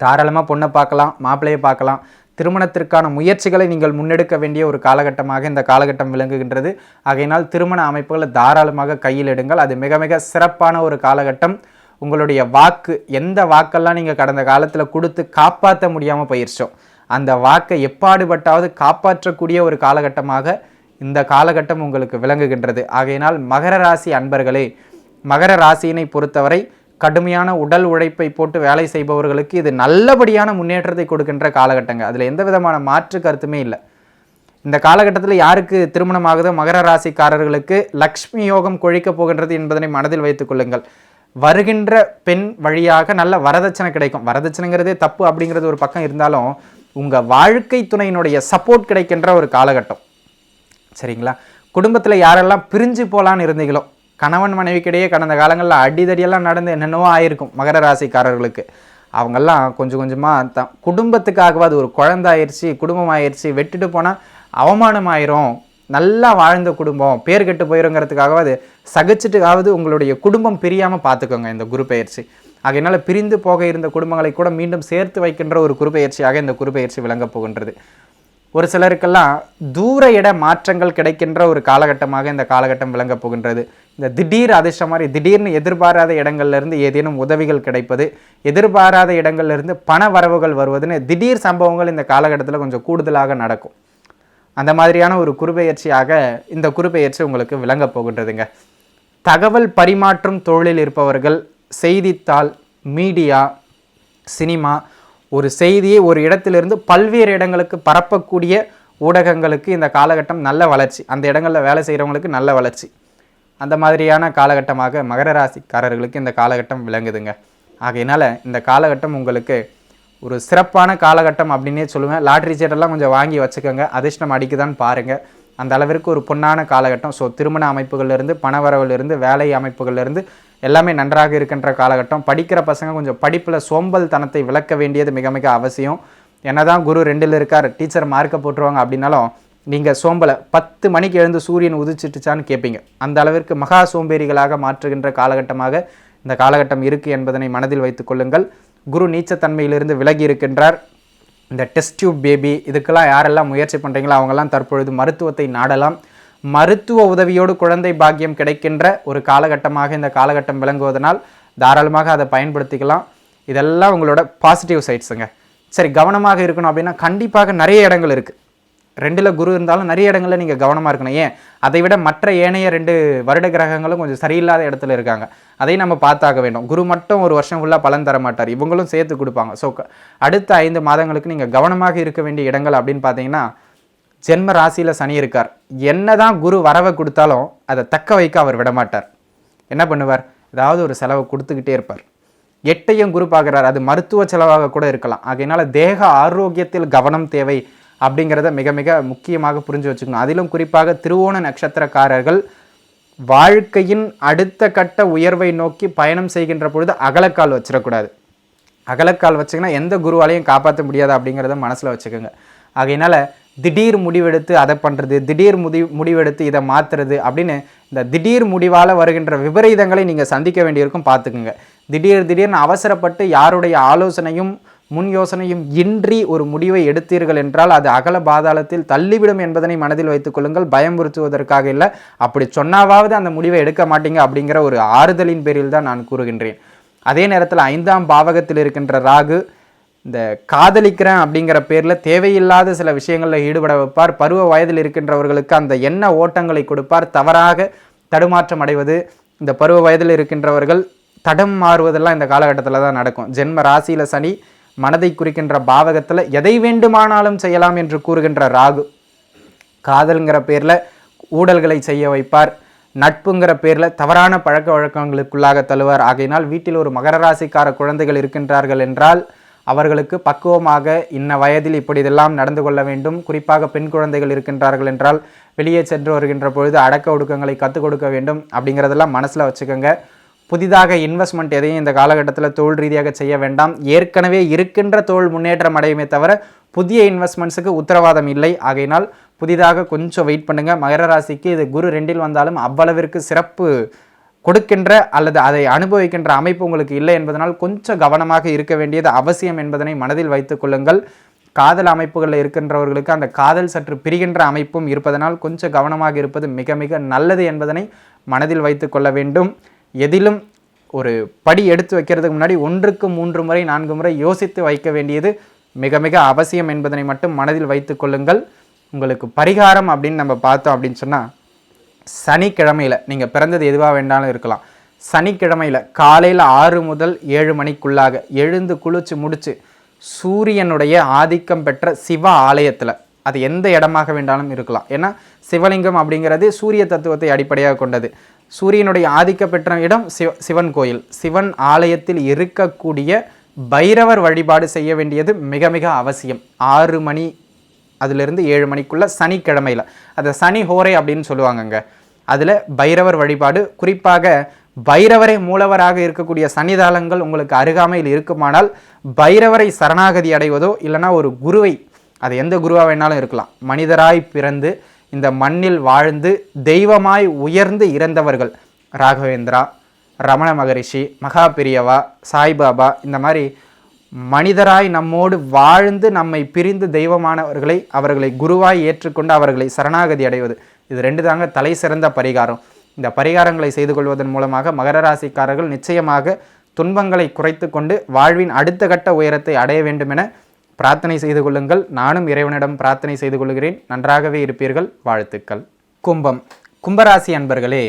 தாராளமாக பொண்ணை பார்க்கலாம், மாப்பிள்ளையை பார்க்கலாம். திருமணத்திற்கான முயற்சிகளை நீங்கள் முன்னெடுக்க வேண்டிய ஒரு காலகட்டமாக இந்த காலகட்டம் விளங்குகின்றது. ஆகையினால் திருமண அமைப்புகளை தாராளமாக கையில் எடுங்கள். அது மிக மிக சிறப்பான ஒரு காலகட்டம். உங்களுடைய வாக்கு, எந்த வாக்கெல்லாம் நீங்கள் கடந்த காலத்தில் கொடுத்து காப்பாற்ற முடியாமல் போயிடுச்சோம், அந்த வாக்கை எப்பாடுபட்டாவது காப்பாற்றக்கூடிய ஒரு காலகட்டமாக இந்த காலகட்டம் உங்களுக்கு விளங்குகின்றது. ஆகையினால் மகர ராசி அன்பர்களே, மகர ராசியினை பொறுத்தவரை கடுமையான உடல் உழைப்பை போட்டு வேலை செய்பவர்களுக்கு இது நல்லபடியான முன்னேற்றத்தை கொடுக்கின்ற காலகட்டங்க. அதில் எந்த விதமான மாற்று கருத்துமே இல்லை. இந்த காலகட்டத்தில் யாருக்கு திருமணம் ஆகுதோ மகர ராசிக்காரர்களுக்கு லக்ஷ்மி யோகம் கொழிக்க போகின்றது என்பதனை மனதில் வைத்துக் கொள்ளுங்கள். வருகின்ற பெண் வழியாக நல்ல வரதட்சணை கிடைக்கும். வரதட்சணைங்கிறதே தப்பு அப்படிங்கிறது ஒரு பக்கம் இருந்தாலும் உங்கள் வாழ்க்கை துணையினுடைய சப்போர்ட் கிடைக்கின்ற ஒரு காலகட்டம். சரிங்களா? குடும்பத்தில் யாரெல்லாம் பிரிஞ்சு போகலான்னு இருந்தீங்களோ, கணவன் மனைவிக்கிடையே கடந்த காலங்களில் அடிதடியெல்லாம் நடந்து என்னென்னவோ ஆயிருக்கும் மகர ராசிக்காரர்களுக்கு, அவங்கெல்லாம் கொஞ்சம் கொஞ்சமாக குடும்பத்துக்காகவாது, ஒரு குழந்தை ஆயிடுச்சு, குடும்பம் ஆயிடுச்சு, வெட்டுட்டு போனால் அவமானம் ஆயிரும், நல்லா வாழ்ந்த குடும்பம் பேர் கெட்டு போயிருங்கிறதுக்காகவாது சகிச்சுட்டுக்காவது உங்களுடைய குடும்பம் பிரியாமல் பார்த்துக்கோங்க இந்த குரு பெயர்ச்சி. ஆகையினால பிரிந்து போக இருந்த குடும்பங்களை கூட மீண்டும் சேர்த்து வைக்கின்ற ஒரு குரு பெயர்ச்சியாக இந்த குரு பெயர்ச்சி விளங்கப் போகின்றது. ஒரு சிலருக்கெல்லாம் தூர இட மாற்றங்கள் கிடைக்கின்ற ஒரு காலகட்டமாக இந்த காலகட்டம் விளங்கப் போகின்றது. இந்த திடீர் அதிர்ஷ்டம் மாதிரி திடீர்னு எதிர்பாராத இடங்கள்லேருந்து ஏதேனும் உதவிகள் கிடைப்பது, எதிர்பாராத இடங்கள்லேருந்து பண வரவுகள் வருவதுன்னு திடீர் சம்பவங்கள் இந்த காலகட்டத்தில் கொஞ்சம் கூடுதலாக நடக்கும். அந்த மாதிரியான ஒரு குருபெயர்ச்சியாக இந்த குருபெயர்ச்சி உங்களுக்கு விளங்கப் போகின்றதுங்க. தகவல் பரிமாற்றும் தொழிலில் இருப்பவர்கள், செய்தித்தாள், மீடியா, சினிமா, ஒரு செய்தியை ஒரு இடத்திலிருந்து பல்வேறு இடங்களுக்கு பரப்பக்கூடிய ஊடகங்களுக்கு இந்த காலகட்டம் நல்ல வளர்ச்சி, அந்த இடங்களில் வேலை செய்கிறவங்களுக்கு நல்ல வளர்ச்சி, அந்த மாதிரியான காலகட்டமாக மகர ராசிக்காரர்களுக்கு இந்த காலகட்டம் விளங்குதுங்க. ஆகையினால இந்த காலகட்டம் உங்களுக்கு ஒரு சிறப்பான காலகட்டம் அப்படின்னே சொல்லுவேன். லாட்ரி சீட்டெல்லாம் கொஞ்சம் வாங்கி வச்சுக்கோங்க, அதிர்ஷ்டம் அடிக்குதான்னு பாருங்கள். அந்த அளவிற்கு ஒரு பொன்னான காலகட்டம். ஸோ திருமண அமைப்புகள்லேருந்து, பணவரவுலேருந்து, வேலை அமைப்புகள்லேருந்து எல்லாமே நன்றாக இருக்கின்ற காலகட்டம். படிக்கிற பசங்க கொஞ்சம் படிப்பில் சோம்பல் தனத்தை விளக்க வேண்டியது மிக மிக அவசியம். என்னதான் குரு 2ல் இருக்கார், டீச்சர் மார்க்கை போட்டுருவாங்க அப்படின்னாலும் நீங்கள் சோம்பலை 10 மணிக்கு எழுந்து சூரியன் உதிச்சிட்டுச்சான்னு கேட்பீங்க. அந்த அளவிற்கு மகா சோம்பேறிகளாக மாற்றுகின்ற காலகட்டமாக இந்த காலகட்டம் இருக்குது என்பதனை மனதில் வைத்துக் கொள்ளுங்கள். குரு நீச்சத்தன்மையிலிருந்து விலகி இருக்கின்றார். இந்த டெஸ்ட் டியூப் பேபி இதுக்கெல்லாம் யாரெல்லாம் முயற்சி பண்ணுறீங்களோ அவங்கெல்லாம் தற்பொழுது மருத்துவத்தை நாடலாம். மருத்துவ உதவியோடு குழந்தை பாக்கியம் கிடைக்கின்ற ஒரு காலகட்டமாக இந்த காலகட்டம் விளங்குவதனால் தாராளமாக அதை பயன்படுத்திக்கலாம். இதெல்லாம் உங்களோட பாசிட்டிவ் சைட்ஸுங்க. சரி, கவனமாக இருக்கணும் அப்படின்னா கண்டிப்பாக நிறைய இடங்கள் இருக்குது. 2ல் குரு இருந்தாலும் நிறைய இடங்களில் நீங்கள் கவனமாக இருக்கணும். ஏன், அதை விட மற்ற ஏனைய 2 வருட கிரகங்களும் கொஞ்சம் சரியில்லாத இடத்துல இருக்காங்க. அதையும் நம்ம பார்த்தாக வேண்டும். குரு மட்டும் ஒரு வருஷம் ஃபுல்லாக பலன் தர மாட்டார், இவங்களும் சேர்த்து கொடுப்பாங்க. ஸோ அடுத்த 5 மாதங்களுக்கு நீங்கள் கவனமாக இருக்க வேண்டிய இடங்கள் அப்படின்னு பார்த்தீங்கன்னா, ஜென்ம ராசியில் சனி இருக்கார். என்னதான் குரு வரவை கொடுத்தாலும் அதை தக்க வைக்க அவர் விடமாட்டார். என்ன பண்ணுவார், ஏதாவது ஒரு செலவை கொடுத்துக்கிட்டே இருப்பார். 8ஐயும் குரு பார்க்குறார், அது மருத்துவ செலவாக கூட இருக்கலாம். ஆகையினால தேக ஆரோக்கியத்தில் கவனம் தேவை அப்படிங்கிறத மிக மிக முக்கியமாக புரிஞ்சு வச்சுக்கணும். அதிலும் குறிப்பாக திருவோண நட்சத்திரக்காரர்கள் வாழ்க்கையின் அடுத்த கட்ட உயர்வை நோக்கி பயணம் செய்கின்ற பொழுது அகலக்கால் வச்சிடக்கூடாது. அகலக்கால் வச்சிங்கன்னா எந்த குருவாலையும் காப்பாற்ற முடியாது அப்படிங்கிறத மனசில் வச்சுக்கோங்க. ஆகையினால திடீர் முடிவெடுத்து அதை பண்ணுறது, திடீர் முடிவெடுத்து இதை மாற்றுறது அப்படின்னு இந்த திடீர் முடிவால் வருகின்ற விபரீதங்களை நீங்கள் சந்திக்க வேண்டியிருக்கும். பார்த்துக்குங்க. திடீர்னு அவசரப்பட்டு யாருடைய ஆலோசனையும் முன் யோசனையும் இன்றி ஒரு முடிவை எடுத்தீர்கள் என்றால் அது அகல பாதாளத்தில் தள்ளிவிடும் என்பதனை மனதில் வைத்துக் கொள்ளுங்கள். பயமுறுத்துவதற்காக இல்லை, அப்படி சொன்னாவது அந்த முடிவை எடுக்க மாட்டீங்க அப்படிங்கிற ஒரு ஆறுதலின் பேரில் தான் நான் கூறுகின்றேன். அதே நேரத்தில் 5ஆம் பாவகத்தில் இருக்கின்ற ராகு இந்த காதலிக்கிறேன் அப்படிங்கிற பேரில் தேவையில்லாத சில விஷயங்களில் ஈடுபட வைப்பார். பருவ வயதில் இருக்கின்றவர்களுக்கு அந்த எண்ண ஓட்டங்களை கொடுப்பார். தவறாக தடுமாற்றம் அடைவது, இந்த பருவ வயதில் இருக்கின்றவர்கள் தடம் மாறுவதெல்லாம் இந்த காலகட்டத்தில் தான் நடக்கும். ஜென்ம ராசியில் சனி, மனதை குறிக்கின்ற பாவகத்தில் எதை வேண்டுமானாலும் செய்யலாம் என்று கூறுகின்ற ராகு காதல்ங்கிற பேரில் ஊழல்களை செய்ய வைப்பார். நட்புங்கிற பேரில் தவறான பழக்க வழக்கங்களுக்குள்ளாக தள்ளுவார். ஆகையினால் வீட்டில் ஒரு மகர ராசிக்கார குழந்தைகள் இருக்கின்றார்கள் என்றால் அவர்களுக்கு பக்குவமாக இன்ன வயதில் இப்படி இதெல்லாம் நடந்து கொள்ள வேண்டும். குறிப்பாக பெண் குழந்தைகள் இருக்கின்றார்கள் என்றால் வெளியே சென்று வருகின்ற பொழுது அடக்க ஒடுக்கங்களை கற்றுக் கொடுக்க வேண்டும் அப்படிங்கிறதெல்லாம் மனசில் வச்சுக்கோங்க. புதிதாக இன்வெஸ்ட்மெண்ட் எதையும் இந்த காலகட்டத்தில் தொழில் ரீதியாக செய்ய வேண்டாம். ஏற்கனவே இருக்கின்ற தொழில் முன்னேற்றம் அடையுமே தவிர புதிய இன்வெஸ்ட்மெண்ட்ஸுக்கு உத்தரவாதம் இல்லை. ஆகையினால் புதிதாக கொஞ்சம் வெயிட் பண்ணுங்கள். மகர ராசிக்கு இது குரு 2ல் வந்தாலும் அவ்வளவிற்கு சிறப்பு கொடுக்கின்ற அல்லது அதை அனுபவிக்கின்ற அமைப்பு உங்களுக்கு இல்லை என்பதனால் கொஞ்சம் கவனமாக இருக்க வேண்டியது அவசியம் என்பதனை மனதில் வைத்துக் கொள்ளுங்கள். காதல் அமைப்புகளில் இருக்கின்றவர்களுக்கு அந்த காதல் சற்று பிரிகின்ற அமைப்பும் இருப்பதனால் கொஞ்சம் கவனமாக இருப்பது மிக மிக நல்லது என்பதனை மனதில் வைத்து கொள்ள வேண்டும். எதிலும் ஒரு படி எடுத்து வைக்கிறதுக்கு முன்னாடி 1க்கு 3 முறை 4 முறை யோசித்து வைக்க வேண்டியது மிக மிக அவசியம் என்பதனை மட்டும் மனதில் வைத்து கொள்ளுங்கள். உங்களுக்கு பரிகாரம் அப்படின்னு நம்ம பார்த்தோம் அப்படின்னு சொன்னால், சனிக்கிழமையில் நீங்கள் பிறந்தது எதுவாக வேண்டாலும் இருக்கலாம், சனிக்கிழமையில் காலையில் 6 முதல் 7 மணிக்குள்ளாக எழுந்து குளிச்சு முடிச்சு சூரியனுடைய ஆதிக்கம் பெற்ற சிவ ஆலயத்தில், அது எந்த இடமாக வேண்டாலும் இருக்கலாம், ஏன்னா சிவலிங்கம் அப்படிங்கிறது சூரிய தத்துவத்தை அடிப்படையாக கொண்டது. சூரியனுடைய ஆதிக்க பெற்ற இடம் சிவன் கோயில். சிவன் ஆலயத்தில் இருக்கக்கூடிய பைரவர் வழிபாடு செய்ய வேண்டியது மிக மிக அவசியம். 6 மணி அதிலிருந்து 7 மணிக்குள்ள சனிக்கிழமையில், அதை சனி ஹோரை அப்படின்னு சொல்லுவாங்கங்க. அதில் பைரவர் வழிபாடு, குறிப்பாக பைரவரை மூலவராக இருக்கக்கூடிய சன்னிதானங்கள் உங்களுக்கு அருகாமையில் இருக்குமானால் பைரவரை சரணாகதி அடைவதோ இல்லைனா ஒரு குருவை, அது எந்த குருவாக வேணாலும் இருக்கலாம், மனிதராய் பிறந்து இந்த மண்ணில் வாழ்ந்து தெய்வமாய் உயர்ந்து இறந்தவர்கள், ராகவேந்திரா, ரமண மகரிஷி, மகா பெரியவா, சாய்பாபா, இந்த மாதிரி மனிதராய் நம்மோடு வாழ்ந்து நம்மை பிரிந்து தெய்வமானவர்களை அவர்களை குருவாய் ஏற்றுக்கொண்டு அவர்களை சரணாகதி அடைவது, இது 2 தாங்க தலை சிறந்த பரிகாரம். இந்த பரிகாரங்களை செய்து கொள்வதன் மூலமாக மகர ராசிக்காரர்கள் நிச்சயமாக துன்பங்களை குறைத்து கொண்டு வாழ்வின் அடுத்த கட்ட உயரத்தை அடைய வேண்டும் என பிரார்த்தனை செய்து கொள்ளுங்கள். நானும் இறைவனிடம் பிரார்த்தனை செய்து கொள்கிறேன். நன்றாகவே இருப்பீர்கள். வாழ்த்துக்கள். கும்பம். கும்பராசி அன்பர்களே,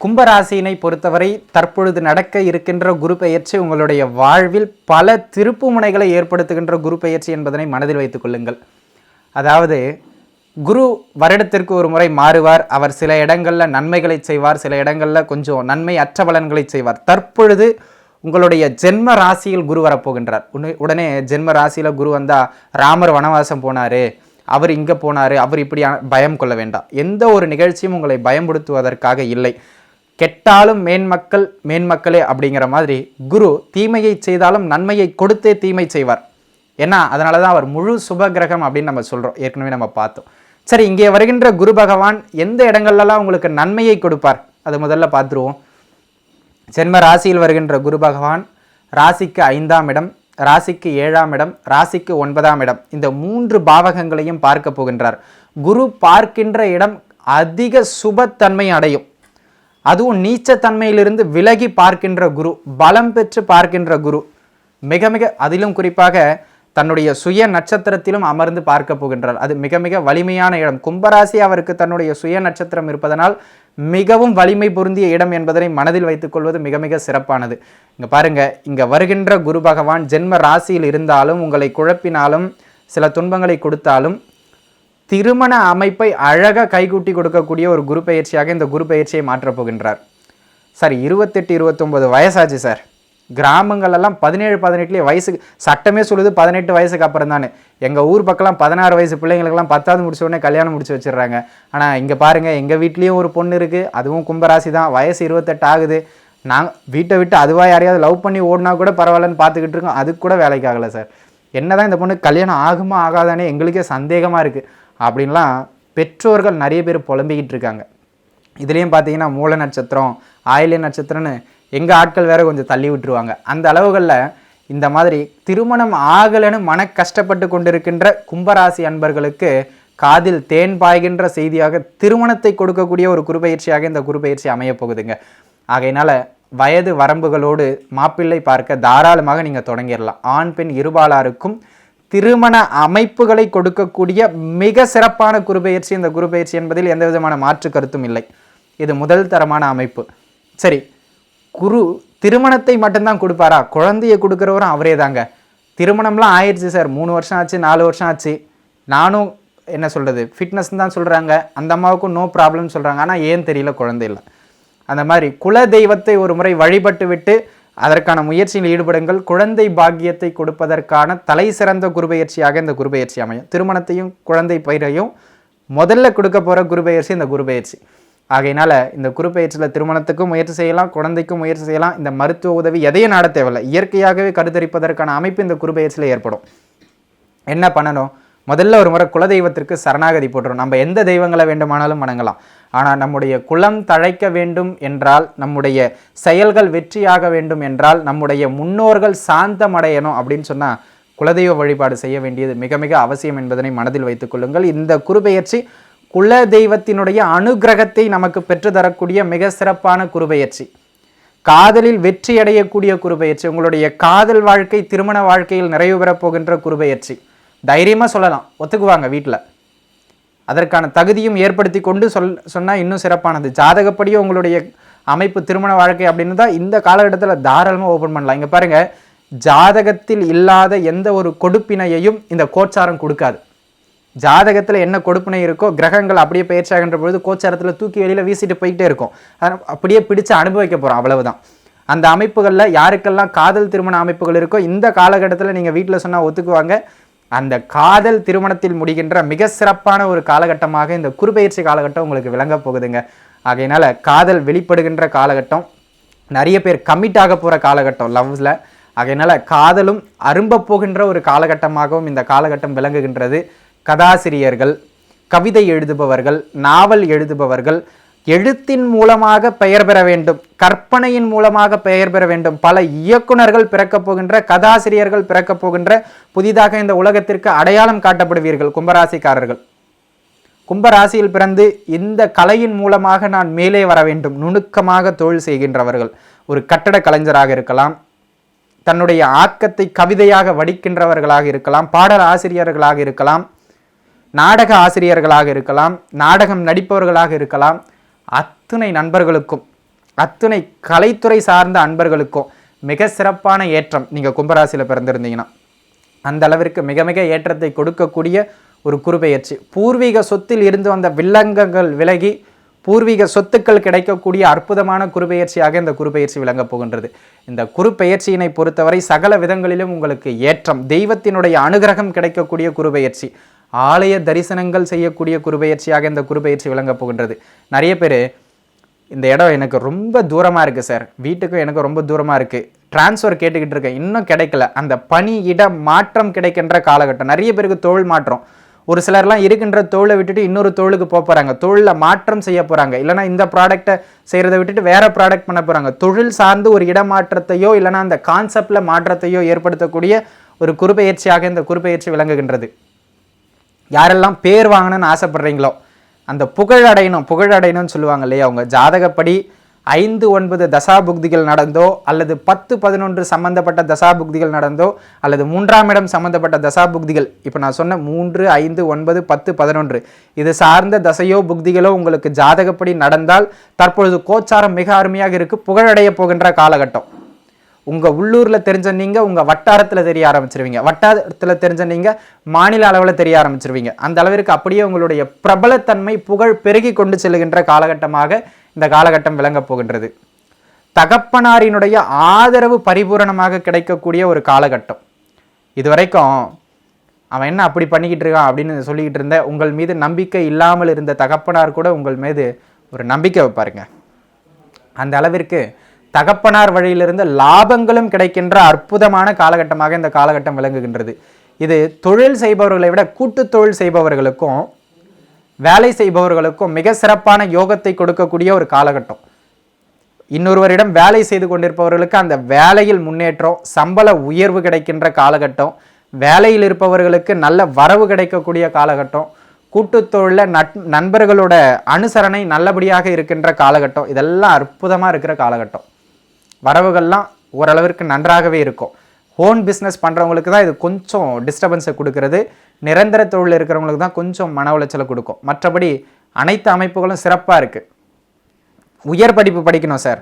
கும்பராசியினை பொறுத்தவரை தற்பொழுது நடக்க இருக்கின்ற குரு பெயர்ச்சி உங்களுடைய வாழ்வில் பல திருப்பு முனைகளை ஏற்படுத்துகின்ற குரு பெயர்ச்சி என்பதனை மனதில் வைத்துக் கொள்ளுங்கள். அதாவது குரு வருடத்திற்கு ஒரு முறை மாறுவார். அவர் சில இடங்களில் நன்மைகளை செய்வார், சில இடங்களில் கொஞ்சம் நன்மை அற்ற பலன்களை செய்வார். தற்பொழுது உங்களுடைய ஜென்ம ராசியில் குரு வரப்போகின்றார். உடனே ஜென்ம ராசியில் குரு வந்தால் ராமர் வனவாசம் போனார், அவர் இங்கே போனார், அவர் இப்படி பயம் கொள்ள வேண்டாம். எந்த ஒரு நிகழ்ச்சியும் உங்களை பயம்படுத்துவதற்காக இல்லை. கெட்டாலும் மேன்மக்களே அப்படிங்கிற மாதிரி குரு தீமையை செய்தாலும் நன்மையை கொடுத்தே தீமை செய்வார். ஏன்னா அதனால தான் அவர் முழு சுப கிரகம் அப்படின்னு நம்ம சொல்கிறோம், ஏற்கனவே நம்ம பார்த்தோம். சரி, இங்கே வருகின்ற குரு பகவான் எந்த இடங்கள்லாம் உங்களுக்கு நன்மையை கொடுப்பார் அது முதல்ல பார்த்துருவோம். ஜென்ம ராசியில் வருகின்ற குரு பகவான் ராசிக்கு 5ஆம் இடம், ராசிக்கு 7ஆம் இடம், ராசிக்கு 9ஆம் இடம், இந்த 3 பாவகங்களையும் பார்க்க போகின்றார். குரு பார்க்கின்ற இடம் அதிக சுபத்தன்மை அடையும். அதுவும் நீச்சத்தன்மையிலிருந்து விலகி பார்க்கின்ற குரு, பலம் பெற்று பார்க்கின்ற குரு, மிக மிக அதிலும் குறிப்பாக தன்னுடைய சுய நட்சத்திரத்திலும் அமர்ந்து பார்க்க போகின்றார். அது மிக மிக வலிமையான இடம். கும்பராசி அவருக்கு தன்னுடைய சுய நட்சத்திரம் இருப்பதனால் மிகவும் வலிமை பொருந்திய இடம் என்பதனை மனதில் வைத்துக் கொள்வது மிக மிக சிறப்பானது. இங்க பாருங்க, இங்க வருகின்ற குரு பகவான் ஜென்ம ராசியில் இருந்தாலும் உங்களை குழப்பினாலும் சில துன்பங்களை கொடுத்தாலும் திருமண அமைப்பை அழகாக கைகூட்டி கொடுக்கக்கூடிய ஒரு குரு பயிற்சியாக இந்த குரு பயிற்சியை மாற்றப் போகின்றார். சார் 28-29 வயசாச்சு சார். கிராமங்களெல்லாம் 17-18 வயசுக்கு சட்டமே சொல்லுது 18 வயசுக்கு அப்புறம் தானே. எங்கள் ஊர் பக்கம்லாம் 16 வயசு பிள்ளைங்களுக்கெல்லாம் 10வது முடிச்ச உடனே கல்யாணம் முடிச்சு வச்சிடுறாங்க. ஆனால் இங்கே பாருங்கள், எங்கள் வீட்லேயும் ஒரு பொண்ணு இருக்குது, அதுவும் கும்பராசி தான், வயசு 28 ஆகுது. நாங்கள் வீட்டை விட்டு அதுவாக யாரையாவது லவ் பண்ணி ஓடினா கூட பரவாயில்லன்னு பார்த்துக்கிட்டு இருக்கோம், அதுக்கு கூட வேலைக்கு ஆகலை சார். என்ன தான் இந்த பொண்ணு கல்யாணம் ஆகுமா ஆகாதானே எங்களுக்கே சந்தேகமாக இருக்குது அப்படின்லாம் பெற்றோர்கள் நிறைய பேர் புலம்பிக்கிட்டு இருக்காங்க. இதுலேயும் பார்த்தீங்கன்னா மூல நட்சத்திரம், ஆயில்ய நட்சத்திரம்னு எங்கள் ஆட்கள் வேறு கொஞ்சம் தள்ளி விட்டுருவாங்க. அந்த அளவுகளில் இந்த மாதிரி திருமணம் ஆகலைன்னு மன கஷ்டப்பட்டு கொண்டிருக்கின்ற கும்பராசி அன்பர்களுக்கு காதில் தேன் பாய்கின்ற செய்தியாக திருமணத்தை கொடுக்கக்கூடிய ஒரு குருபெயர்ச்சியாக இந்த குருபெயர்ச்சி அமைய போகுதுங்க. ஆகையினால வயது வரம்புகளோடு மாப்பிள்ளை பார்க்க தாராளமாக நீங்கள் தொடங்கிடலாம். ஆண் பெண் இருபாலாருக்கும் திருமண அமைப்புகளை கொடுக்கக்கூடிய மிக சிறப்பான குருபெயர்ச்சி இந்த குருபெயர்ச்சி என்பதில் எந்த விதமான மாற்று கருத்தும் இல்லை. இது முதல் தரமான அமைப்பு. சரி, குரு திருமணத்தை மட்டும்தான் கொடுப்பாரா? குழந்தையை கொடுக்குறவரும் அவரே தாங்க. திருமணம்லாம் ஆயிடுச்சு சார், 3 வருஷம் ஆச்சு, 4 வருஷம் ஆச்சு, நானும் என்ன சொல்கிறது ஃபிட்னஸ் தான் சொல்கிறாங்க, அந்த அம்மாவுக்கும் நோ ப்ராப்ளம் சொல்கிறாங்க, ஆனால் ஏன் தெரியல குழந்தை இல்லை. அந்த மாதிரி குல தெய்வத்தை ஒரு முறை வழிபட்டு விட்டு அதற்கான முயற்சியில் ஈடுபடுங்கள். குழந்தை பாக்கியத்தை கொடுப்பதற்கான தலை சிறந்த குருபெயர்ச்சியாக இந்த குருபெயர்ச்சி அமையும். திருமணத்தையும் குழந்தை பயிரையும் முதல்ல கொடுக்க போகிற குருபெயர்ச்சி இந்த குருபெயர்ச்சி. ஆகையினால இந்த குருப்பெயர்ச்சியில் திருமணத்துக்கும் முயற்சி செய்யலாம், குழந்தைக்கும் முயற்சி செய்யலாம். இந்த மருத்துவ உதவி எதையும் நாட தேவையில்லை. இயற்கையாகவே கருத்தரிப்பதற்கான அமைப்பு இந்த குருப்பெயர்ச்சியில் ஏற்படும். என்ன பண்ணணும்? முதல்ல ஒரு முறை குலதெய்வத்திற்கு சரணாகதி போட்டுரும். நம்ம எந்த தெய்வங்களை வேண்டுமானாலும் வணங்கலாம். ஆனால் நம்முடைய குலம் தழைக்க வேண்டும் என்றால், நம்முடைய செயல்கள் வெற்றியாக வேண்டும் என்றால், நம்முடைய முன்னோர்கள் சாந்தம் அடையணும் அப்படின்னு சொன்னால் குலதெய்வ வழிபாடு செய்ய வேண்டியது மிக மிக அவசியம் என்பதனை மனதில் வைத்துக் கொள்ளுங்கள். இந்த குருபெயர்ச்சி குல தெய்வத்தினுடைய அனுகிரகத்தை நமக்கு பெற்றுத்தரக்கூடிய மிக சிறப்பான குருபெயர்ச்சி. காதலில் வெற்றி அடையக்கூடிய குருபெயர்ச்சி. உங்களுடைய காதல் வாழ்க்கை, திருமண வாழ்க்கையில் நிறைவு பெறப் போகின்ற குருபெயர்ச்சி. தைரியமாக சொல்லலாம், ஒத்துக்குவாங்க வீட்டில். அதற்கான தகுதியும் ஏற்படுத்தி கொண்டு சொன்னால் இன்னும் சிறப்பானது. ஜாதகப்படியும் உங்களுடைய அமைப்பு திருமண வாழ்க்கை அப்படின்னு தான் இந்த காலகட்டத்தில் தாராளமாக ஓப்பன் பண்ணலாம். இங்கே பாருங்கள், ஜாதகத்தில் இல்லாத எந்த ஒரு கொடுப்பினையையும் இந்த கோச்சாரம் கொடுக்காது. ஜாதகத்தில் என்ன கொடுப்பினை இருக்கோ, கிரகங்கள் அப்படியே பயிற்சியாகின்ற பொழுது கோச்சாரத்தில் தூக்கி வெளியில் வீசிட்டு போயிட்டே இருக்கும். அப்படியே பிடிச்சு அனுபவிக்க போகிறோம், அவ்வளவுதான். அந்த அமைப்புகளில் யாருக்கெல்லாம் காதல் திருமண அமைப்புகள் இருக்கோ இந்த காலகட்டத்தில் நீங்கள் வீட்டில் சொன்னால் ஒத்துக்குவாங்க. அந்த காதல் திருமணத்தில் முடிகின்ற மிக சிறப்பான ஒரு காலகட்டமாக இந்த குருபெயர்ச்சி காலகட்டம் உங்களுக்கு விளங்க போகுதுங்க. ஆகையினால காதல் வெளிப்படுகின்ற காலகட்டம், நிறைய பேர் கமிட் ஆக போகிற காலகட்டம் லவ்ஸில். ஆகையினால காதலும் அரும்ப போகின்ற ஒரு காலகட்டமாகவும் இந்த காலகட்டம் விளங்குகின்றது. கதாசிரியர்கள், கவிதை எழுதுபவர்கள், நாவல் எழுதுபவர்கள், எழுத்தின் மூலமாக பெயர் பெற வேண்டும், கற்பனையின் மூலமாக பெயர் பெற வேண்டும். பல இயக்குனர்கள் பிறக்கப் போகின்ற, கதாசிரியர்கள் பிறக்கப் போகின்ற, புதிதாக இந்த உலகத்திற்கு அடையாளம் காட்டப்படுவீர்கள் கும்பராசிக்காரர்கள். கும்பராசியில் பிறந்து இந்த கலையின் மூலமாக நான் மேலே வர வேண்டும், நுணுக்கமாக தொழில் செய்கின்றவர்கள், ஒரு கட்டட கலைஞராக இருக்கலாம், தன்னுடைய ஆக்கத்தை கவிதையாக வடிக்கின்றவர்களாக இருக்கலாம், பாடல் ஆசிரியர்களாக இருக்கலாம், நாடக ஆசிரியர்களாக இருக்கலாம், நாடகம் நடிப்பவர்களாக இருக்கலாம். அத்துணை நண்பர்களுக்கும், அத்துணை கலைத்துறை சார்ந்த அன்பர்களுக்கும் மிக சிறப்பான ஏற்றம். நீங்கள் கும்பராசியில் பிறந்திருந்தீங்கன்னா அந்த அளவிற்கு மிக மிக ஏற்றத்தை கொடுக்கக்கூடிய ஒரு குருபெயர்ச்சி. பூர்வீக சொத்தில் இருந்து வந்த வில்லங்கங்கள் விலகி பூர்வீக சொத்துக்கள் கிடைக்கக்கூடிய அற்புதமான குருபெயர்ச்சியாக இந்த குருபெயர்ச்சி விளங்கப் போகின்றது. இந்த குருபெயர்ச்சியினை பொறுத்தவரை சகல விதங்களிலும் உங்களுக்கு ஏற்றம், தெய்வத்தினுடைய அனுகிரகம் கிடைக்கக்கூடிய குருபெயர்ச்சி, ஆலய தரிசனங்கள் செய்யக்கூடிய குருபெயர்ச்சியாக இந்த குருபெயர்ச்சி விளங்கப் போகின்றது. நிறைய பேர் இந்த இடம் எனக்கு ரொம்ப தூரமாக இருக்குது சார், வீட்டுக்கும் எனக்கு ரொம்ப தூரமாக இருக்குது, டிரான்ஸ்ஃபர் கேட்டுக்கிட்டு இருக்கேன், இன்னும் கிடைக்கல. அந்த பணி இட மாற்றம் கிடைக்கின்ற காலகட்டம். நிறைய பேருக்கு தொழில் மாற்றம், ஒரு சிலர்லாம் இருக்கின்ற தொழிலை விட்டுட்டு இன்னொரு தொழிலுக்கு போகிறாங்க, தொழிலில் மாற்றம் செய்ய போகிறாங்க, இல்லைனா இந்த ப்ராடக்டை செய்கிறத விட்டுட்டு வேறு ப்ராடக்ட் பண்ண போகிறாங்க. தொழில் சார்ந்து ஒரு இடமாற்றத்தையோ இல்லைனா அந்த கான்செப்டில் மாற்றத்தையோ ஏற்படுத்தக்கூடிய ஒரு குருபெயர்ச்சியாக இந்த குருபெயர்ச்சி விளங்குகின்றது. யாரெல்லாம் பேர் வாங்கணும்னு ஆசைப்படுறீங்களோ, அந்த புகழடையணும்னு சொல்லுவாங்க இல்லையா, அவங்க ஜாதகப்படி 5-9 தசாபுக்திகள் நடந்தோ அல்லது 10-11 சம்பந்தப்பட்ட தசாபுக்திகள் நடந்தோ அல்லது 3ஆம் இடம் சம்பந்தப்பட்ட தசாபுக்திகள், இப்போ நான் சொன்ன 3, 5, 9, 10, 11 இது சார்ந்த தசையோ புக்திகளோ உங்களுக்கு ஜாதகப்படி நடந்தால் தற்பொழுது கோச்சாரம் மிக அருமையாக இருக்குது, புகழடைய போகின்ற காலகட்டம். உங்கள் உள்ளூரில் தெரிஞ்ச நீங்கள் உங்கள் வட்டாரத்தில் தெரிய ஆரம்பிச்சிருவீங்க, வட்டாரத்தில் தெரிஞ்ச நீங்கள் மாநில அளவில் தெரிய ஆரம்பிச்சிருவீங்க. அந்த அளவிற்கு அப்படியே உங்களுடைய பிரபலத்தன்மை, புகழ் பெருகி கொண்டு செல்கின்ற காலகட்டமாக இந்த காலகட்டம் விளங்கப் போகின்றது. தகப்பனாரினுடைய ஆதரவு பரிபூரணமாக கிடைக்கக்கூடிய ஒரு காலகட்டம். இதுவரைக்கும் அவன் என்ன அப்படி பண்ணிக்கிட்டு இருக்கான் அப்படின்னு சொல்லிக்கிட்டு இருந்த உங்கள் மீது நம்பிக்கை இல்லாமல் இருந்த தகப்பனார் கூட உங்கள் மீது ஒரு நம்பிக்கை வைப்பாருங்க. அந்த அளவிற்கு தகப்பனார் வழியிலிருந்து லாபங்களும் கிடைக்கின்ற அற்புதமான காலகட்டமாக இந்த காலகட்டம் விளங்குகின்றது. இது தொழில் செய்பவர்களை விட கூட்டு தொழில் செய்பவர்களுக்கும் வேலை செய்பவர்களுக்கும் மிக சிறப்பான யோகத்தை கொடுக்கக்கூடிய ஒரு காலகட்டம். இன்னொருவரிடம் வேலை செய்து கொண்டிருப்பவர்களுக்கு அந்த வேலையில் முன்னேற்றம், சம்பள உயர்வு கிடைக்கின்ற காலகட்டம், வேலையில் இருப்பவர்களுக்கு நல்ல வரவு கிடைக்கக்கூடிய காலகட்டம், கூட்டுத்தொழிலில் நண்பர்களோட அனுசரணை நல்லபடியாக இருக்கின்ற காலகட்டம், இதெல்லாம் அற்புதமாக இருக்கிற காலகட்டம். வரவுகள்லாம் ஓரளவிற்கு நன்றாகவே இருக்கும். ஓன் பிஸ்னஸ் பண்ணுறவங்களுக்கு தான் இது கொஞ்சம் டிஸ்டர்பன்ஸை கொடுக்கறது, நிரந்தர தொழில் இருக்கிறவங்களுக்கு தான் கொஞ்சம் மன உளைச்சலை கொடுக்கும். மற்றபடி அனைத்து அமைப்புகளும் சிறப்பாக இருக்குது. உயர் படிப்பு படிக்கணும் சார்,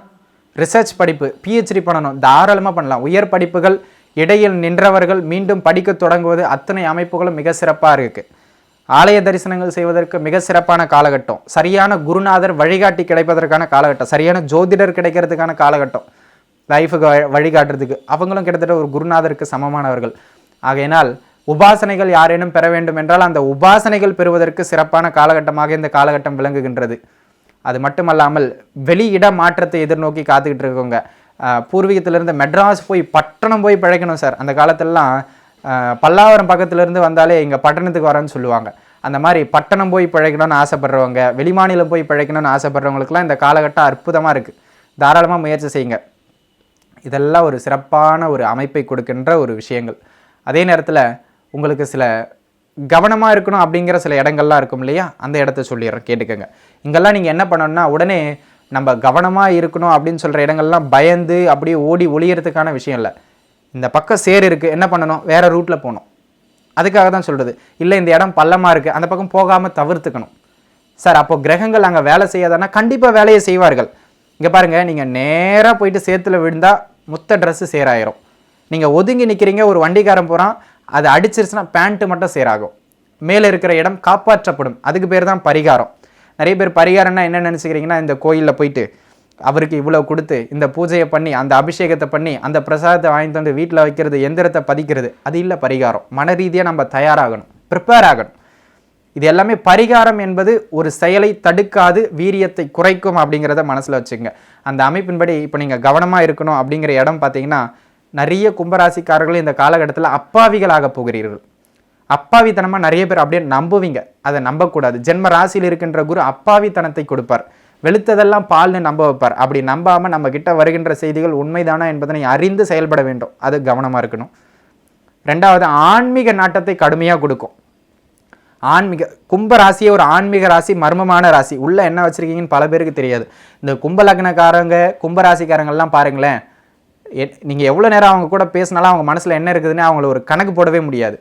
ரிசர்ச் படிப்பு, பிஹெச்டி பண்ணணும், தாராளமாக பண்ணலாம். உயர் படிப்புகள் இடையில் நின்றவர்கள் மீண்டும் படிக்க தொடங்குவது, அத்தனை அமைப்புகளும் மிக சிறப்பாக இருக்குது. ஆலய தரிசனங்கள் செய்வதற்கு மிக சிறப்பான காலகட்டம். சரியான குருநாதர் வழிகாட்டி கிடைப்பதற்கான காலகட்டம், சரியான ஜோதிடர் கிடைக்கிறதுக்கான காலகட்டம். லைஃபுக்கு வழிகாட்டுறதுக்கு அவங்களும் கிட்டத்தட்ட ஒரு குருநாதருக்கு சமமானவர்கள். ஆகையினால் உபாசனைகள் யாரேனும் பெற வேண்டும் என்றால் அந்த உபாசனைகள் பெறுவதற்கு சிறப்பான காலகட்டமாக இந்த காலகட்டம் விளங்குகின்றது. அது மட்டுமல்லாமல் வெளியிட மாற்றத்தை எதிர்நோக்கி காத்துக்கிட்டு இருக்கவங்க, பூர்வீகத்திலேருந்து மெட்ராஸ் போய் பட்டணம் போய் பிழைக்கணும் சார். அந்த காலத்திலலாம் பல்லாவரம் பக்கத்துலேருந்து வந்தாலே இங்கே பட்டணத்துக்கு வரேன்னு சொல்லுவாங்க. அந்த மாதிரி பட்டணம் போய் பிழைக்கணும்னு ஆசைப்படுறவங்க, வெளிமாநிலம் போய் பிழைக்கணும்னு ஆசைப்படுறவங்களுக்குலாம் இந்த காலகட்டம் அற்புதமாக இருக்குது. தாராளமாக முயற்சி செய்யுங்க. இதெல்லாம் ஒரு சிறப்பான ஒரு அமைப்பை கொடுக்கின்ற ஒரு விஷயங்கள். அதே நேரத்தில் உங்களுக்கு சில கவனமாக இருக்கணும் அப்படிங்கிற சில இடங்கள்லாம் இருக்கும் இல்லையா, அந்த இடத்த சொல்லிடுறேன், கேட்டுக்கோங்க. இங்கெல்லாம் நீங்கள் என்ன பண்ணணும்னா, உடனே நம்ம கவனமாக இருக்கணும் அப்படின்னு சொல்கிற இடங்கள்லாம் பயந்து அப்படியே ஓடி ஒளியறதுக்கான விஷயம் இல்லை. இந்த பக்கம் சேர் இருக்குது, என்ன பண்ணணும், வேறு ரூட்டில் போகணும். அதுக்காக தான் சொல்கிறது. இல்லை இந்த இடம் பள்ளமாக இருக்குது, அந்த பக்கம் போகாமல் தவிர்த்துக்கணும். சார் அப்போது கிரகங்கள் அங்கே வேலை செய்யாதானா? கண்டிப்பாக வேலையை செய்வார்கள். இங்கே பாருங்கள், நீங்கள் நேராக போயிட்டு சேத்துல விழுந்தால் மொத்த ட்ரெஸ்ஸு சேராயிரும். நீங்கள் ஒதுங்கி நிற்கிறீங்க, ஒரு வண்டிக்காரன் போகிறான், அது அடிச்சிருச்சுன்னா பேண்ட்டு மட்டும் சேராகும். மேலே இருக்கிற இடம் காப்பாற்றப்படும். அதுக்கு பேர் தான் பரிகாரம். நிறைய பேர் பரிகாரம்னா என்ன நினச்சிக்கிறீங்கன்னா, இந்த கோயிலில் போயிட்டு அவருக்கு இவ்வளோ கொடுத்து இந்த பூஜையை பண்ணி அந்த அபிஷேகத்தை பண்ணி அந்த பிரசாதத்தை வாங்கிட்டு வந்து வீட்டில் வைக்கிறது, எந்திரத்தை பதிக்கிறது, அது இல்லை பரிகாரம். மன ரீதியாக நம்ம தயாராகணும், ப்ரிப்பேர் ஆகணும். இது எல்லாமே பரிகாரம் என்பது ஒரு செயலை தடுக்காது, வீரியத்தை குறைக்கும் அப்படிங்கிறத மனசில் வச்சுங்க. அந்த அமைப்பின்படி இப்போ நீங்கள் கவனமாக இருக்கணும் அப்படிங்கிற இடம் பார்த்தீங்கன்னா, நிறைய கும்பராசிக்காரர்கள் இந்த காலகட்டத்தில் அப்பாவிகளாக போகிறீர்கள். அப்பாவித்தனமாக நிறைய பேர் அப்படியே நம்புவீங்க. அதை நம்பக்கூடாது. ஜென்ம ராசியில் இருக்கின்ற குரு அப்பாவித்தனத்தை கொடுப்பார். வெளுத்ததெல்லாம் பால்னு நம்ப வைப்பார். அப்படி நம்பாமல் நம்ம கிட்ட வருகின்ற செய்திகள் உண்மைதானா என்பதனை அறிந்து செயல்பட வேண்டும். அது கவனமாக இருக்கணும். ரெண்டாவது, ஆன்மீக நாட்டத்தை கடுமையாக கொடுக்கும். கும்ப ராசியே ஒரு ஆன்மீக ராசி, மர்மமான ராசி. உள்ள என்ன வச்சிருக்கீங்கன்னு பல பேருக்கு தெரியாது. இந்த கும்ப லக்னக்காரங்க, கும்பராசிக்காரங்கள்லாம் பாருங்களேன், நீங்கள் எவ்வளோ நேரம் அவங்க கூட பேசினாலும் அவங்க மனசில் என்ன இருக்குதுன்னு அவங்கள ஒரு கணக்கு போடவே முடியாது.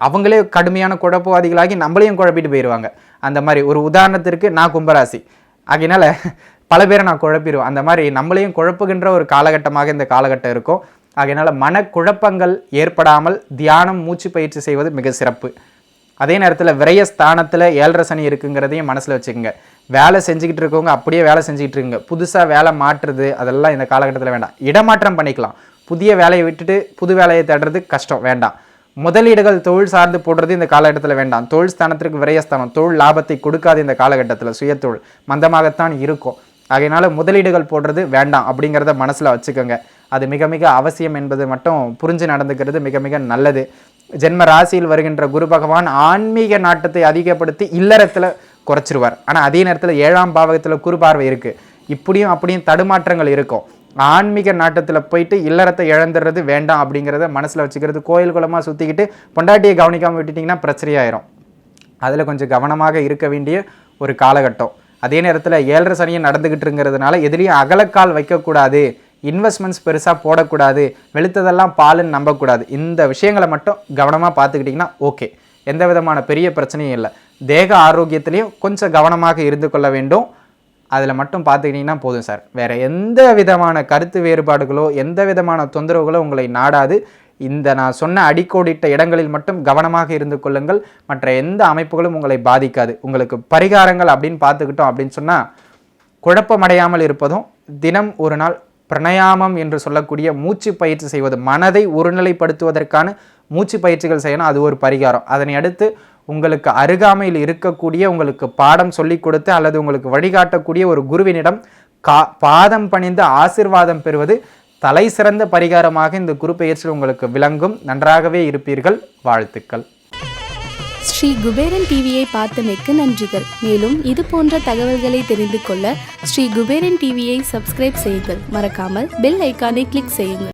அவங்களே கடுமையான குழப்பவாதிகளாகி நம்மளையும் குழப்பிட்டு போயிடுவாங்க. அந்த மாதிரி ஒரு உதாரணத்திற்கு நான் கும்பராசி ஆகினால பல பேரை நான் குழப்பிடுவேன். அந்த மாதிரி நம்மளையும் குழப்புகின்ற ஒரு காலகட்டமாக இந்த காலகட்டம் இருக்கும். ஆகையினால மனக்குழப்பங்கள் ஏற்படாமல் தியானம், மூச்சு பயிற்சி செய்வது மிக சிறப்பு. அதே நேரத்தில் விரயஸ்தானத்தில் 7.5 சனி இருக்குங்கிறதையும் மனசில் வச்சுக்கோங்க. வேலை செஞ்சுக்கிட்டு இருக்கவங்க அப்படியே வேலை செஞ்சுக்கிட்டு இருக்குங்க. புதுசாக வேலை மாற்றுறது அதெல்லாம் இந்த காலகட்டத்தில் வேண்டாம். இடமாற்றம் பண்ணிக்கலாம். புதிய வேலையை விட்டுட்டு புது வேலையை தேடுறது கஷ்டம், வேண்டாம். முதலீடுகள் தொழில் சார்ந்து போடுறது இந்த காலகட்டத்தில் வேண்டாம். தொழில் ஸ்தானத்திற்கு விரயஸ்தானம், தொழில் லாபத்தை கொடுக்காது இந்த காலகட்டத்தில். சுயத்தொழில் மந்தமாகத்தான் இருக்கும். ஆகையினால முதலீடுகள் போடுறது வேண்டாம் அப்படிங்கிறத மனசில் வச்சுக்கோங்க. அது மிக மிக அவசியம் என்பது மட்டும் புரிஞ்சு நடந்துக்கிறது மிக மிக நல்லது. ஜென்ம ராசியில் வருகின்ற குரு பகவான் ஆன்மீக நாட்டத்தை அதிகப்படுத்தி இல்லறத்தில் குறைச்சிருவார். ஆனால் அதே நேரத்தில் 7ஆம் பாவகத்தில் குரு பார்வை இருக்குது. இப்படியும் அப்படியும் தடுமாற்றங்கள் இருக்கும். ஆன்மீக நாட்டத்தில் போயிட்டு இல்லறத்தை இழந்துடுறது வேண்டாம் அப்படிங்கிறத மனசில் வச்சுக்கிறது. கோயில் குளமாக சுற்றிக்கிட்டு பொண்டாட்டியை கவனிக்காமல் விட்டுட்டிங்கன்னா பிரச்சனையாயிரும். அதில் கொஞ்சம் கவனமாக இருக்க வேண்டிய ஒரு காலகட்டம். அதே நேரத்தில் 7.5 சனியை நடந்துக்கிட்டுங்கிறதுனால எதுலேயும் அகலக்கால் வைக்கக்கூடாது, இன்வெஸ்ட்மெண்ட்ஸ் பெருசாக போடக்கூடாது, வெளுத்ததெல்லாம் பாலுன்னு நம்பக்கூடாது. இந்த விஷயங்களை மட்டும் கவனமாக பார்த்துக்கிட்டிங்கன்னா ஓகே, எந்த விதமான பெரிய பிரச்சனையும் இல்லை. தேக ஆரோக்கியத்திலையும் கொஞ்சம் கவனமாக இருந்து கொள்ள வேண்டும். அதில் மட்டும் பார்த்துக்கிட்டிங்கன்னா போதும் சார். வேறு எந்த விதமான கருத்து வேறுபாடுகளோ எந்த விதமான தொந்தரவுகளோ உங்களை நாடாது. இந்த நான் சொன்ன அடிக்கோடிட்ட இடங்களில் மட்டும் கவனமாக இருந்து கொள்ளுங்கள். மற்ற எந்த அமைப்புகளும் உங்களை பாதிக்காது. உங்களுக்கு பரிகாரங்கள் அப்படின்னு பார்த்துக்கிட்டோம் அப்படின்னு சொன்னால், குழப்பமடையாமல் இருப்பதும், தினம் ஒரு நாள் பிரணயாமம் என்று சொல்லக்கூடிய மூச்சு பயிற்சி செய்வது, மனதை ஒருநிலைப்படுத்துவதற்கான மூச்சு பயிற்சிகள் செய்யணும். அது ஒரு பரிகாரம். அதனை அடுத்து உங்களுக்கு அருகாமையில் இருக்கக்கூடிய, உங்களுக்கு பாடம் சொல்லிக் கொடுத்து அல்லது உங்களுக்கு வழிகாட்டக்கூடிய ஒரு குருவினிடம் பாதம் பணிந்து ஆசிர்வாதம் பெறுவது தலை சிறந்த பரிகாரமாக இந்த குரு பெயர்ச்சியில் உங்களுக்கு விளங்கும். நன்றாகவே இருப்பீர்கள். வாழ்த்துக்கள். ஸ்ரீ குபேரன் டிவியை பார்த்தமைக்கு நன்றிகள். மேலும் இது போன்ற தகவல்களை தெரிந்து கொள்ள ஸ்ரீ குபேரன் டிவியை சப்ஸ்கிரைப் செய்யுங்கள். மறக்காமல் பெல் ஐக்கானை கிளிக் செய்யுங்கள்.